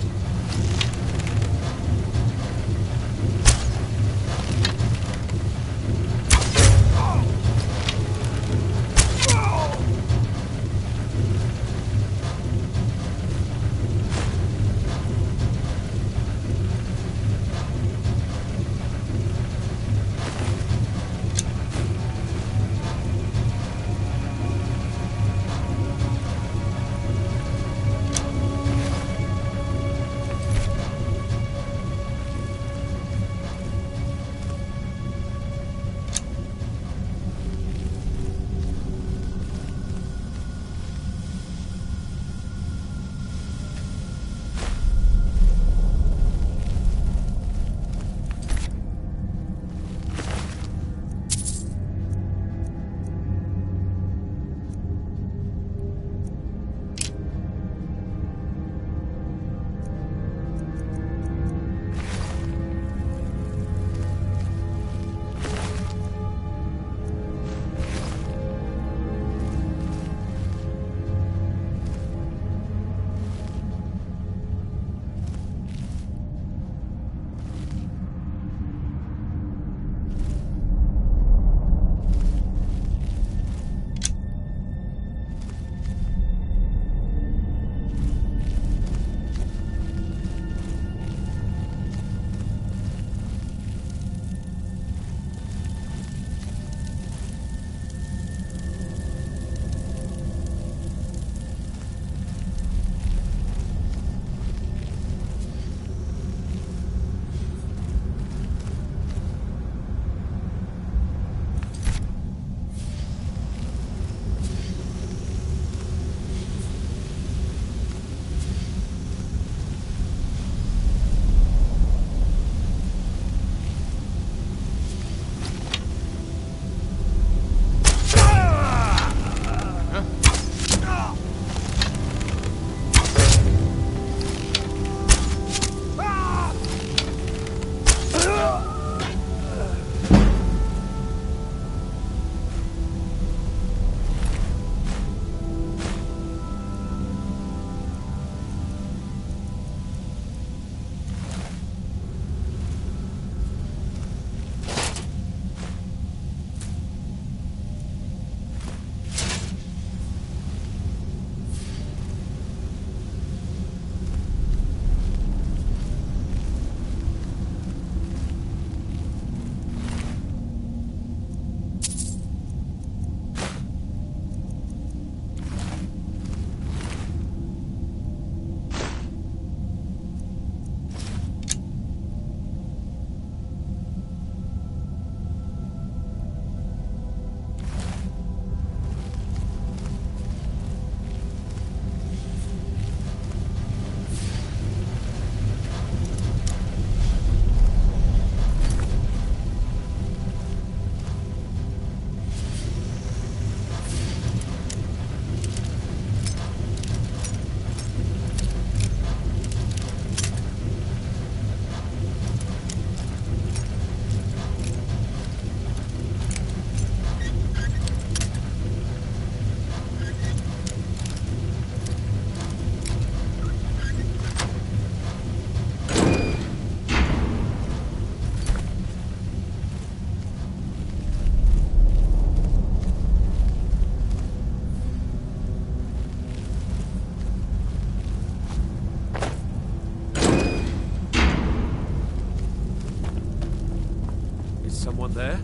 Someone there?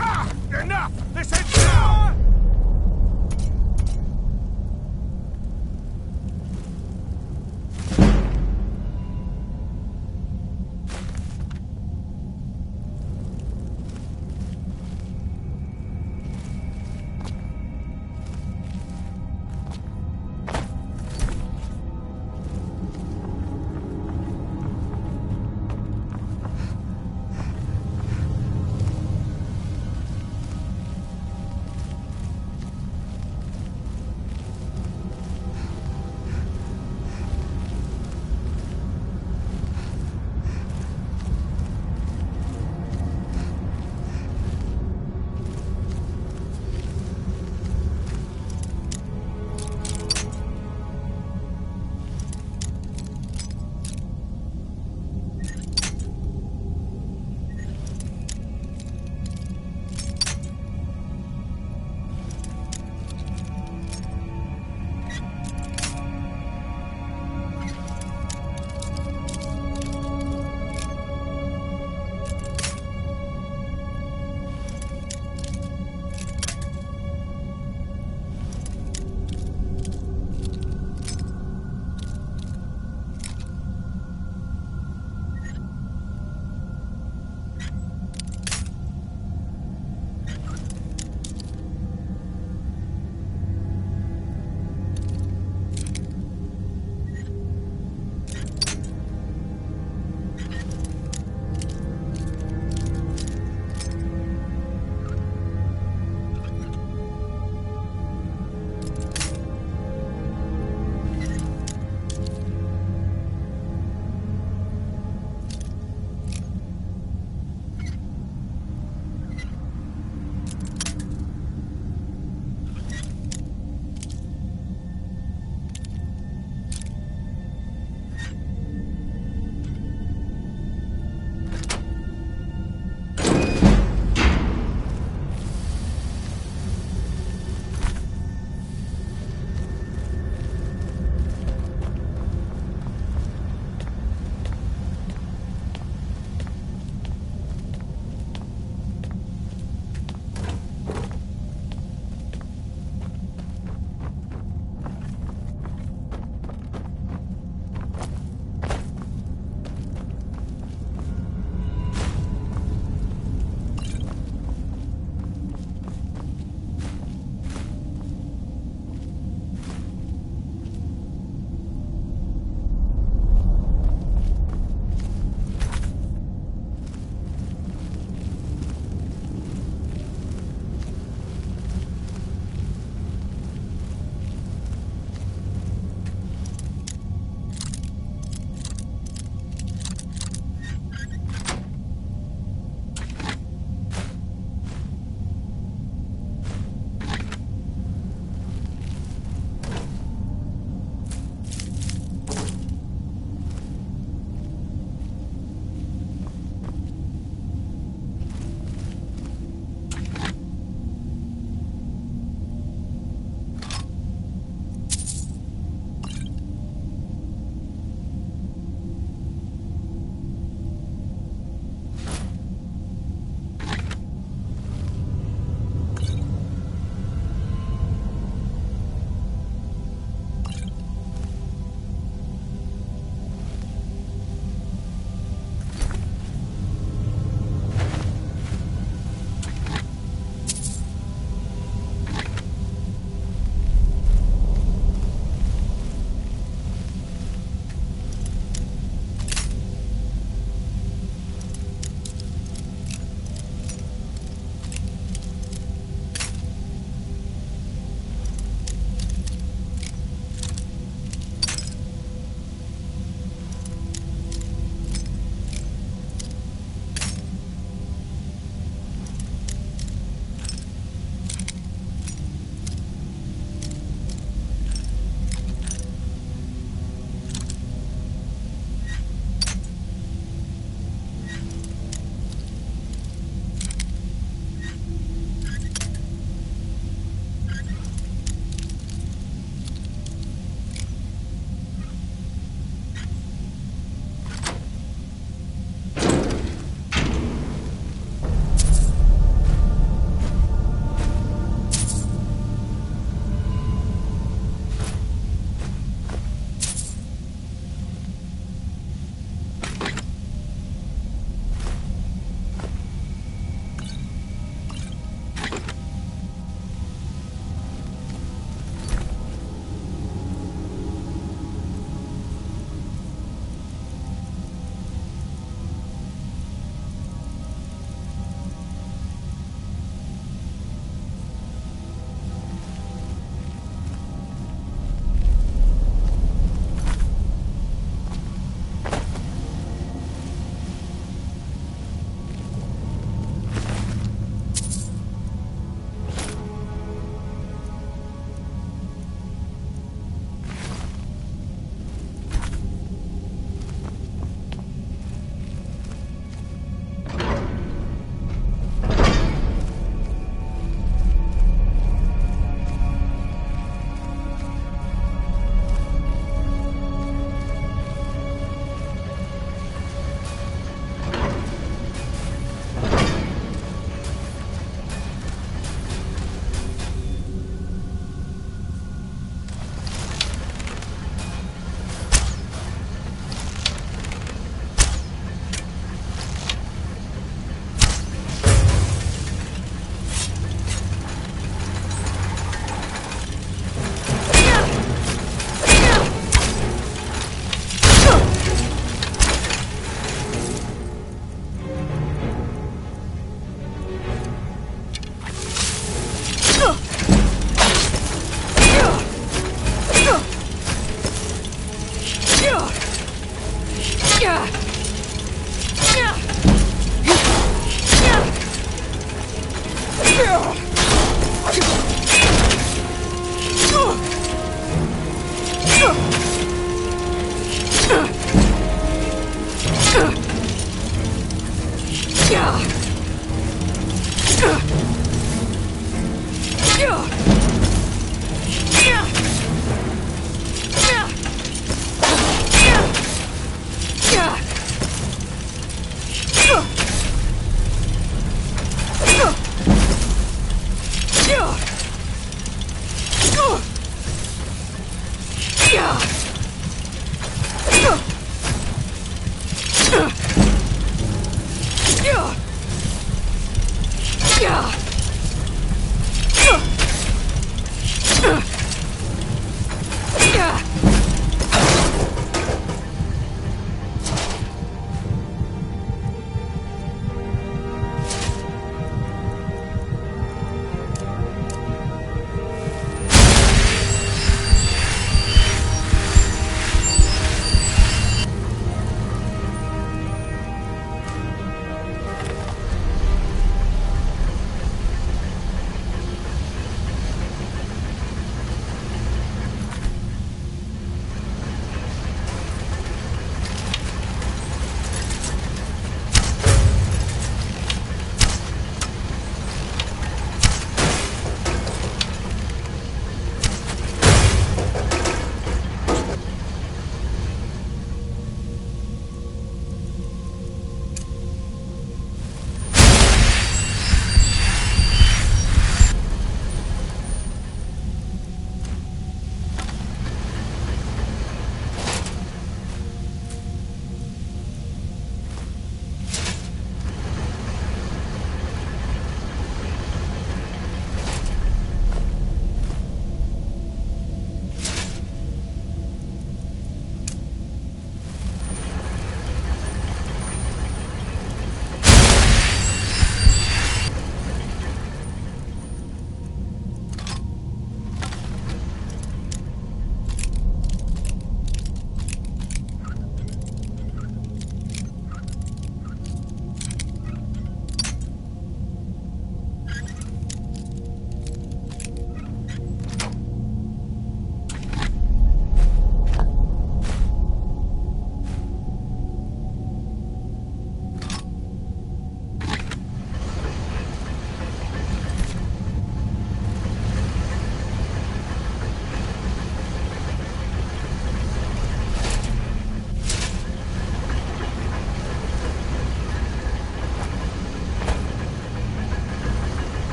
Ah! Enough! This ends now!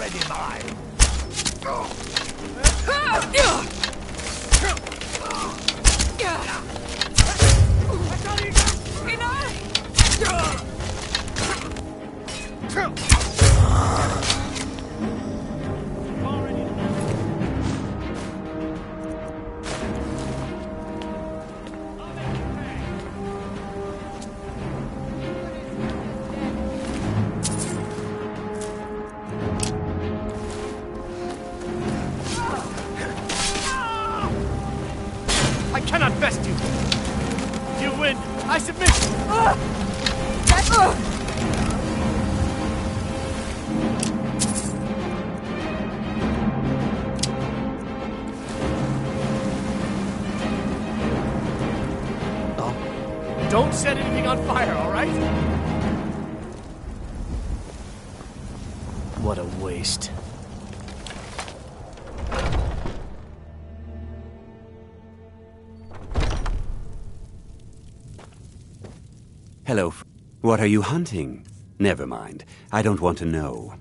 already mine.
I cannot vest you. You win. I submit. Don't set anything on fire, all right? What a waste.
Hello. What are you hunting? Never mind. I don't want to know.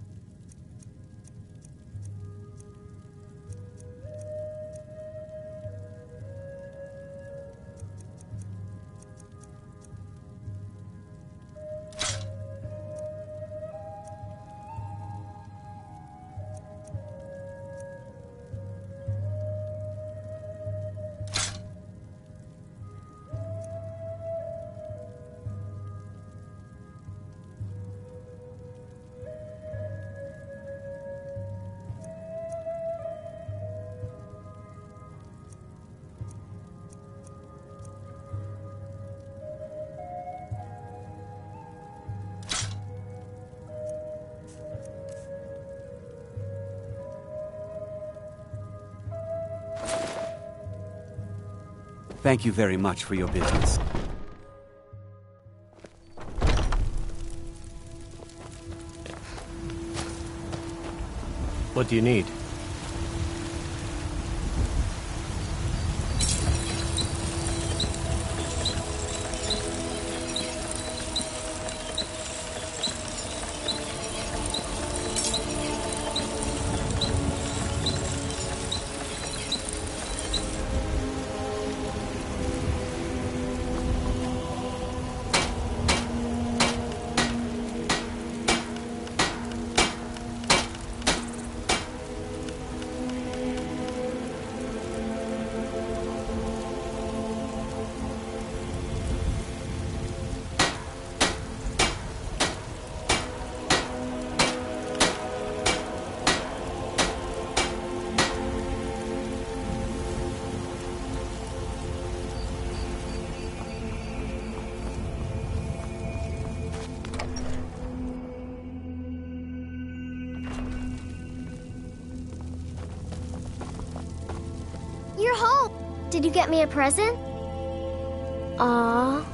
Thank you very much for your business.
What do you need?
You're home. Did you get me a present? Aww.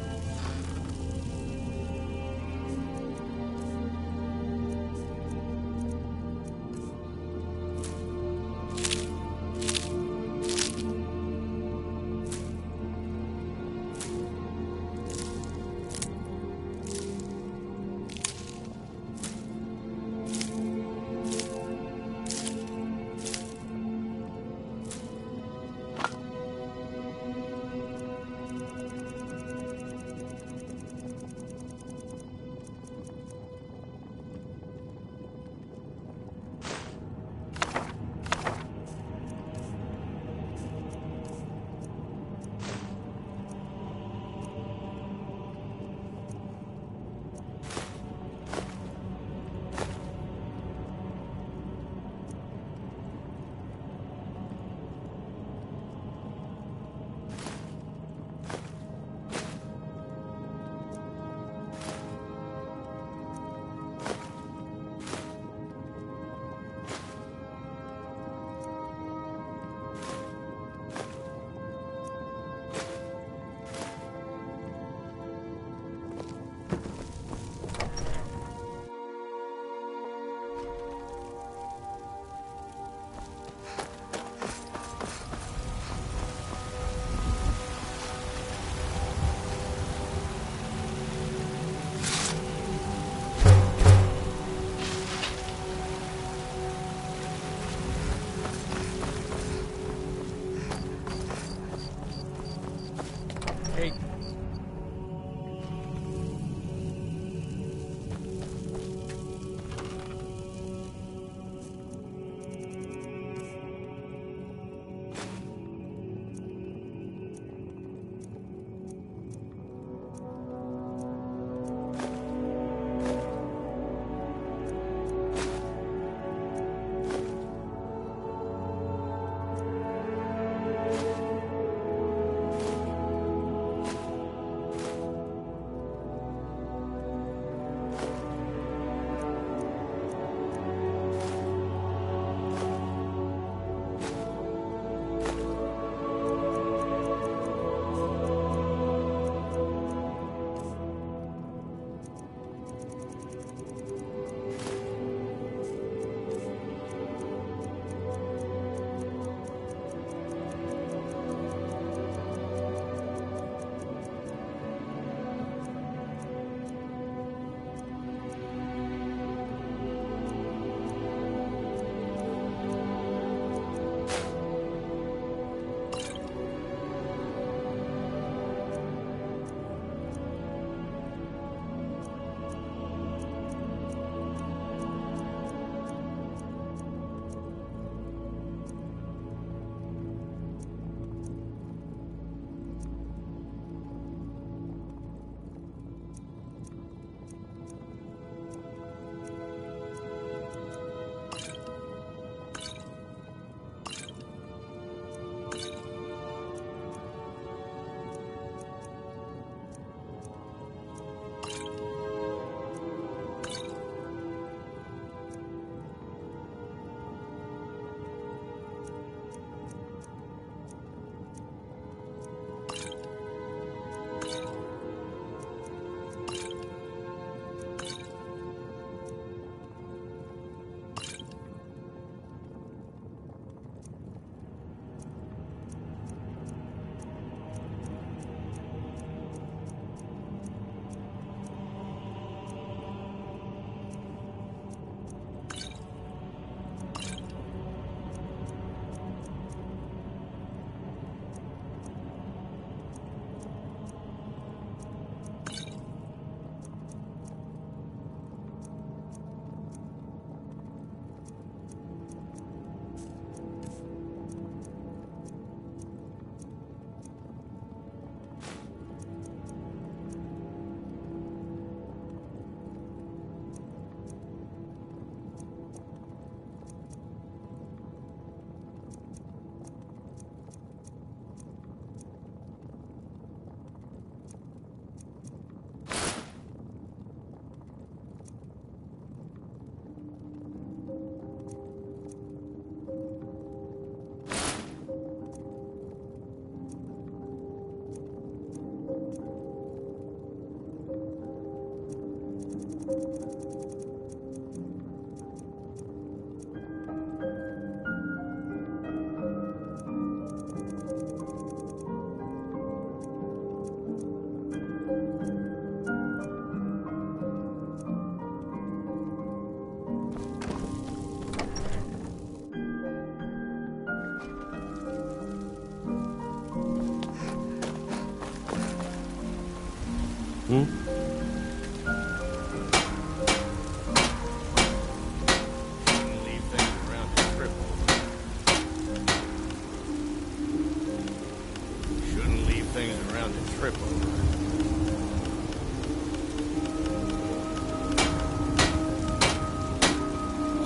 Shouldn't leave things around to trip over.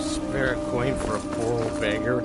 Spare a coin for a poor old beggar?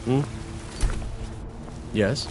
Hmm? Yes?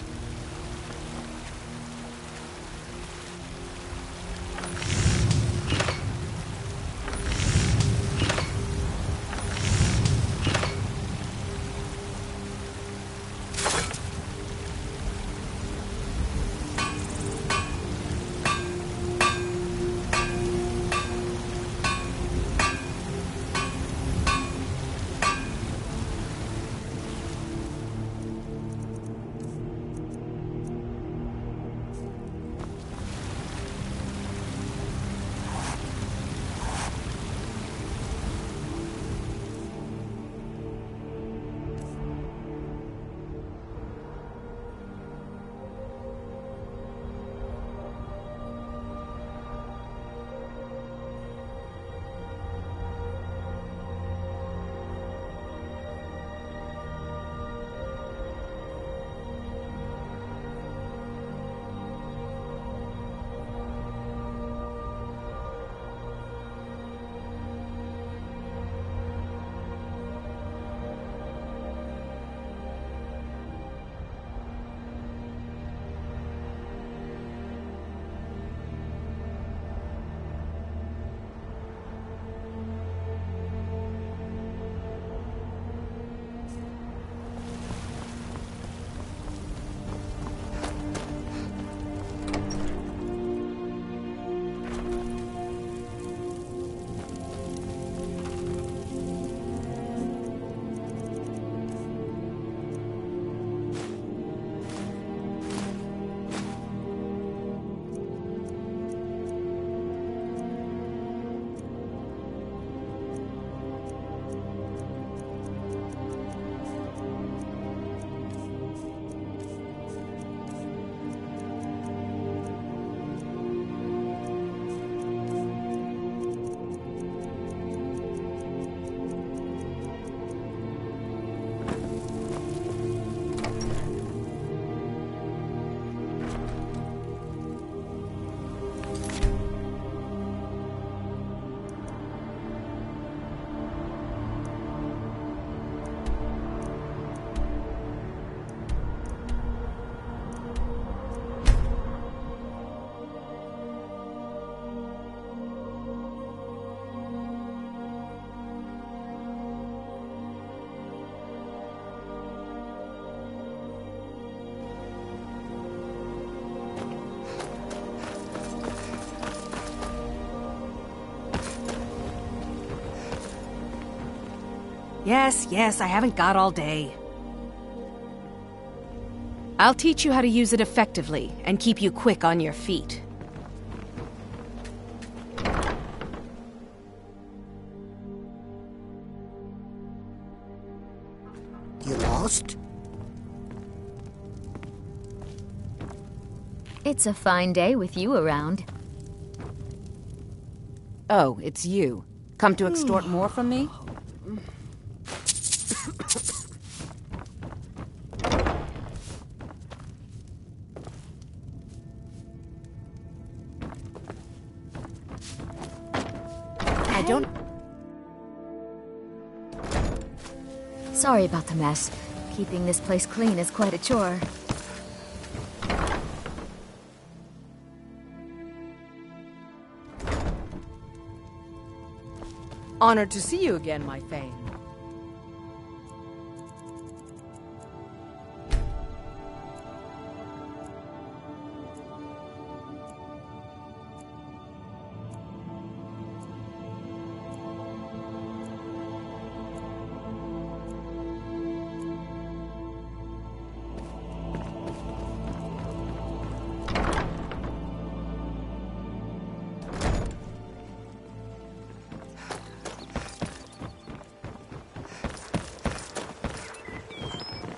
Yes, I haven't got all day.
I'll teach you how to use it effectively and keep you quick on your feet.
You lost?
It's a fine day with you around.
Oh, it's you. Come to extort more from me?
I don't... Sorry about the mess. Keeping this place clean is quite a chore.
Honored to see you again, my Thane.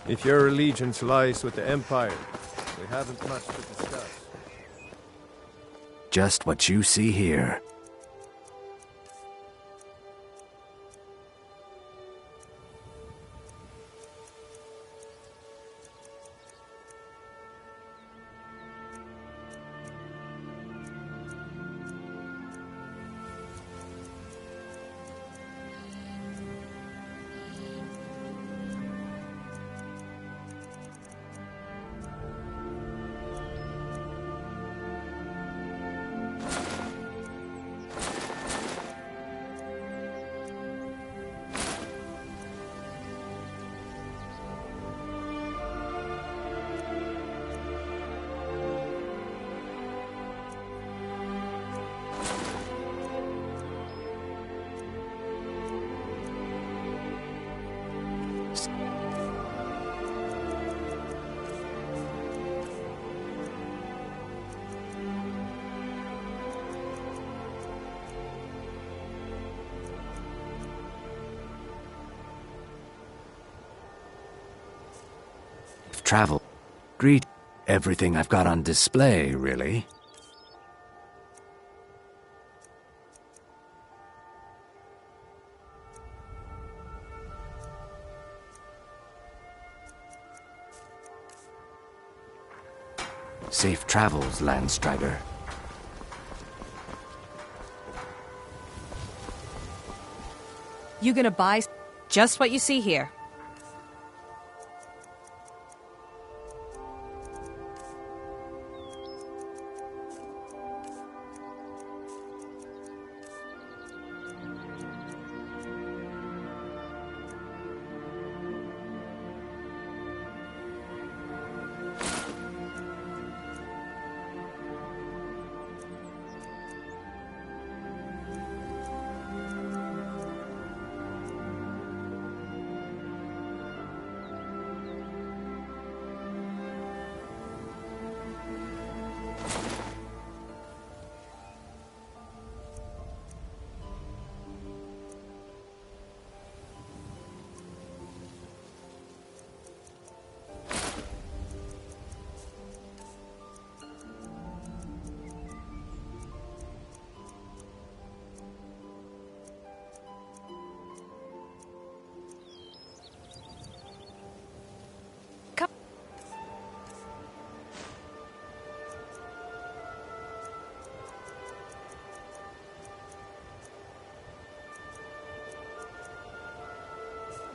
If your allegiance lies with the Empire, we haven't much to discuss.
Just what you see here. Travel. Greet everything I've got on display, really. Safe travels, Landstrider.
You gonna buy just what you see here?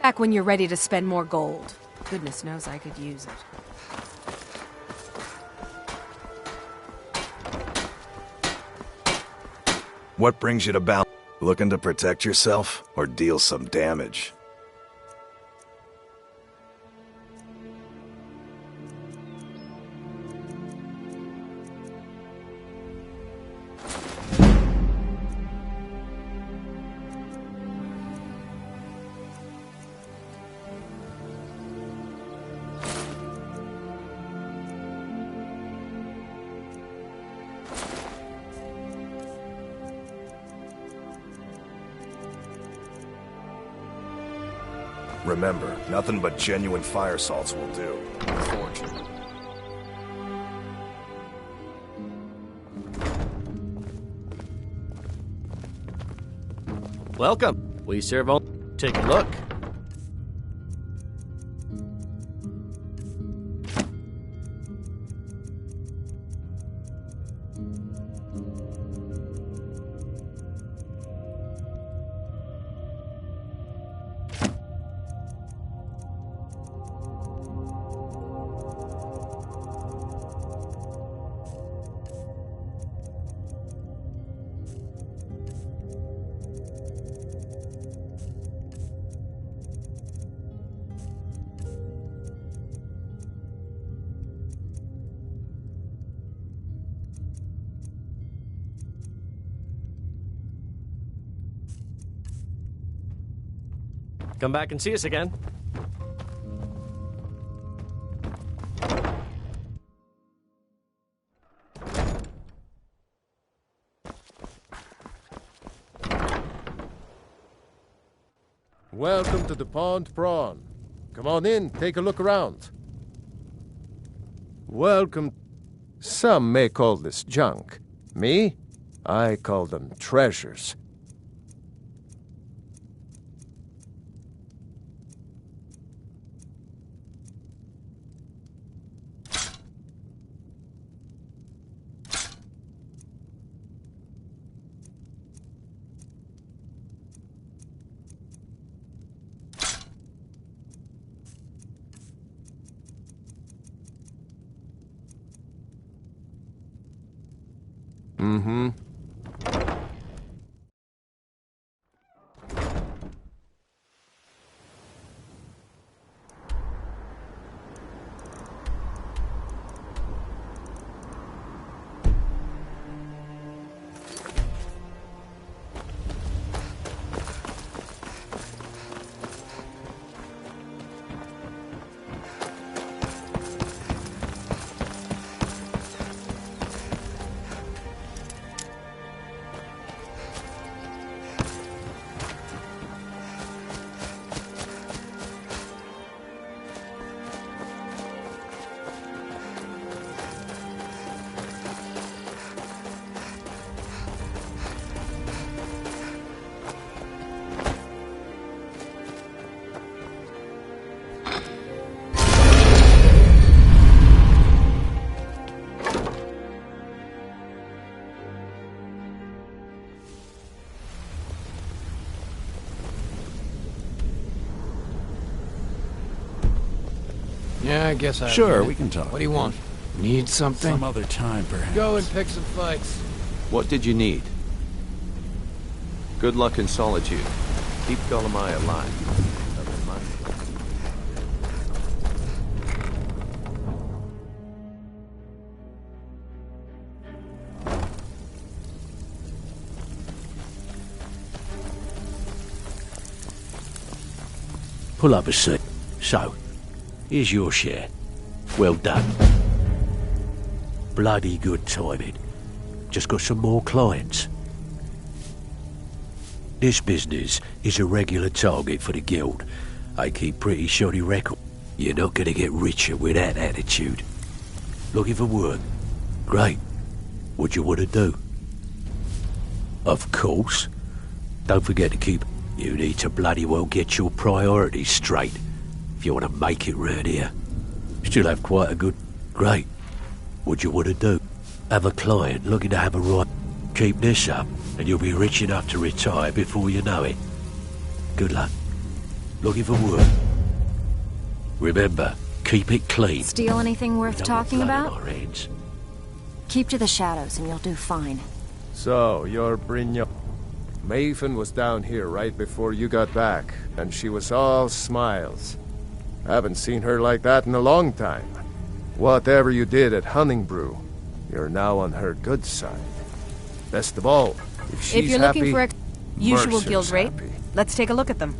Back when you're ready to spend more gold. Goodness knows I could use it.
What brings you to Bal? Looking to protect yourself or deal some damage? Remember, nothing but genuine fire salts will do.
Fortune. Welcome. We serve all. Take a look. Come back and see us again.
Welcome to the Pond Prawn. Come on in, take a look around. Welcome. Some may call this junk. Me? I call them treasures. Mm-hmm.
Yeah, I guess I...
Sure, we can talk.
What do you want? Need something?
Some other time, perhaps.
Go and pick some fights.
What did you need? Good luck in solitude. Keep Golemai alive.
Pull up a seat. So, here's your share. Well done. Bloody good timing. Just got some more clients. This business is a regular target for the guild. I keep pretty shoddy record. You're not gonna get richer with that attitude. Looking for work? Great. What do you want to do? Of course. Don't forget to keep... You need to bloody well get your priorities straight if you want to make it round here. Still have quite a good... Great. What do you want to do? Have a client looking to have a right... Keep this up and you'll be rich enough to retire before you know it. Good luck. Looking for work? Remember, keep it clean.
Steal anything worth talking about?
Our hands.
Keep to the shadows and you'll do fine.
So, you're Brynja. Maven was down here right before you got back, and she was all smiles. Haven't seen her like that in a long time. Whatever you did at Honningbrew, you're now on her good side. Best of all, if she's
If you're
happy,
looking for usual
Mercer's
guild rate,
happy.
let's take a look at them.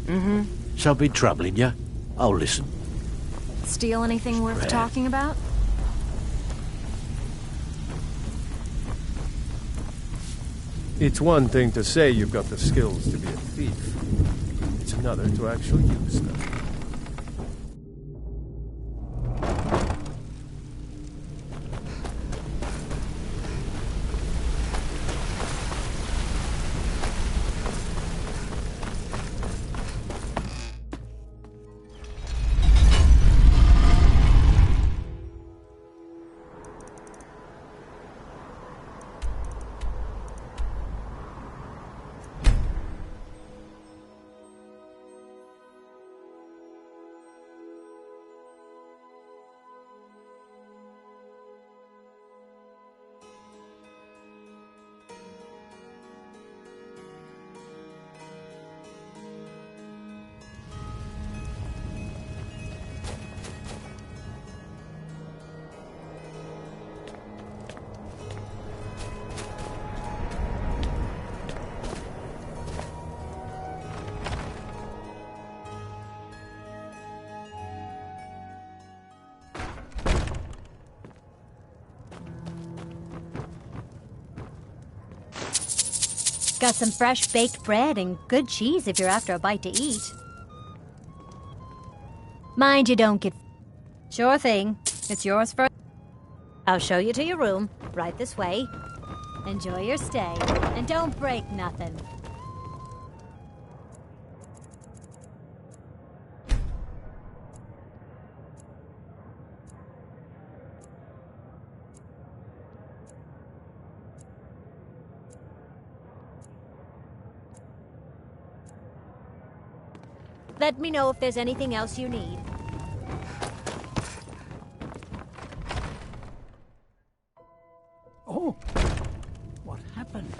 Mm-hmm.
Something troubling you? I'll listen.
Steal anything worth talking about?
It's one thing to say you've got the skills to be a thief. It's another to actually use them.
Got some fresh baked bread and good cheese if you're after a bite to eat. Mind you don't get... Sure thing. It's yours for... I'll show you to your room, right this way. Enjoy your stay, and don't break nothing. Let me know if there's anything else you need.
Oh, what happened?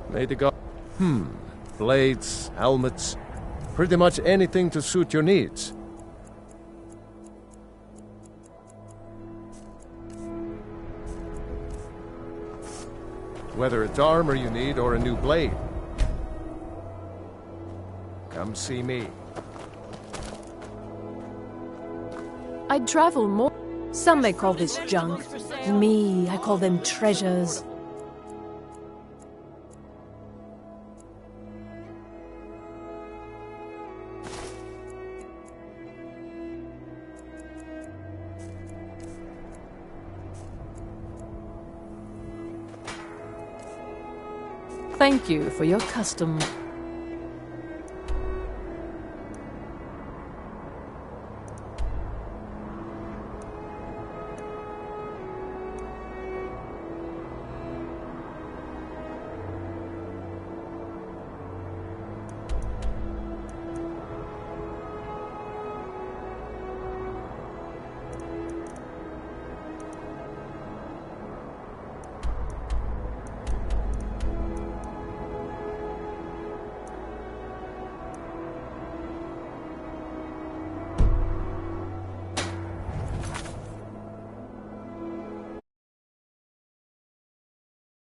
May the god... Blades, helmets, pretty much anything to suit your needs. Whether it's armor you need or a new blade, come see me.
I'd travel more. Some may call this junk. Me, I call them treasures. Thank you for your custom.